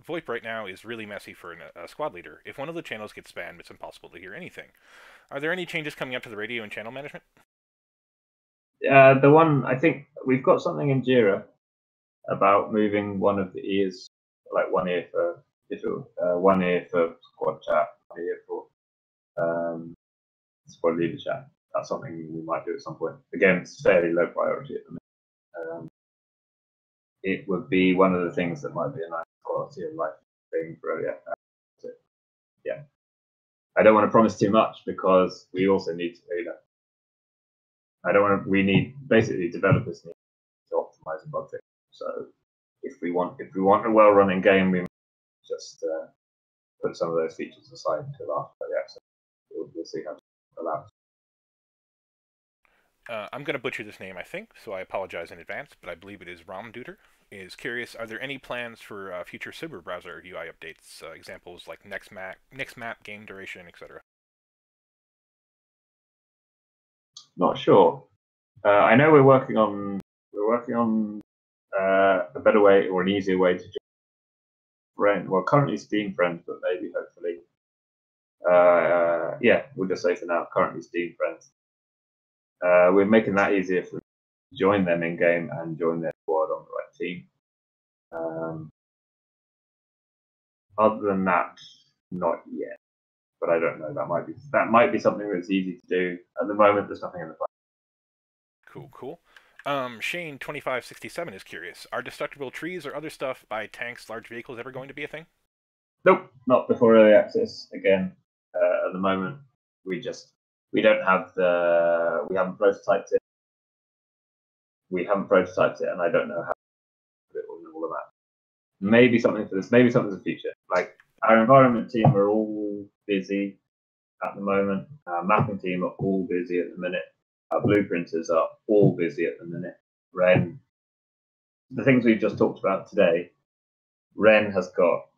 S1: VoIP right now is really messy for a squad leader. If one of the channels gets spammed, it's impossible to hear anything. Are there any changes coming up to the radio and channel management?
S2: The one, I think we've got something in Jira about moving one of the ears, like one ear for one ear for SquadChat, one ear for squad leader chat. That's something we might do at some point. Again, it's fairly low priority at the minute. It would be one of the things that might be a nice quality of life thing for early access. Yeah. I don't want to promise too much because we also need to do that. We need, basically developers need to optimize a bug fix. So if we want a well-running game, we just put some of those features aside until after early access. We'll see how to allow.
S1: I'm going to butcher this name, I think, so I apologize in advance, but I believe it is Romduter. Is curious, are there any plans for future Cyber browser UI updates? Examples like next map, game duration, etc.
S2: Not sure. I know we're working on a better way or an easier way to join friend. Well, currently Steam friends, but maybe hopefully. Yeah, we'll just say for now, currently Steam friends. We're making that easier for them to join them in game and join their squad on the right team. Other than that, not yet. But I don't know. That might be something that's easy to do. At the moment, there's nothing in the plan.
S1: Cool. Shane 2567 is curious. Are destructible trees or other stuff by tanks, large vehicles ever going to be a thing?
S2: Nope, not before early access. Again, at the moment, we don't have we haven't prototyped it. And I don't know how to put it on all of that. Maybe something for this. Maybe something for the future. Like our environment team are all busy at the moment. Our mapping team are all busy at the minute. Our blueprinters are all busy at the minute. Ren, the things we've just talked about today, Ren has got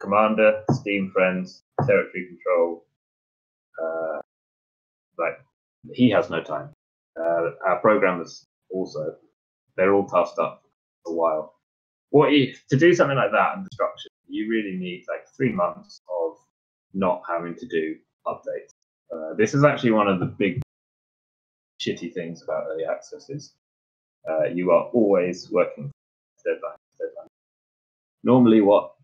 S2: Commander, Steam Friends, Territory Control. He has no time. Our programmers also, they're all tasked up for a while. To do something like that in destruction, you really need like 3 months of not having to do updates. This is actually one of the big shitty things about early access is you are always working deadline. Normally what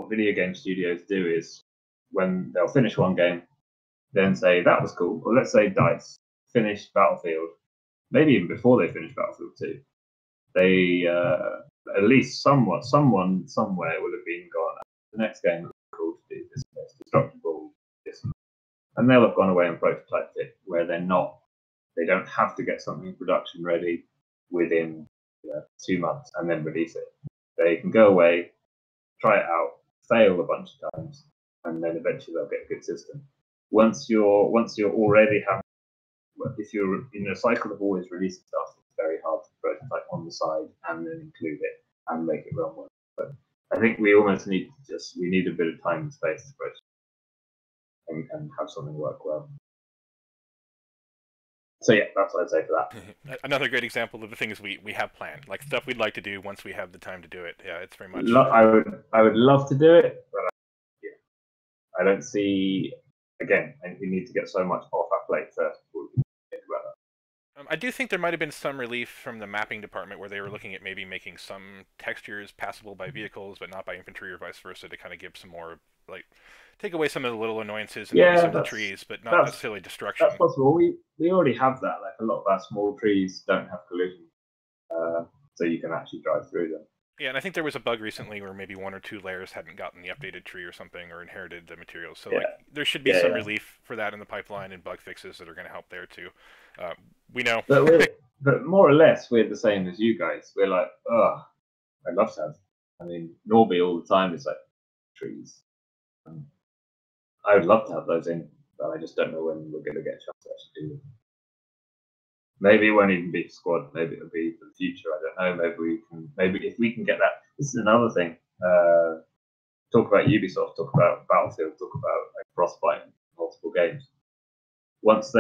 S2: video game studios do is when they'll finish one game, then say that was cool, or let's say DICE finished Battlefield, maybe even before they finished Battlefield 2, they at least someone somewhere would have been gone, the next game would be cool to do this, destructible, this, and they'll have gone away and prototyped it where they don't have to get something in production ready within 2 months and then release it. They can go away, try it out, fail a bunch of times, and then eventually they'll get a good system. Once you're already having, if you're in a cycle of always releasing stuff, it's very hard to prototype on the side and then include it and make it run well. But I think we almost need a bit of time and space to prototype and have something work well. So yeah, that's what I'd say for
S1: that. Another great example of the things we have planned, like stuff we'd like to do once we have the time to do it. Yeah, it's very much.
S2: I would love to do it, but I don't see. Again, I think we need to get so much off our plate first before we can think about that.
S1: I do think there might have been some relief from the mapping department where they were looking at maybe making some textures passable by vehicles, but not by infantry or vice versa, to kind of give some more, like, take away some of the little annoyances and maybe
S2: Yeah,
S1: some of the trees, but not
S2: that's
S1: necessarily destruction.
S2: that's possible. We already have that. Like a lot of our small trees don't have collision, so you can actually drive through them.
S1: Yeah, and I think there was a bug recently where maybe one or two layers hadn't gotten the updated tree or something, or inherited the materials. So,
S2: Yeah,
S1: like, there should be
S2: yeah,
S1: some
S2: yeah.
S1: relief for that in the pipeline and bug fixes that are going to help there too. We know.
S2: But more or less we're the same as you guys. We're like, oh, I'd love to have. I mean, Norby all the time is like trees. Um, I would love to have those in, but I just don't know when we're going to get a chance to actually do them. Maybe it won't even be squad. Maybe it'll be for the future. I don't know. Maybe we can. Maybe if we can get that. This is another thing. Talk about Ubisoft. Talk about Battlefield. Talk about like Frostbite and multiple games. Once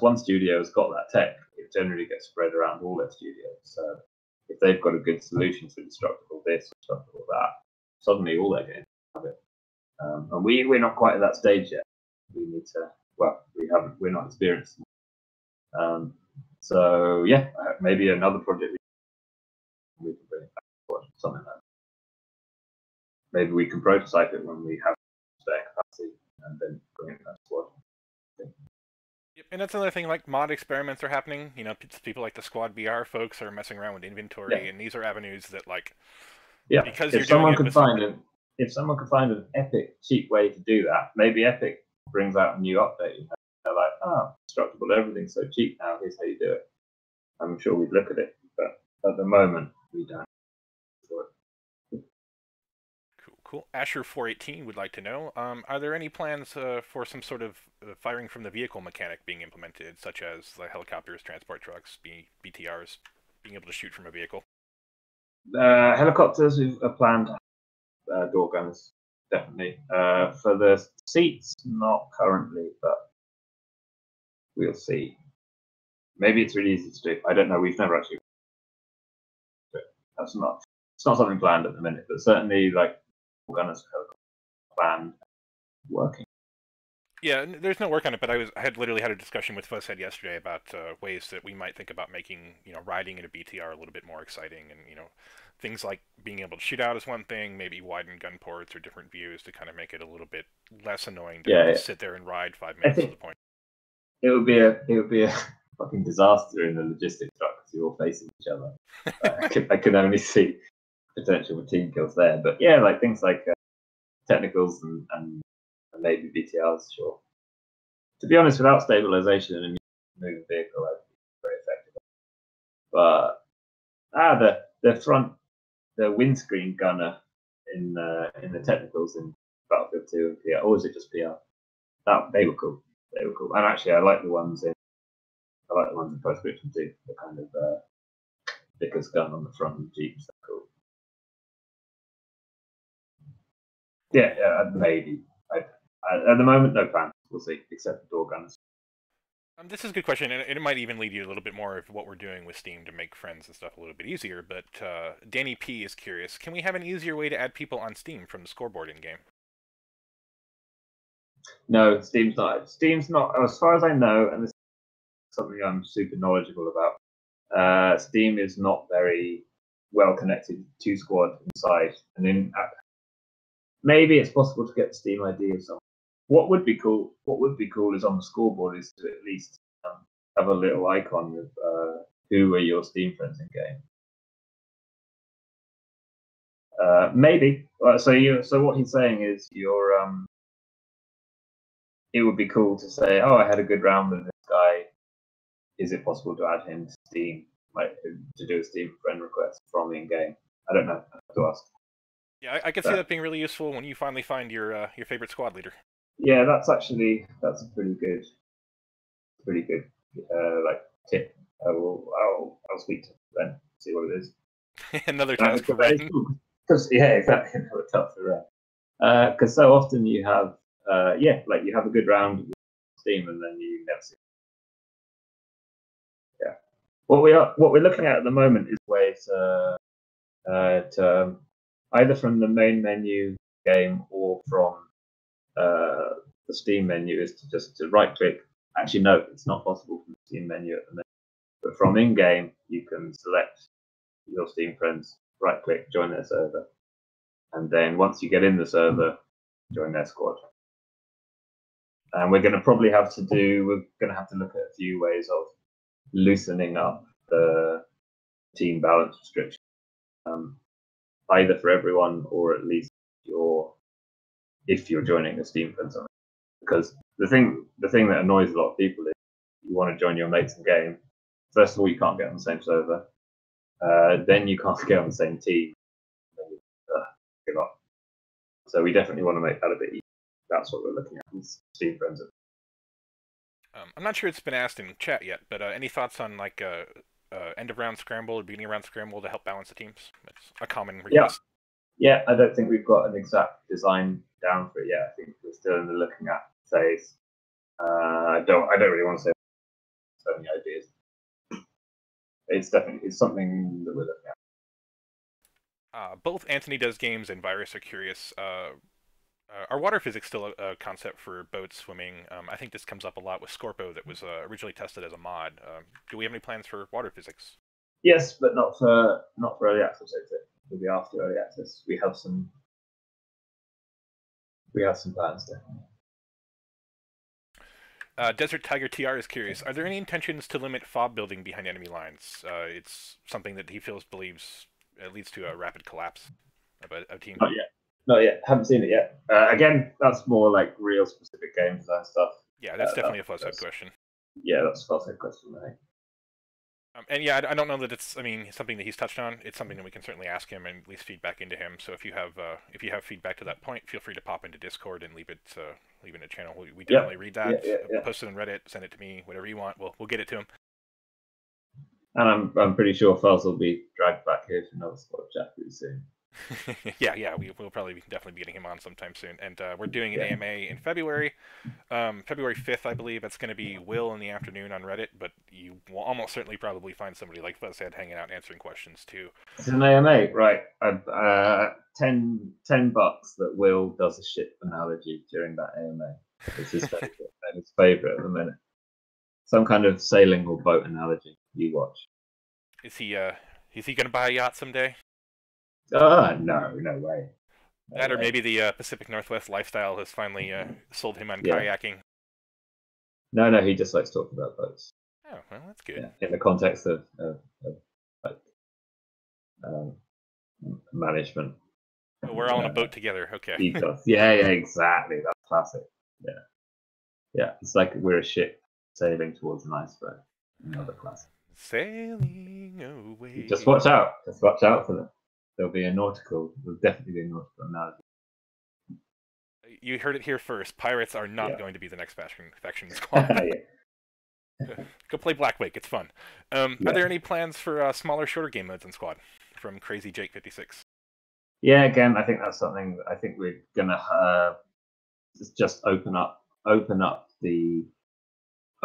S2: one studio has got that tech, it generally gets spread around all their studios. So if they've got a good solution to destructible this, destructible that, suddenly all their games have it. And we're not quite at that stage yet. We need to. Well, we haven't. We're not experienced. So yeah, maybe another project we can bring it back or something like that. Maybe we can prototype it when we have spare capacity and then bring it back to squad.
S1: Yep, and that's another thing. Like, mod experiments are happening. You know, people like the Squad BR folks are messing around with inventory,
S2: Yeah,
S1: and these are avenues that, like,
S2: yeah.
S1: because you're
S2: If
S1: doing
S2: someone
S1: it
S2: could
S1: with
S2: find an epic cheap way to do that, maybe Epic brings out a new update. And they're like, destructible, everything's so cheap now. Here's how you do it. I'm sure we'd look at it, but at the moment we don't.
S1: Cool. Asher 418 would like to know: are there any plans for some sort of firing from the vehicle mechanic being implemented, such as the helicopters, transport trucks, BTRs, being able to shoot from a vehicle?
S2: Helicopters we've planned door guns definitely. For the seats, not currently, but we'll see. Maybe it's really easy to do. I don't know. We've never actually. That's not. It's not something planned at the minute, but certainly like door gunners planned working.
S1: Yeah, there's no work on it, but I had literally had a discussion with Fuzzhead yesterday about ways that we might think about making, riding in a BTR a little bit more exciting, and things like being able to shoot out is one thing, maybe widen gun ports or different views to kind of make it a little bit less annoying to have to sit there and ride 5 minutes to the point.
S2: It would be a fucking disaster in the logistics truck because you're all facing each other. I can only see potential for team kills there, but yeah, like things like technicals and maybe BTRs, sure. To be honest, without stabilization in a moving vehicle, that would be very effective. But the windscreen gunner in the technicals in Battlefield 2 and PR, or is it just PR? They were cool. They were cool, and actually, I like the ones in Postscriptum too. The kind of Vickers gun on the front of the Jeeps. They're cool. Yeah, maybe. At the moment, no plans. We'll see, except for door guns.
S1: This is a good question, and it might even lead you a little bit more of what we're doing with Steam to make friends and stuff a little bit easier. But Danny P is curious: can we have an easier way to add people on Steam from the scoreboard in game?
S2: No, Steam's not. Steam's not, as far as I know, and this is something I'm super knowledgeable about. Steam is not very well connected to Squad inside, and then maybe it's possible to get the Steam ID of someone. What would be cool is on the scoreboard is to at least have a little icon of who are your Steam friends in game. Maybe. So what he's saying is it would be cool to say, oh, I had a good round with this guy. Is it possible to add him to Steam, like to do a Steam friend request from in game? I don't know. I have to ask.
S1: Yeah, I could see that being really useful when you finally find your favorite squad leader.
S2: Yeah, that's a pretty good like tip. I'll speak to them, see what it is.
S1: Another task for Ren.
S2: Because exactly, another task for Ren. Because so often you have like you have a good round with Steam and then you never see. Yeah, what we're looking at the moment is ways to either from the main menu game or from the Steam menu is to just right click, Actually, no, it's not possible from the Steam menu at the minute. But from in-game, you can select your Steam friends, right-click, join their server, and then once you get in the server, join their squad. And we're going to probably have to look at a few ways of loosening up the team balance restriction, either for everyone or at least if you're joining a Steam friends. Because the thing that annoys a lot of people is you want to join your mates in game. First of all, you can't get on the same server. Then you can't get on the same team. Give up. So we definitely want to make that a bit easier. That's what we're looking at with Steam friends.
S1: I'm not sure it's been asked in chat yet, but any thoughts on like end of round scramble or beginning of round scramble to help balance the teams? It's a common request.
S2: Yeah, I don't think we've got an exact design down for it yet. I think we're still in the looking at phase. I don't really want to say so many ideas. It's something that we're looking at.
S1: Both Anthony Does Games and Virus are curious. Are water physics still a concept for boat swimming? I think this comes up a lot with Scorpo that was originally tested as a mod. Do we have any plans for water physics?
S2: Yes, but not for early access. It'll be after early access. We have some plans there.
S1: Desert Tiger TR is curious. Are there any intentions to limit fob building behind enemy lines? It's something that he believes leads to a rapid collapse of a team.
S2: Not yet. Haven't seen it yet. Again, that's more like real specific game design stuff.
S1: Yeah, that's definitely a Fuzzhead question.
S2: Yeah, that's a Fuzzhead question, I think.
S1: And yeah, I don't know that it's something that he's touched on. It's something that we can certainly ask him and at least feedback into him. So if you have feedback to that point, feel free to pop into Discord and leave it in the channel. We definitely read that. Post it on Reddit, send it to me, whatever you want. We'll get it to him.
S2: And I'm pretty sure Fuzz will be dragged back here for another SquadChat pretty soon.
S1: yeah, we'll probably definitely be getting him on sometime soon. And we're doing an AMA in February, February 5th, I believe. That's going to be Will in the afternoon on Reddit, but you will almost certainly probably find somebody like Fuzzhead hanging out answering questions too.
S2: It's an AMA, right? $10 that Will does a ship analogy during that AMA. It's his favorite, and his favorite at the minute. Some kind of sailing or boat analogy. You watch.
S1: Is he going to buy a yacht someday?
S2: No way.
S1: That or maybe the Pacific Northwest lifestyle has finally sold him on kayaking.
S2: No, he just likes talking about boats.
S1: Oh, well, that's good.
S2: Yeah, in the context of like management.
S1: We're all on a boat together. Okay.
S2: Yeah, exactly. That's classic. Yeah. It's like we're a ship sailing towards an iceberg. Another classic.
S1: Sailing away.
S2: Just watch out. Just watch out for them. There'll definitely be a nautical analogy.
S1: You heard it here first. Pirates are not going to be the next faction squad. Go play Blackwake. It's fun. Are there any plans for smaller, shorter game modes in Squad? From Crazy Jake 56.
S2: Yeah, again, I think that's something. I think we're gonna just open up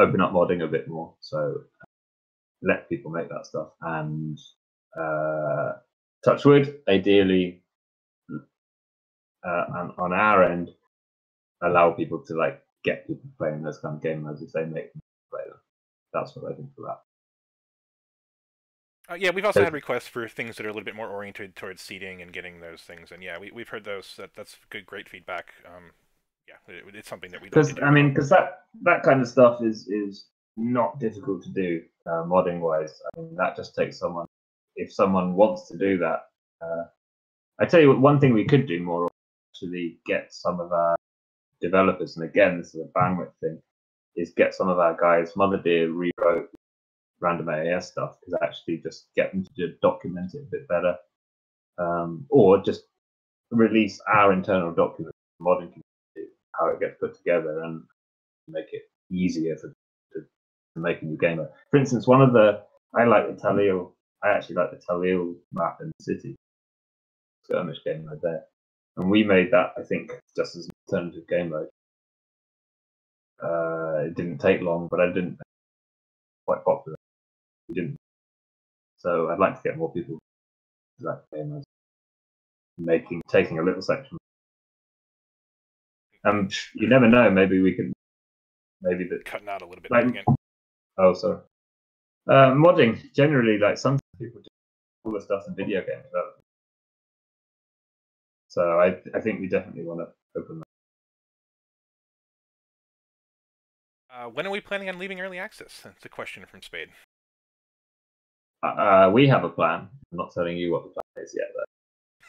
S2: modding a bit more. So let people make that stuff and. Touch wood, ideally, on our end, allow people to get people playing those kind of game modes if they make them play them. That's what I think for
S1: that. Yeah, we've also had requests for things that are a little bit more oriented towards seeding and getting those things, and yeah, we've heard those. That's great feedback. It's something that we like to do.
S2: Because that kind of stuff is not difficult to do modding wise. I mean, that just takes someone. If someone wants to do that, I tell you what, one thing we could do more of, actually get some of our developers, and again, this is a bandwidth thing, is get some of our guys, Mother Deer rewrote random AAS stuff, because actually just get them to document it a bit better, or just release our internal document, modding community, how it gets put together, and make it easier to make a new game. For instance, I actually like the Talil map in the city. Skirmish game mode there. And we made that, I think, just as an alternative game mode. It didn't take long, but I didn't quite popular. We didn't. So I'd like to get more people to that game mode. Taking a little section. You never know, maybe we can maybe the
S1: Cutting out a little bit
S2: like.
S1: there again.
S2: Oh, sorry. Modding generally, like some people do all the stuff in video game development. So I think we definitely want to open
S1: that. When are we planning on leaving early access? That's a question from Spade.
S2: We have a plan. I'm not telling you what the plan is yet, though.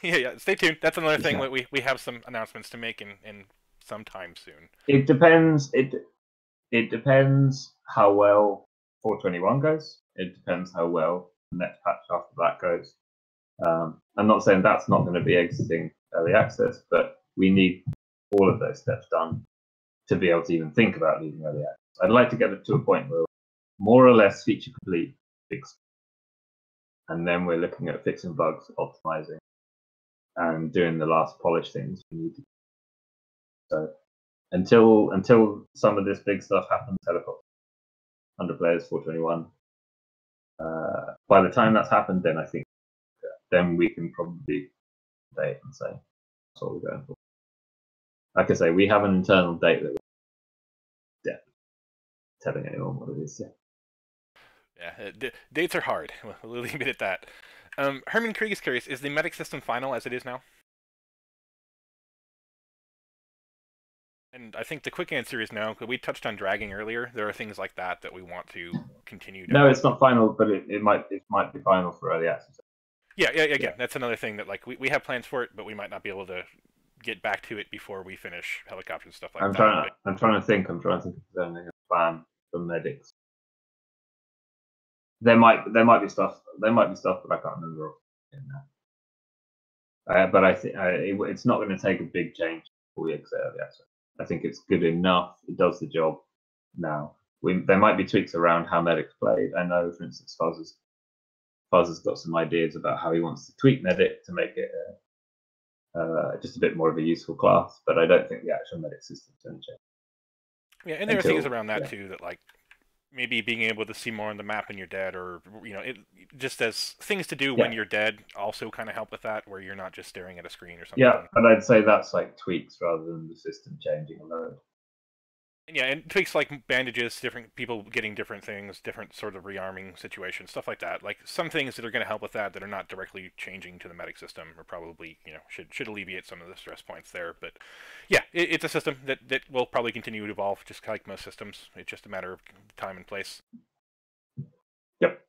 S1: Yeah. Stay tuned. That's another thing. We have some announcements to make in sometime soon.
S2: It depends. It depends how well 421 goes. It depends how well the next patch after that goes. I'm not saying that's not going to be exiting early access, but we need all of those steps done to be able to even think about leaving early access. I'd like to get it to a point where we're more or less feature complete, fixed, and then we're looking at fixing bugs, optimizing, and doing the last polish things we need to. So until some of this big stuff happens, helicopter, 100 players, 421. By the time that's happened, then I think then we can probably date and say that's what we're going for. Like I say, we have an internal date that we're definitely telling anyone what it is.
S1: Yeah, dates are hard. We'll leave it at that. Herman Krieg is curious: is the medic system final as it is now? And I think the quick answer is no. We touched on dragging earlier. There are things like that we want to continue to.
S2: No, it's not final, but it might be final for early access.
S1: Yeah. Again, that's another thing that like we have plans for it, but we might not be able to get back to it before we finish helicopters and stuff like that.
S2: I'm trying to think if there's anything a plan for medics. There might be stuff. There might be stuff that I can't remember. But I think it's not going to take a big change before we exit early access. I think it's good enough. It does the job now. There might be tweaks around how medics played. I know, for instance, Fuzz has got some ideas about how he wants to tweak medic to make it just a bit more of a useful class. But I don't think the actual medic system is going to change.
S1: Yeah, and there are things around that too that like maybe being able to see more on the map when you're dead, or it just as things to do when you're dead also kind of help with that, where you're not just staring at a screen or something.
S2: Yeah, but I'd say that's like tweaks rather than the system changing alone.
S1: And yeah, and tweaks like bandages, different people getting different things, different sort of rearming situations, stuff like that. Like some things that are going to help with that are not directly changing to the medic system, or probably should alleviate some of the stress points there. But yeah, it's a system that will probably continue to evolve, just like most systems. It's just a matter of time and place.
S2: Yep.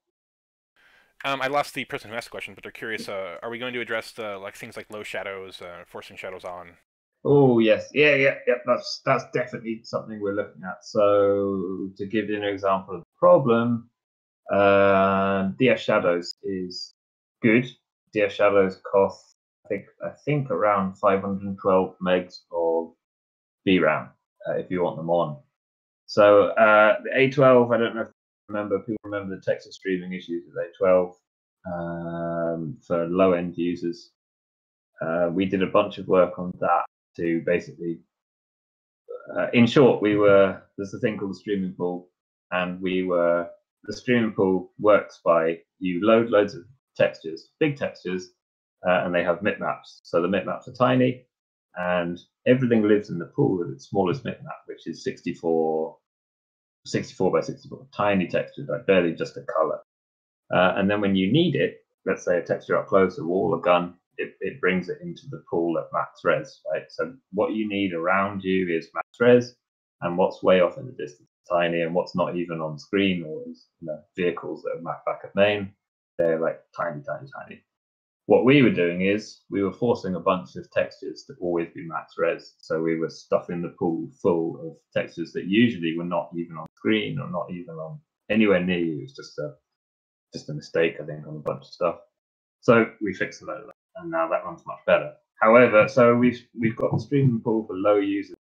S1: I lost the person who asked the question, but they're curious. Are we going to address like things like low shadows, forcing shadows on?
S2: Oh yes, yeah. That's definitely something we're looking at. So to give you an example of the problem, DS Shadows is good. DS Shadows cost I think around 512 megs of VRAM if you want them on. So the A12, I don't know if people remember the Texas streaming issues with A12 for low end users. We did a bunch of work on that to basically, in short, there's a thing called the streaming pool, and the streaming pool works by you load loads of textures, big textures, and they have bitmaps. So the bitmaps are tiny, and everything lives in the pool with its smallest bitmap, which is 64 by 64, tiny textures, like barely just a color. And then when you need it, let's say a texture up close, a wall, a gun, it brings it into the pool at max res, right? So what you need around you is max res, and what's way off in the distance is tiny, and what's not even on screen or is vehicles that are mapped back at main, they're like tiny. What we were doing is we were forcing a bunch of textures to always be max res. So we were stuffing the pool full of textures that usually were not even on screen or not even on anywhere near you. It's just a mistake, I think, on a bunch of stuff. So we fixed a load of that, and now that runs much better. However, so we've got the streaming pool for low users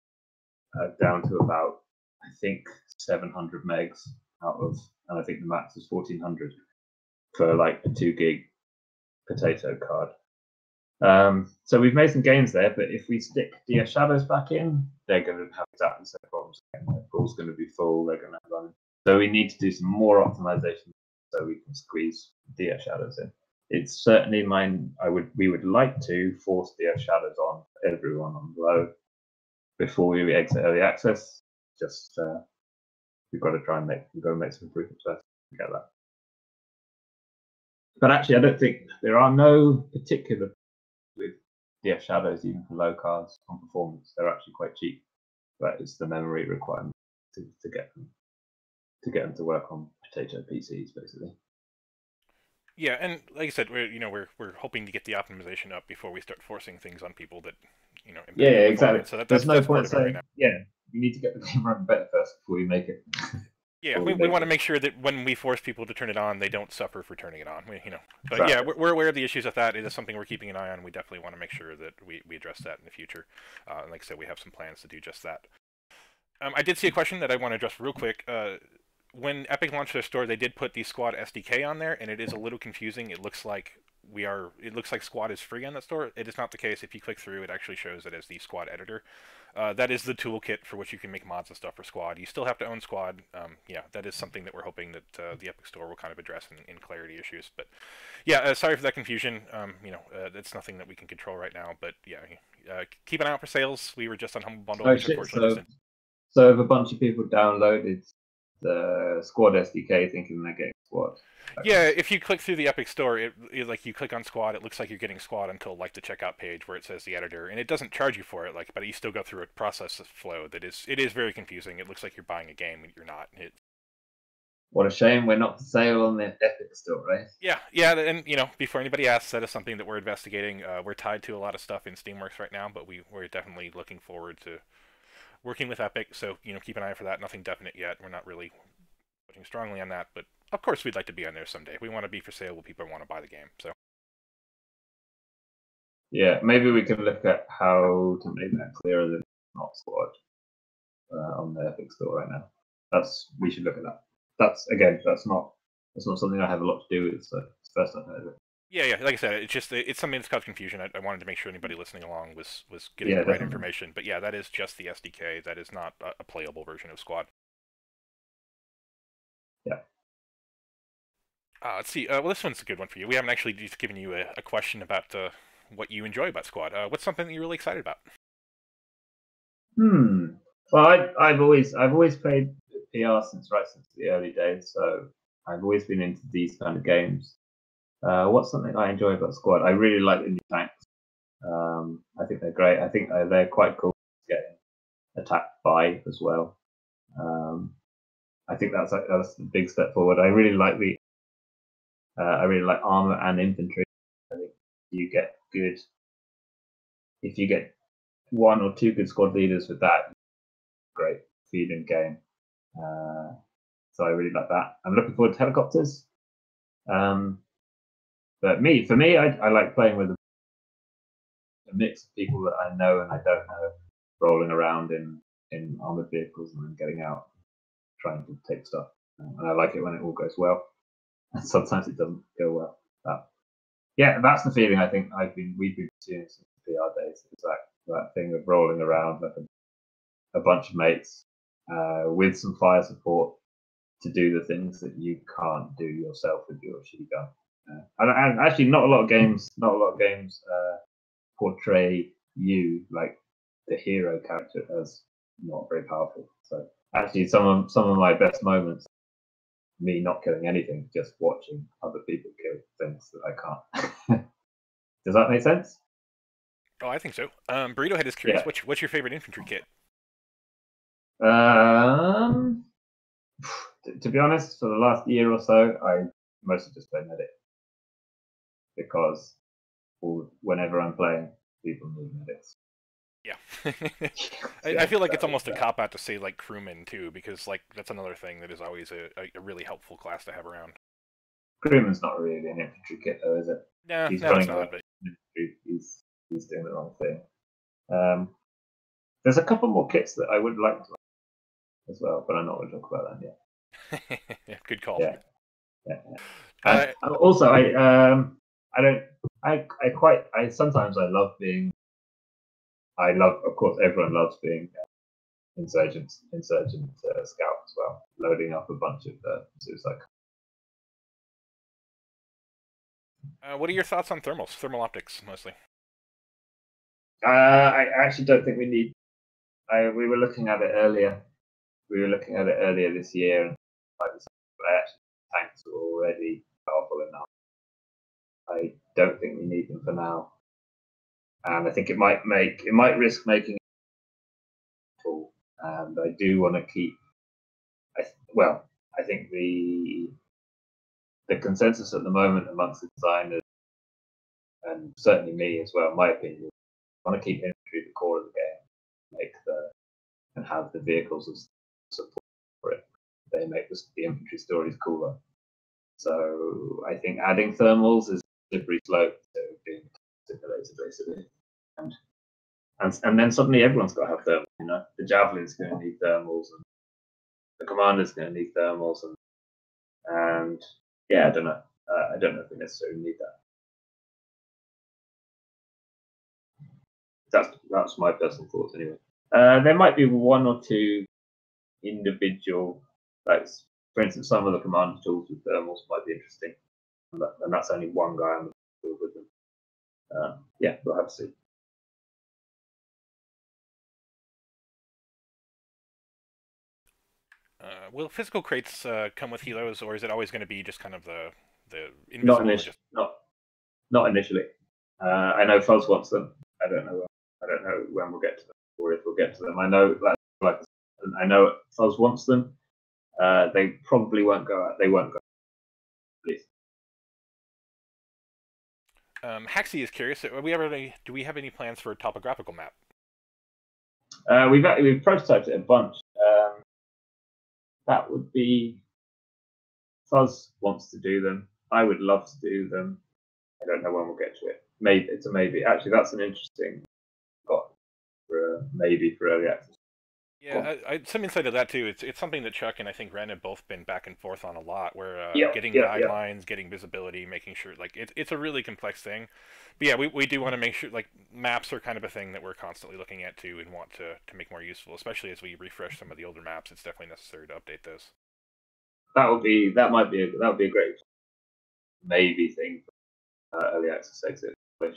S2: down to about, I think, 700 megs out of, and I think the max is 1400 for like a 2 gig potato card. So we've made some gains there, but if we stick DS Shadows back in, they're going to have exactly the same problems. The pool's going to be full, they're going to run. So we need to do some more optimization so we can squeeze DS Shadows in. It's certainly mine. We would like to force DS Shadows on everyone on low before we exit early access. Just we've got to try and make some improvements first to get that. But actually, I don't think there are no particular with DF shadows even for low cards on performance. They're actually quite cheap, but it's the memory requirement to get them to work on potato PCs basically.
S1: Yeah, and like I said, we're hoping to get the optimization up before we start forcing things on people that impact
S2: exactly.
S1: So
S2: there's no point
S1: part saying,
S2: right now. Yeah, you need to get the game running better first before you make it.
S1: Yeah, we want to make sure that when we force people to turn it on, they don't suffer for turning it on. But exactly. Yeah, we're aware of the issues with that. It is something we're keeping an eye on. We definitely want to make sure that we address that in the future. And like I said, we have some plans to do just that. I did see a question that I want to address real quick. When Epic launched their store, they did put the Squad SDK on there, and it is a little confusing. It looks like Squad is free on that store. It is not the case. If you click through, it actually shows it as the Squad editor. That is the toolkit for which you can make mods and stuff for Squad. You still have to own Squad. Yeah, that is something that we're hoping that the Epic Store will kind of address in clarity issues. But yeah, sorry for that confusion. It's nothing that we can control right now. But yeah, keep an eye out for sales. We were just on Humble Bundle.
S2: So if a bunch of people downloaded the Squad SDK thinking they're getting Squad.
S1: Yeah, if you click through the Epic Store, like you click on Squad, it looks like you're getting Squad until like the checkout page where it says the editor, and it doesn't charge you for it, but you still go through a process flow that it is very confusing. It looks like you're buying a game and you're not.
S2: What a shame we're not for sale on the Epic Store, right?
S1: Yeah, and before anybody asks, that is something that we're investigating. We're tied to a lot of stuff in Steamworks right now, but we're definitely looking forward to working with Epic. So keep an eye for that. Nothing definite yet. We're not really pushing strongly on that, but of course we'd like to be on there someday. We want to be for sale when people want to buy the game. So
S2: yeah, maybe we can look at how to make that clearer than not Squad on the Epic Store right now. We should look at that. That's not something I have a lot to do with. So it's the first I've heard of it.
S1: Yeah. Like I said, it's something that's caused confusion. I wanted to make sure anybody listening along was getting the right information. But yeah, that is just the SDK. That is not a playable version of Squad.
S2: Yeah.
S1: Let's see. Well, this one's a good one for you. We haven't actually just given you a question about what you enjoy about Squad. What's something that you're really excited about?
S2: Well, I've always played PR since the early days, so I've always been into these kind of games. What's something I enjoy about Squad? I really like the new tanks. I think they're great. I think they're quite cool to get attacked by as well. I think that's a big step forward. I really like armor and infantry. I think you get good if you get one or two good squad leaders with that. Great feeling game. So I really like that. I'm looking forward to helicopters. But for me, I like playing with a mix of people that I know and I don't know, rolling around in armored vehicles and then getting out, trying to take stuff. And I like it when it all goes well. And sometimes it doesn't go well. Yeah, that's the feeling I think we've been pursuing since the PR days. It's that thing of rolling around like a bunch of mates with some fire support to do the things that you can't do yourself with your shitty gun. And actually, not a lot of games portray you like the hero character as not very powerful. So actually, some of my best moments, me not killing anything, just watching other people kill things that I can't. Does that make sense?
S1: Oh, I think so. Burrito Head is curious. Yeah. What's your favorite infantry kit?
S2: To be honest, for the last year or so, I mostly just play medic because whenever I'm playing, people need medics.
S1: Yeah. I feel like it's almost a cop-out to say like crewman too, because like that's another thing that is always a really helpful class to have around.
S2: Crewman's not really an infantry kit though, is it?
S1: No, he's running not. But...
S2: He's doing the wrong thing. There's a couple more kits that I would like to as well, but I'm not going to talk about that yet.
S1: Yeah, good call.
S2: Yeah. Also, of course, everyone loves being insurgent scout as well, loading up a bunch of suicide.
S1: What are your thoughts on thermal optics, mostly?
S2: I actually don't think we need. We were looking at it earlier. we were looking at it earlier this year, and actually tanks are already powerful enough. I don't think we need them for now, and I think it might risk making it tool. And I do want to keep. I think the consensus at the moment amongst the designers, and certainly me as well, in my opinion, I want to keep infantry the core of the game, and have the vehicles as support for it. They make the infantry stories cooler. So I think adding thermals is a slippery slope to being simulated, basically. And then suddenly everyone's got to have thermals. You know, the javelin's going to need thermals, and the commander's going to need thermals, and yeah, I don't know. I don't know if we necessarily need that. That's my personal thoughts anyway. There might be one or two individual, like for instance, some of the commander tools with thermals might be interesting, and that's only one guy on the field with them. Yeah, we'll have to see.
S1: Will physical crates come with helos, or is it always going to be just kind of the invisible?
S2: Not initially. I know Fuzz wants them. I don't know when we'll get to them, or if we'll get to them. I know I know Fuzz wants them. They probably won't go out. They won't go out, please.
S1: Haxie is curious. Do we have any plans for a topographical map?
S2: We've prototyped it a bunch. That would be. Fuzz wants to do them. I would love to do them. I don't know when we'll get to it. Maybe it's a maybe. Actually, that's an interesting spot for maybe for early access.
S1: Yeah, some insight of that too. It's something that Chuck and I think Ren have both been back and forth on a lot. Where getting guidelines, getting visibility, making sure it's a really complex thing. But yeah, we do want to make sure maps are kind of a thing that we're constantly looking at too, and want to make more useful, especially as we refresh some of the older maps. It's definitely necessary to update those.
S2: That would be a great maybe thing for early access exit, but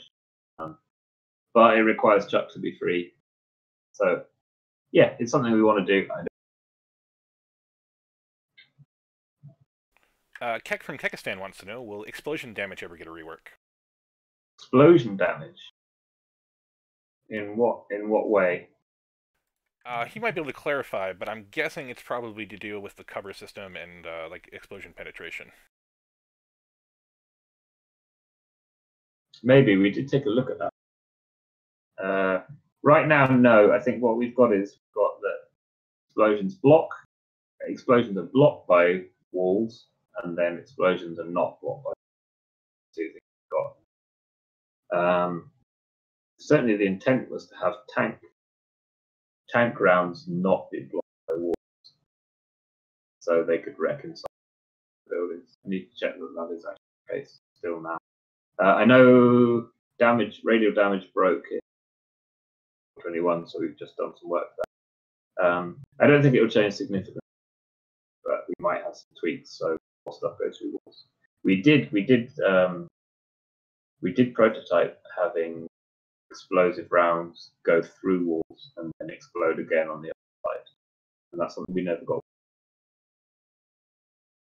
S2: it requires Chuck to be free. So yeah, it's something we want to do.
S1: Kek from Kekistan wants to know: will explosion damage ever get a rework?
S2: Explosion damage? In what way?
S1: He might be able to clarify, but I'm guessing it's probably to deal with the cover system and explosion penetration.
S2: Maybe we did take a look at that. Right now, no. I think what we've got is that explosions are blocked by walls, and then explosions are not blocked by two things we've got. Certainly, the intent was to have tank rounds not be blocked by walls, so they could wreck inside buildings. I need to check that is actually the case still now. I know radial damage broke in 21, so we've just done some work there. I don't think it will change significantly, but we might have some tweaks so more stuff goes through walls. We did prototype having explosive rounds go through walls and then explode again on the other side, and that's something we never got.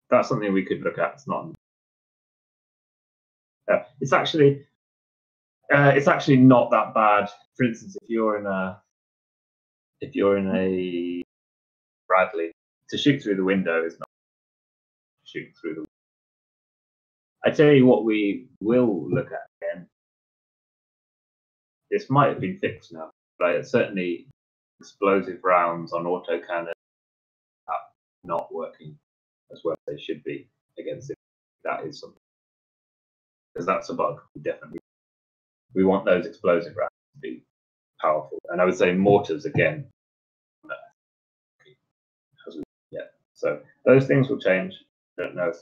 S2: That's something we could look at. It's not. It's actually not that bad. For instance, if you're in a Bradley, to shoot through the window is not shooting through the. I tell you what, we will look at again. This might have been fixed now, but certainly explosive rounds on autocannon are not working as well as they should be against it. That is something, because that's a bug. We want those explosive rounds to be powerful, and I would say mortars again. Yeah, so those things will change. I don't know if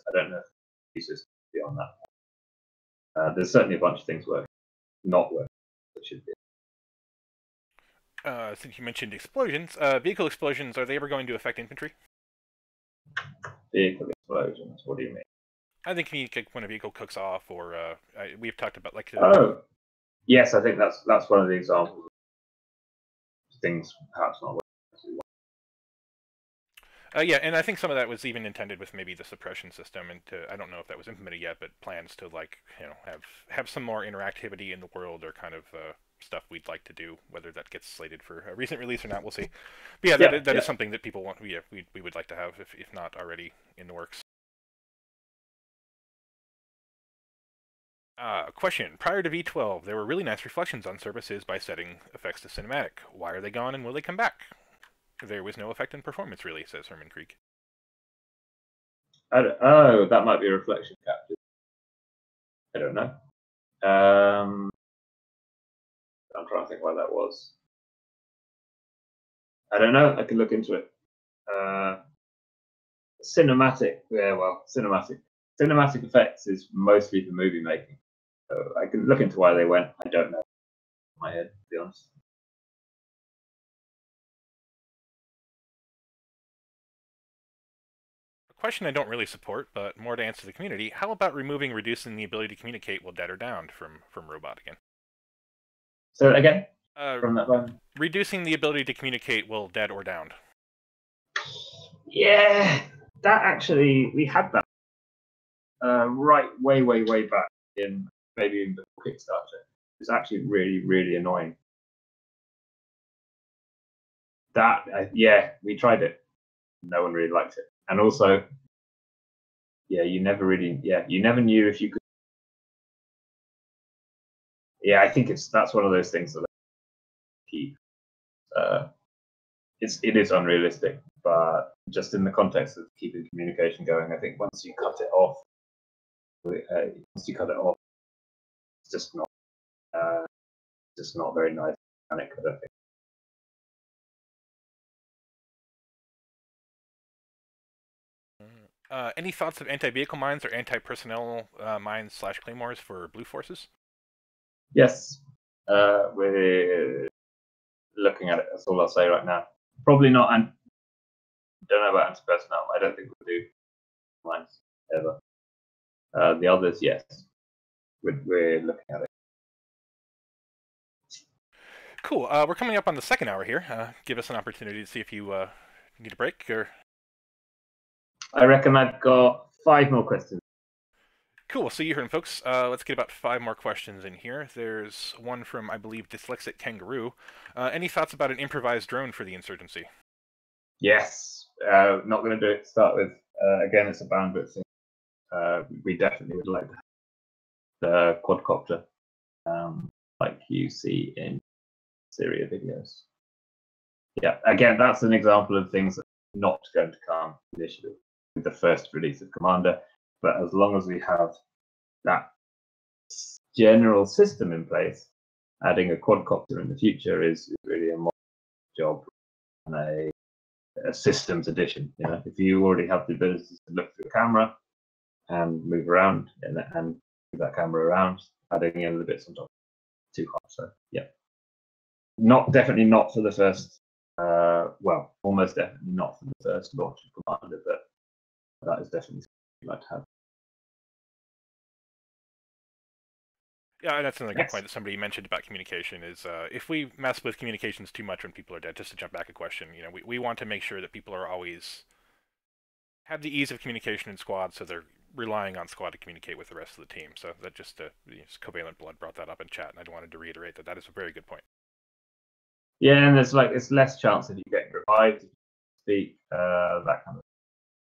S2: the system beyond that. There's certainly a bunch of things not working that should be.
S1: Since you mentioned explosions, vehicle explosions, are they ever going to affect infantry?
S2: Vehicle explosions? What do you mean?
S1: I think when a vehicle cooks off, or we've talked about
S2: Oh, yes, I think that's one of the examples of things perhaps not working.
S1: Yeah, and I think some of that was even intended with maybe the suppression system, and I don't know if that was implemented yet, but plans to like have some more interactivity in the world or kind of stuff we'd like to do. Whether that gets slated for a recent release or not, we'll see. But yeah,
S2: Yeah,
S1: that
S2: yeah.
S1: is something that people want. We would like to have if not already in the works. Question: Prior to V12, there were really nice reflections on surfaces by setting effects to cinematic. Why are they gone, and will they come back? There was no effect in performance, really, says Herman Creek.
S2: Oh, that might be a reflection capture. I don't know. I'm trying to think why that was. I don't know. I can look into it. Cinematic. Yeah, well, cinematic. Cinematic effects is mostly for movie making. So I can look into why they went. I don't know. In my head, to be honest.
S1: A question I don't really support, but more to answer the community. How about reducing the ability to communicate while dead or downed from robot again?
S2: So again,
S1: Uh,
S2: from that one.
S1: reducing the ability to communicate while dead or downed.
S2: Yeah, that actually we had that right way back in maybe even before Kickstarter. It's actually really annoying. That yeah, we tried it. No one really liked it, and also yeah, you never knew if you could. Yeah, I think that's one of those things that I keep. Uh, it is unrealistic, but just in the context of keeping communication going, I think once you cut it off, it's just not very nice mechanic. I don't think.
S1: Any thoughts of anti-vehicle mines or anti-personnel mines / claymores for blue forces?
S2: Yes, we're looking at it. That's all I'll say right now. Probably not. And don't know about anti-personnel. I don't think we'll do mines ever. The others, yes, we're looking at it.
S1: Cool. We're coming up on the second hour here. Give us an opportunity to see if you need a break or.
S2: I reckon I've got 5 more questions.
S1: Cool. So you heard him, folks. Let's get about 5 more questions in here. There's one from, I believe, Dyslexic Kangaroo. Any thoughts about an improvised drone for the Insurgency?
S2: Yes, not going to do it to start with. Again, it's a bandwidth thing. We definitely would like to have the quadcopter, like you see in Syria videos. Yeah, again, that's an example of things that are not going to come initially with the first release of Commander. But as long as we have that general system in place, adding a quadcopter in the future is really a job and a systems addition. You know, if you already have the ability to look through the camera and move around and move that camera around, adding in the bits on top, too hard. So yeah, definitely not for the first. Well, almost definitely not for the first launch of Commander, but that is definitely something I'd like to have.
S1: Yeah, that's another good
S2: Yes.
S1: point that somebody mentioned about communication is if we mess with communications too much when people are dead, just to jump back a question, we want to make sure that people are always have the ease of communication in squad, so they're relying on squad to communicate with the rest of the team. So that just Covalent Blood brought that up in chat, and I wanted to reiterate that is a very good point.
S2: Yeah, and it's less chance of you getting revived if you speak, that kind of.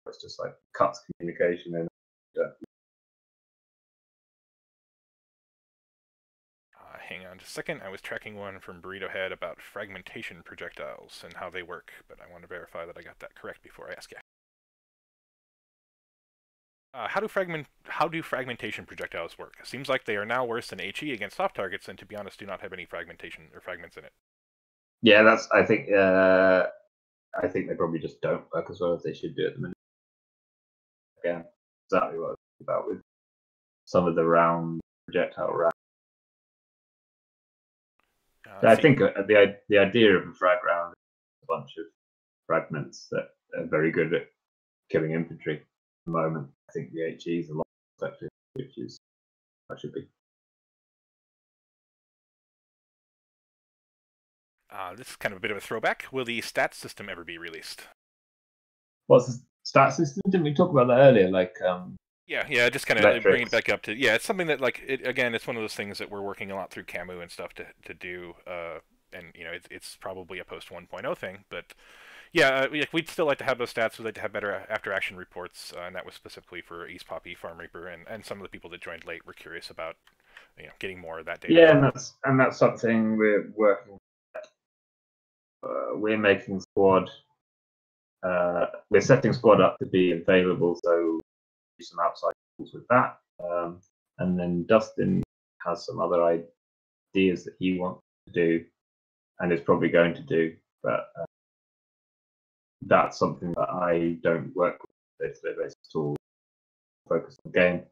S2: It's just like cuts communication and.
S1: Hang on just a second. I was tracking one from Burrito Head about fragmentation projectiles and how they work, but I want to verify that I got that correct before I ask you. How do fragmentation projectiles work? It seems like they are now worse than HE against soft targets, and to be honest, do not have any fragmentation or fragments in it.
S2: Yeah, that's. I think they probably just don't work as well as they should do at the minute. Again, exactly what I was about with some of the projectile round. I think the idea of a frag round is a bunch of fragments that are very good at killing infantry. At the moment, I think the HE is a lot more effective, which is that should be.
S1: This is kind of a bit of a throwback. Will the stats system ever be released?
S2: what's the stat system? Didn't we talk about that earlier? Like
S1: Yeah, just kind of bringing it back up to it's something that again, it's one of those things that we're working a lot through Camu and stuff to do, and it's probably a post 1.0 thing, but yeah, we'd still like to have those stats. We'd like to have better after action reports, and that was specifically for East Poppy, Farm Reaper, and some of the people that joined late were curious about getting more of that data.
S2: Yeah, and that's something we're working. We're making Squad. We're setting Squad up to be available, so do some outside tools with that. And then Dustin has some other ideas that he wants to do, and is probably going to do, but that's something that I don't work with day-to-day basis at all. Focus on the game,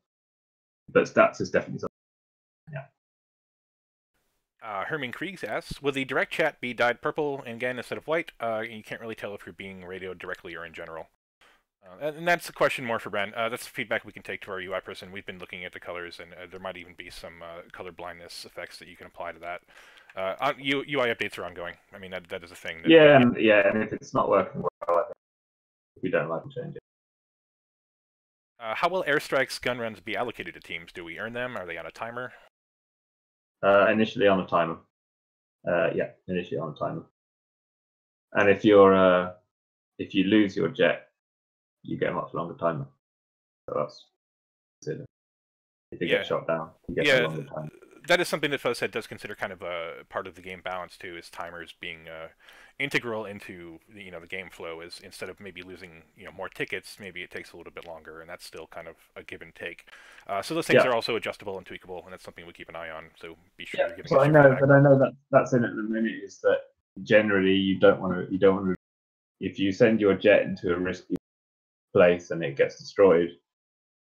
S2: but stats is definitely something. Yeah.
S1: Herman Kriegs asks, will the direct chat be dyed purple again instead of white? You can't really tell if you're being radioed directly or in general. And that's a question more for Bren. That's feedback we can take to our UI person. We've been looking at the colors, and there might even be some color blindness effects that you can apply to that. UI updates are ongoing. I mean, that is a thing.
S2: And if it's not working well, I think we don't like to change it.
S1: How will Airstrikes gun runs be allocated to teams? Do we earn them? Are they on a timer?
S2: Initially on a timer. Initially on a timer. And if you lose your jet, you get a much longer timer. So that's it. If you get shot down, you get a longer timer.
S1: That is something that Fuzzhead does consider kind of a part of the game balance too, is timers being integral into the game flow. Is instead of maybe losing more tickets, maybe it takes a little bit longer, and that's still kind of a give and take. So those things are also adjustable and tweakable, and that's something we keep an eye on. So be sure to give us
S2: I know that that's in at the minute. Is that generally you don't want to. If you send your jet into a risky place and it gets destroyed,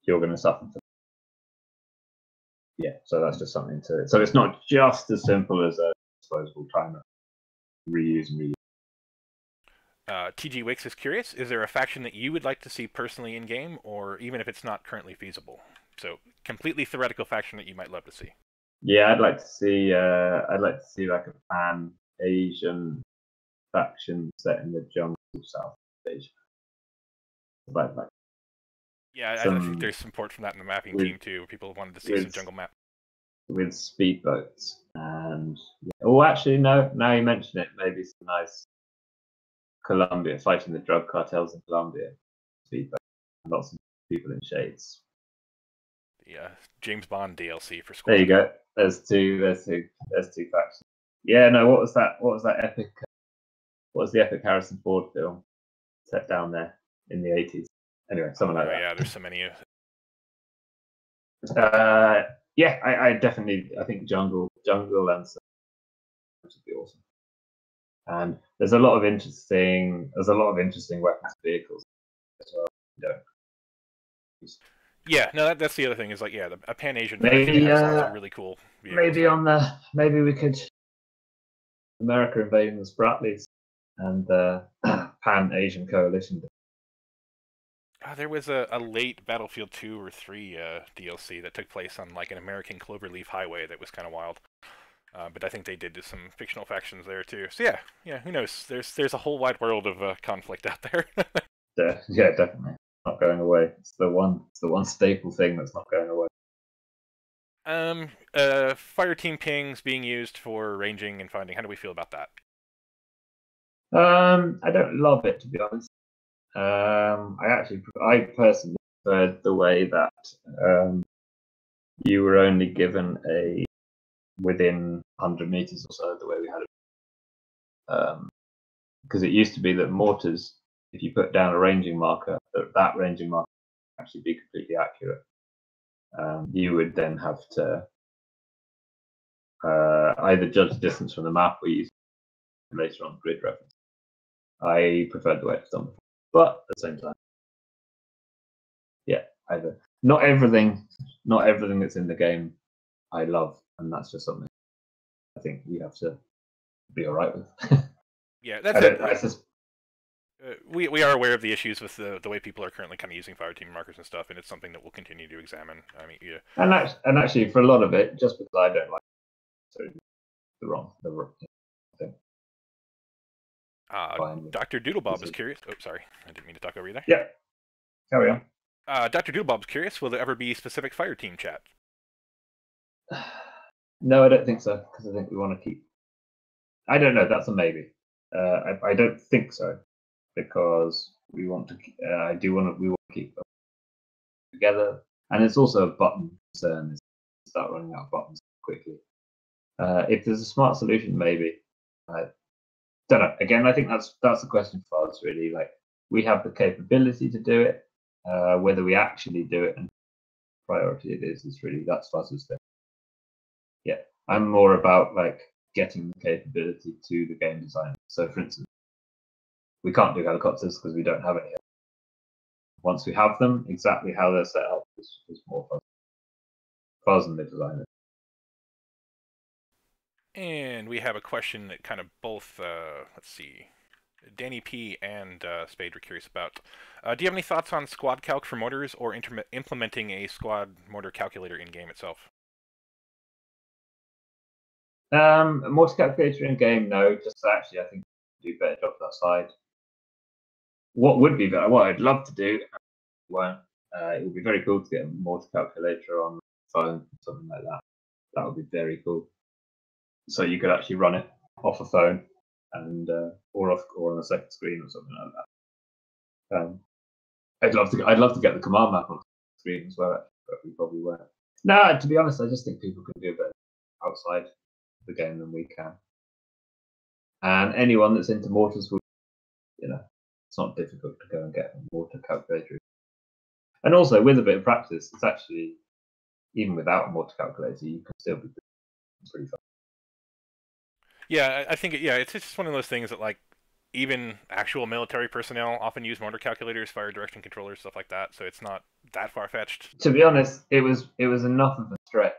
S2: you're going to suffer. So that's just something to. So it's not just as simple as a disposable timer. Reuse and reuse.
S1: TG Wicks is curious: is there a faction that you would like to see personally in game, or even if it's not currently feasible? So completely theoretical faction that you might love to see.
S2: Yeah, I'd like to see. Like a Pan-Asian faction set in the jungle of South Asia. Like that.
S1: Yeah, I think there's support from that in the mapping team too. Where people wanted to see some jungle map
S2: with speedboats and. Actually, no. Now you mention it, maybe some nice Colombia fighting the drug cartels in Colombia. Speedboat, lots of people in shades.
S1: Yeah, James Bond DLC for Squad.
S2: There you go. There's two factions. Yeah, no. What was that epic? What was the epic Harrison Ford film set down there in the 80s? Anyway, something like that.
S1: Yeah, there's so many.
S2: I definitely. I think jungle and stuff would be awesome. And there's a lot of interesting weapons vehicles as well.
S1: Yeah, no, that's the other thing is a Pan-Asian faction has lots of really cool vehicles.
S2: Maybe we could America invading the Spratlys and the Pan-Asian coalition.
S1: There was a late Battlefield 2 or 3 DLC that took place on like an American cloverleaf highway that was kind of wild. But I think they did some fictional factions there too. So yeah, who knows? There's a whole wide world of conflict out there.
S2: Yeah, definitely not going away. It's the one staple thing that's not going away.
S1: Fireteam pings being used for ranging and finding. How do we feel about that?
S2: I don't love it, to be honest. I personally preferred the way that you were only given a within 100 meters or so, the way we had it. Because it used to be that mortars, if you put down a ranging marker, that ranging marker would actually be completely accurate. You would then have to either judge the distance from the map or use later on grid reference. I preferred the way it's done before. But at the same time, either not everything that's in the game I love, and that's just something I think you have to be all right with.
S1: Yeah, that's it. We are aware of the issues with the way people are currently kind of using fireteam markers and stuff, and it's something that we'll continue to examine. I mean, yeah.
S2: And actually, for a lot of it, just because I don't like it, so the wrong thing. fine with
S1: Dr. Doodlebob is
S2: this.
S1: curious. Oh, sorry, I didn't mean to talk over you there.
S2: Yeah, carry on.
S1: Dr. Doodlebob's curious. Will there ever be specific fire team chat?
S2: No, I don't think so, because I think we want to keep. I don't know. That's a maybe. I don't think so, because we want to. I do want to. We want to keep them together, and it's also a button concern. Is start running out of buttons quickly. If there's a smart solution, maybe. I don't know. Again, I think that's a question for us, really. Like, we have the capability to do it. Whether we actually do it and priority it is really that's Fuzz's thing. Yeah, I'm more about like getting the capability to the game designer. So, for instance, we can't do helicopters because we don't have any. Once we have them, exactly how they're set up is more fun. Fuzz and the designer.
S1: And we have a question that kind of both, let's see, Danny P and Spade were curious about. Do you have any thoughts on squad calc for mortars or implementing a squad mortar calculator in game itself?
S2: Mortar calculator in game, no. Just actually, I think do a better job that side. What would be better? What I'd love to do, won't. It would be very cool to get a mortar calculator on the phone, something like that. That would be very cool. So you could actually run it off a phone and or on a second screen or something like that. I'd love to get the command map on the screen as well, but we probably won't. No, to be honest, I just think people can do a bit outside the game than we can. And anyone that's into mortars will, it's not difficult to go and get a mortar calculator. And also, with a bit of practice, it's actually, even without a mortar calculator, you can still be pretty fun.
S1: Yeah, I think it's just one of those things that like even actual military personnel often use mortar calculators, fire direction controllers, stuff like that. So it's not that far fetched.
S2: To be honest, it was enough of a stretch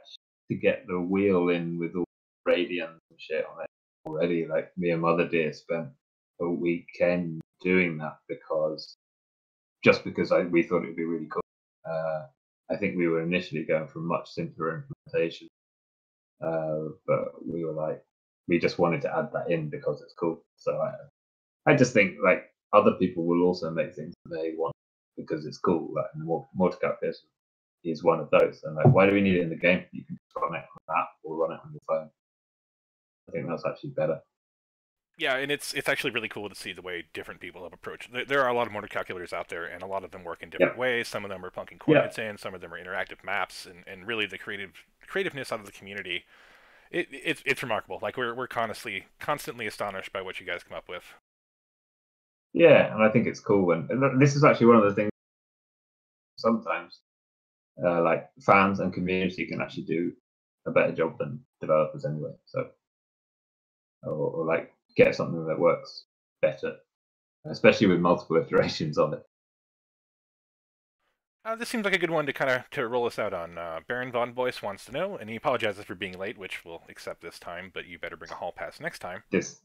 S2: to get the wheel in with all the radians and shit on it already. Like me and Mother Dear spent a weekend doing that because we thought it would be really cool. I think we were initially going for a much simpler implementation, but we were like, we just wanted to add that in because it's cool. So I just think like other people will also make things that they want because it's cool. Like the mortar calculator is one of those. And like, why do we need it in the game? You can just run it on the app or run it on your phone. I think that's actually better.
S1: Yeah, and it's actually really cool to see the way different people have approached. There are a lot of mortar calculators out there, and a lot of them work in different ways. Some of them are plunking coordinates in, some of them are interactive maps, and really the creativeness out of the community. It's remarkable. Like we're constantly astonished by what you guys come up with.
S2: Yeah, and I think it's cool. And this is actually one of the things sometimes like fans and community can actually do a better job than developers anyway. So, or like get something that works better, especially with multiple iterations of it.
S1: This seems like a good one to kind of to roll us out on. Baron Von Voice wants to know, and he apologizes for being late, which we'll accept this time, but you better bring a hall pass next time.
S2: This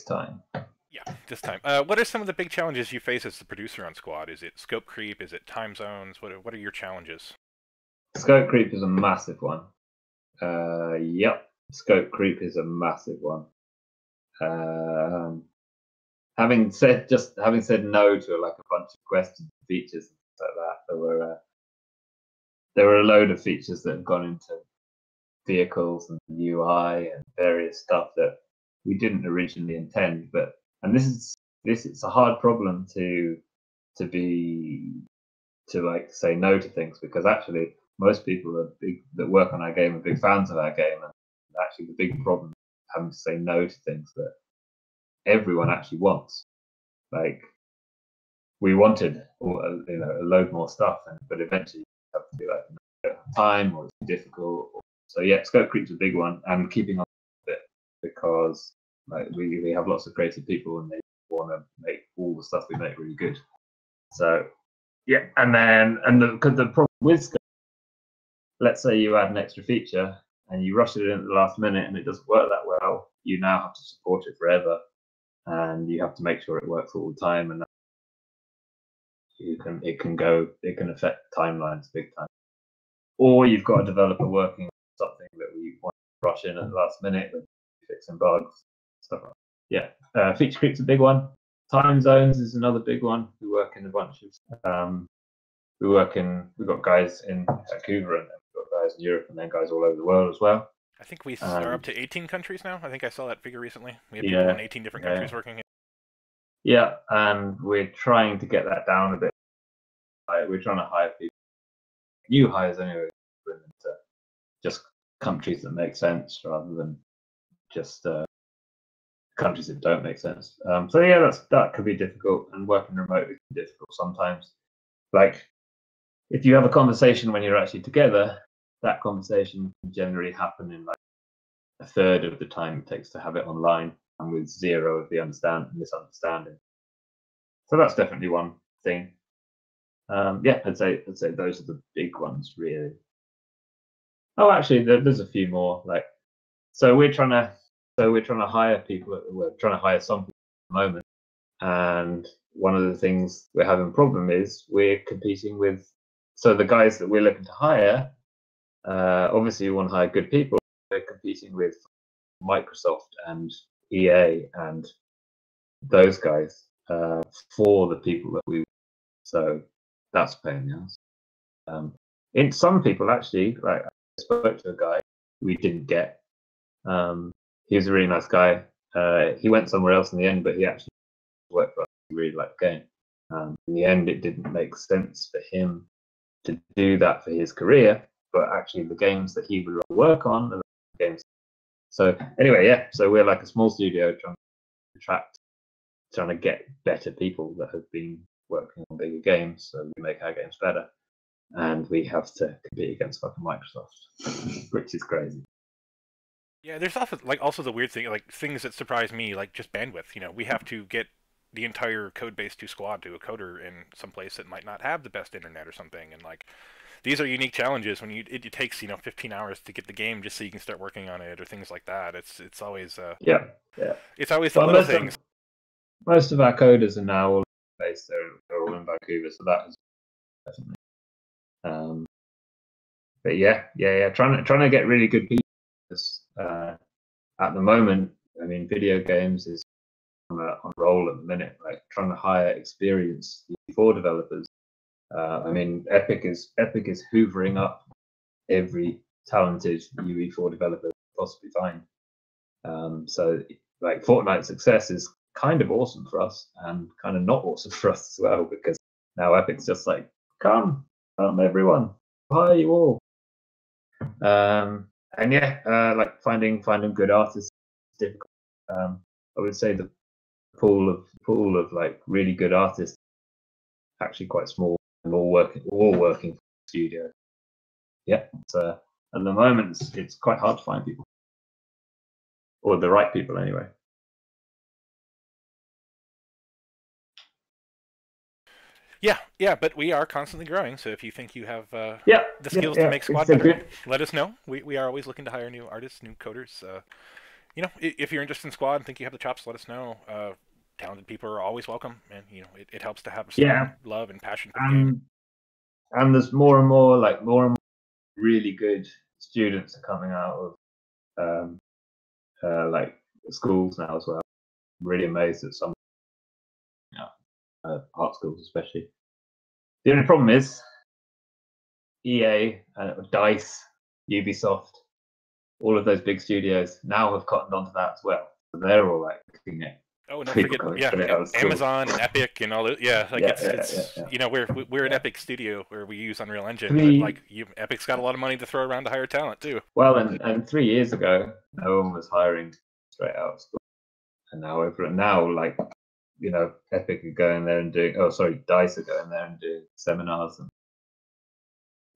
S2: time.
S1: Yeah, this time. What are some of the big challenges you face as the producer on Squad? Is it scope creep? Is it time zones? What are your challenges?
S2: Scope creep is a massive one. Yep, scope creep is a massive one. Having said no to like a bunch of questions, features, and things like that, there were a load of features that have gone into vehicles and UI and various stuff that we didn't originally intend. And this it's a hard problem to like say no to things, because actually most people that work on our game are big fans of our game, and actually the big problem is having to say no to things that everyone actually wants. Like we wanted a load more stuff, but eventually you have to be like, no, time, or it's difficult. So yeah, scope creep's a big one, and keeping on with it, because like we have lots of creative people and they want to make all the stuff we make really good. So yeah, and the problem with scope, let's say you add an extra feature and you rush it in at the last minute and it doesn't work that well, you now have to support it forever, and you have to make sure it works all the time, and it can affect timelines big time. Or you've got a developer working on something that we want to rush in at the last minute with fixing bugs, stuff like that. Feature creep's a big one. Time zones is another big one. We work in a bunch of we've got guys in Vancouver and we've got guys in Europe and then guys all over the world as well.
S1: I think we are up to 18 countries now. I think I saw that figure recently. We have
S2: Yeah,
S1: people in 18 different countries working.
S2: Yeah, and we're trying to get that down a bit. We're trying to hire people, new hires anyway, to just countries that make sense rather than just countries that don't make sense. So yeah, that could be difficult, and working remotely can be difficult sometimes. Like if you have a conversation when you're actually together, that conversation can generally happen in like a third of the time it takes to have it online, and with zero of the misunderstanding. So that's definitely one thing. Yeah, I'd say those are the big ones really. Oh, actually, there's a few more. Like, so we're trying to hire people. We're trying to hire some people at the moment, and one of the things we're having a problem is we're competing with. So the guys that we're looking to hire, obviously we want to hire good people. We're competing with Microsoft and EA and those guys for the people that we. So that's a pain in the ass. In some people actually, like I spoke to a guy we didn't get. He was a really nice guy. He went somewhere else in the end, but he actually worked for us. He really liked the game. In the end, it didn't make sense for him to do that for his career, but actually the games that he would work on are the games. So anyway, yeah. So we're like a small studio trying to get better people that have been working on bigger games, so we make our games better, and we have to compete against fucking Microsoft, which is crazy.
S1: Yeah, there's also the weird thing, like things that surprise me, like just bandwidth. You know, we have to get the entire code base to Squad to a coder in some place that might not have the best internet or something, and like these are unique challenges when it takes 15 hours to get the game just so you can start working on it or things like that. It's always
S2: yeah.
S1: It's always the little things.
S2: Most of our coders are now all based. They're all in Vancouver, so that is definitely. But yeah. Trying to get really good people. At the moment, I mean, video games is on a roll at the minute. Like trying to hire experienced UE4 developers. I mean, Epic is hoovering up every talented UE4 developer possibly find. So like Fortnite's success is kind of awesome for us and kind of not awesome for us as well, because now Epic's just like, come everyone, hire you all. And yeah, like finding good artists is difficult. I would say the pool of like really good artists actually quite small and all working for the studio. Yeah, so at the moment it's quite hard to find people, or the right people anyway.
S1: Yeah, but we are constantly growing. So if you think you have the skills to make Squad better, let us know. We are always looking to hire new artists, new coders. If you're interested in Squad and think you have the chops, let us know. Talented people are always welcome, and it helps to have a strong love and passion for the game.
S2: And there's more and more really good students are coming out of like schools now as well. I'm really amazed at some art schools especially. The only problem is EA, DICE, Ubisoft, all of those big studios now have cottoned onto that as well. So they're all like looking at.
S1: Oh, don't forget, Amazon and Epic and all that. Yeah, like it's we're an Epic studio where we use Unreal Engine, but like Epic's got a lot of money to throw around to hire talent too.
S2: Well, and 3 years ago, no one was hiring straight out of school, and now like Epic are going there and doing. Oh, sorry, DICE are going there and doing seminars and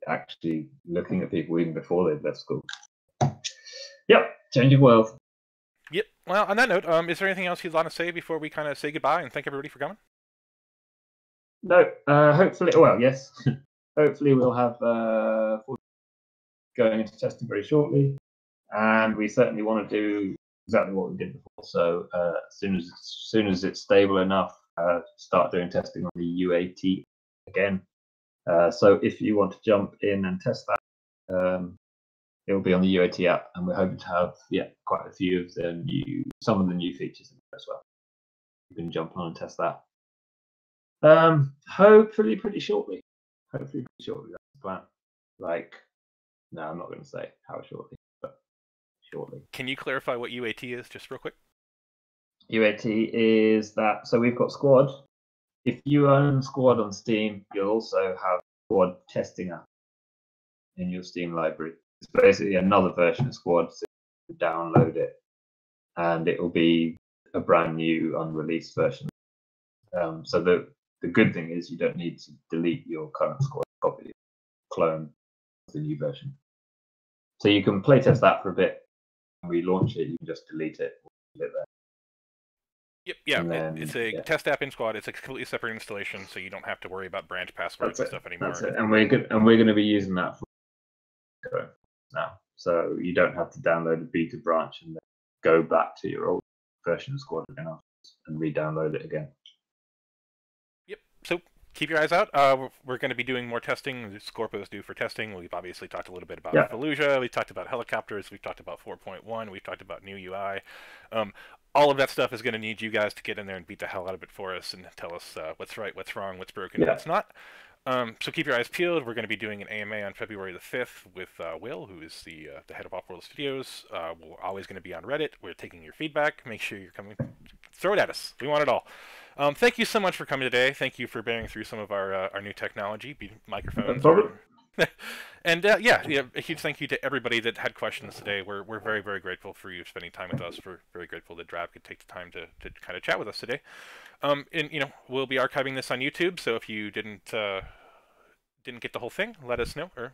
S2: actually looking at people even before they've left school. Yep, changing world.
S1: Yep. Well, on that note, is there anything else you'd want to say before we kind of say goodbye and thank everybody for coming?
S2: No. Hopefully, well, yes. Hopefully, we'll have going into testing very shortly, and we certainly want to do exactly what we did before. So as soon as it's stable enough, start doing testing on the UAT again. So if you want to jump in and test that, It will be on the UAT app, and we're hoping to have quite a few of some of the new features in there as well. You can jump on and test that. Hopefully pretty shortly. That's the plan. Like, no, I'm not going to say how shortly, but shortly.
S1: Can you clarify what UAT is, just real quick?
S2: UAT is that, so we've got Squad. If you own Squad on Steam, you'll also have Squad testing app in your Steam library. It's basically another version of Squad, so you can download it, and it will be a brand new unreleased version. So the good thing is you don't need to delete your current Squad copy, clone the new version. So you can playtest that for a bit. When we launch it, you can just delete it. Leave it there.
S1: Yep, yeah, then, it's a test app in Squad. It's a completely separate installation, so you don't have to worry about branch passwords and stuff anymore.
S2: That's it. And we're going to be using that for now. So you don't have to download a beta branch and then go back to your old version of Squad again and re-download it again.
S1: Yep. So keep your eyes out. We're going to be doing more testing. Scorpo's due for testing. We've obviously talked a little bit about Fallujah. We've talked about helicopters. We've talked about 4.1. We've talked about new UI. All of that stuff is going to need you guys to get in there and beat the hell out of it for us and tell us what's right, what's wrong, what's broken, what's not. So keep your eyes peeled. We're going to be doing an AMA on February the 5th with Will, who is the head of Off-World Studios. We're always going to be on Reddit. We're taking your feedback. Make sure you're coming. Throw it at us. We want it all. Thank you so much for coming today. Thank you for bearing through some of our new technology, microphones. And a huge thank you to everybody that had questions today. We're very, very grateful for you spending time with us. We're very grateful that Drav could take the time to kind of chat with us today. And we'll be archiving this on YouTube, so if you didn't get the whole thing, let us know, or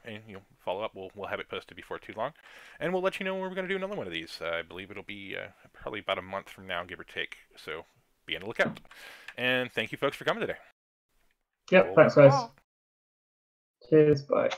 S1: follow up. We'll have it posted before too long, and we'll let you know when we're going to do another one of these. I believe it'll be probably about a month from now, give or take. So be on the lookout. And thank you, folks, for coming today.
S2: Yep, thanks, guys. Cheers, bye.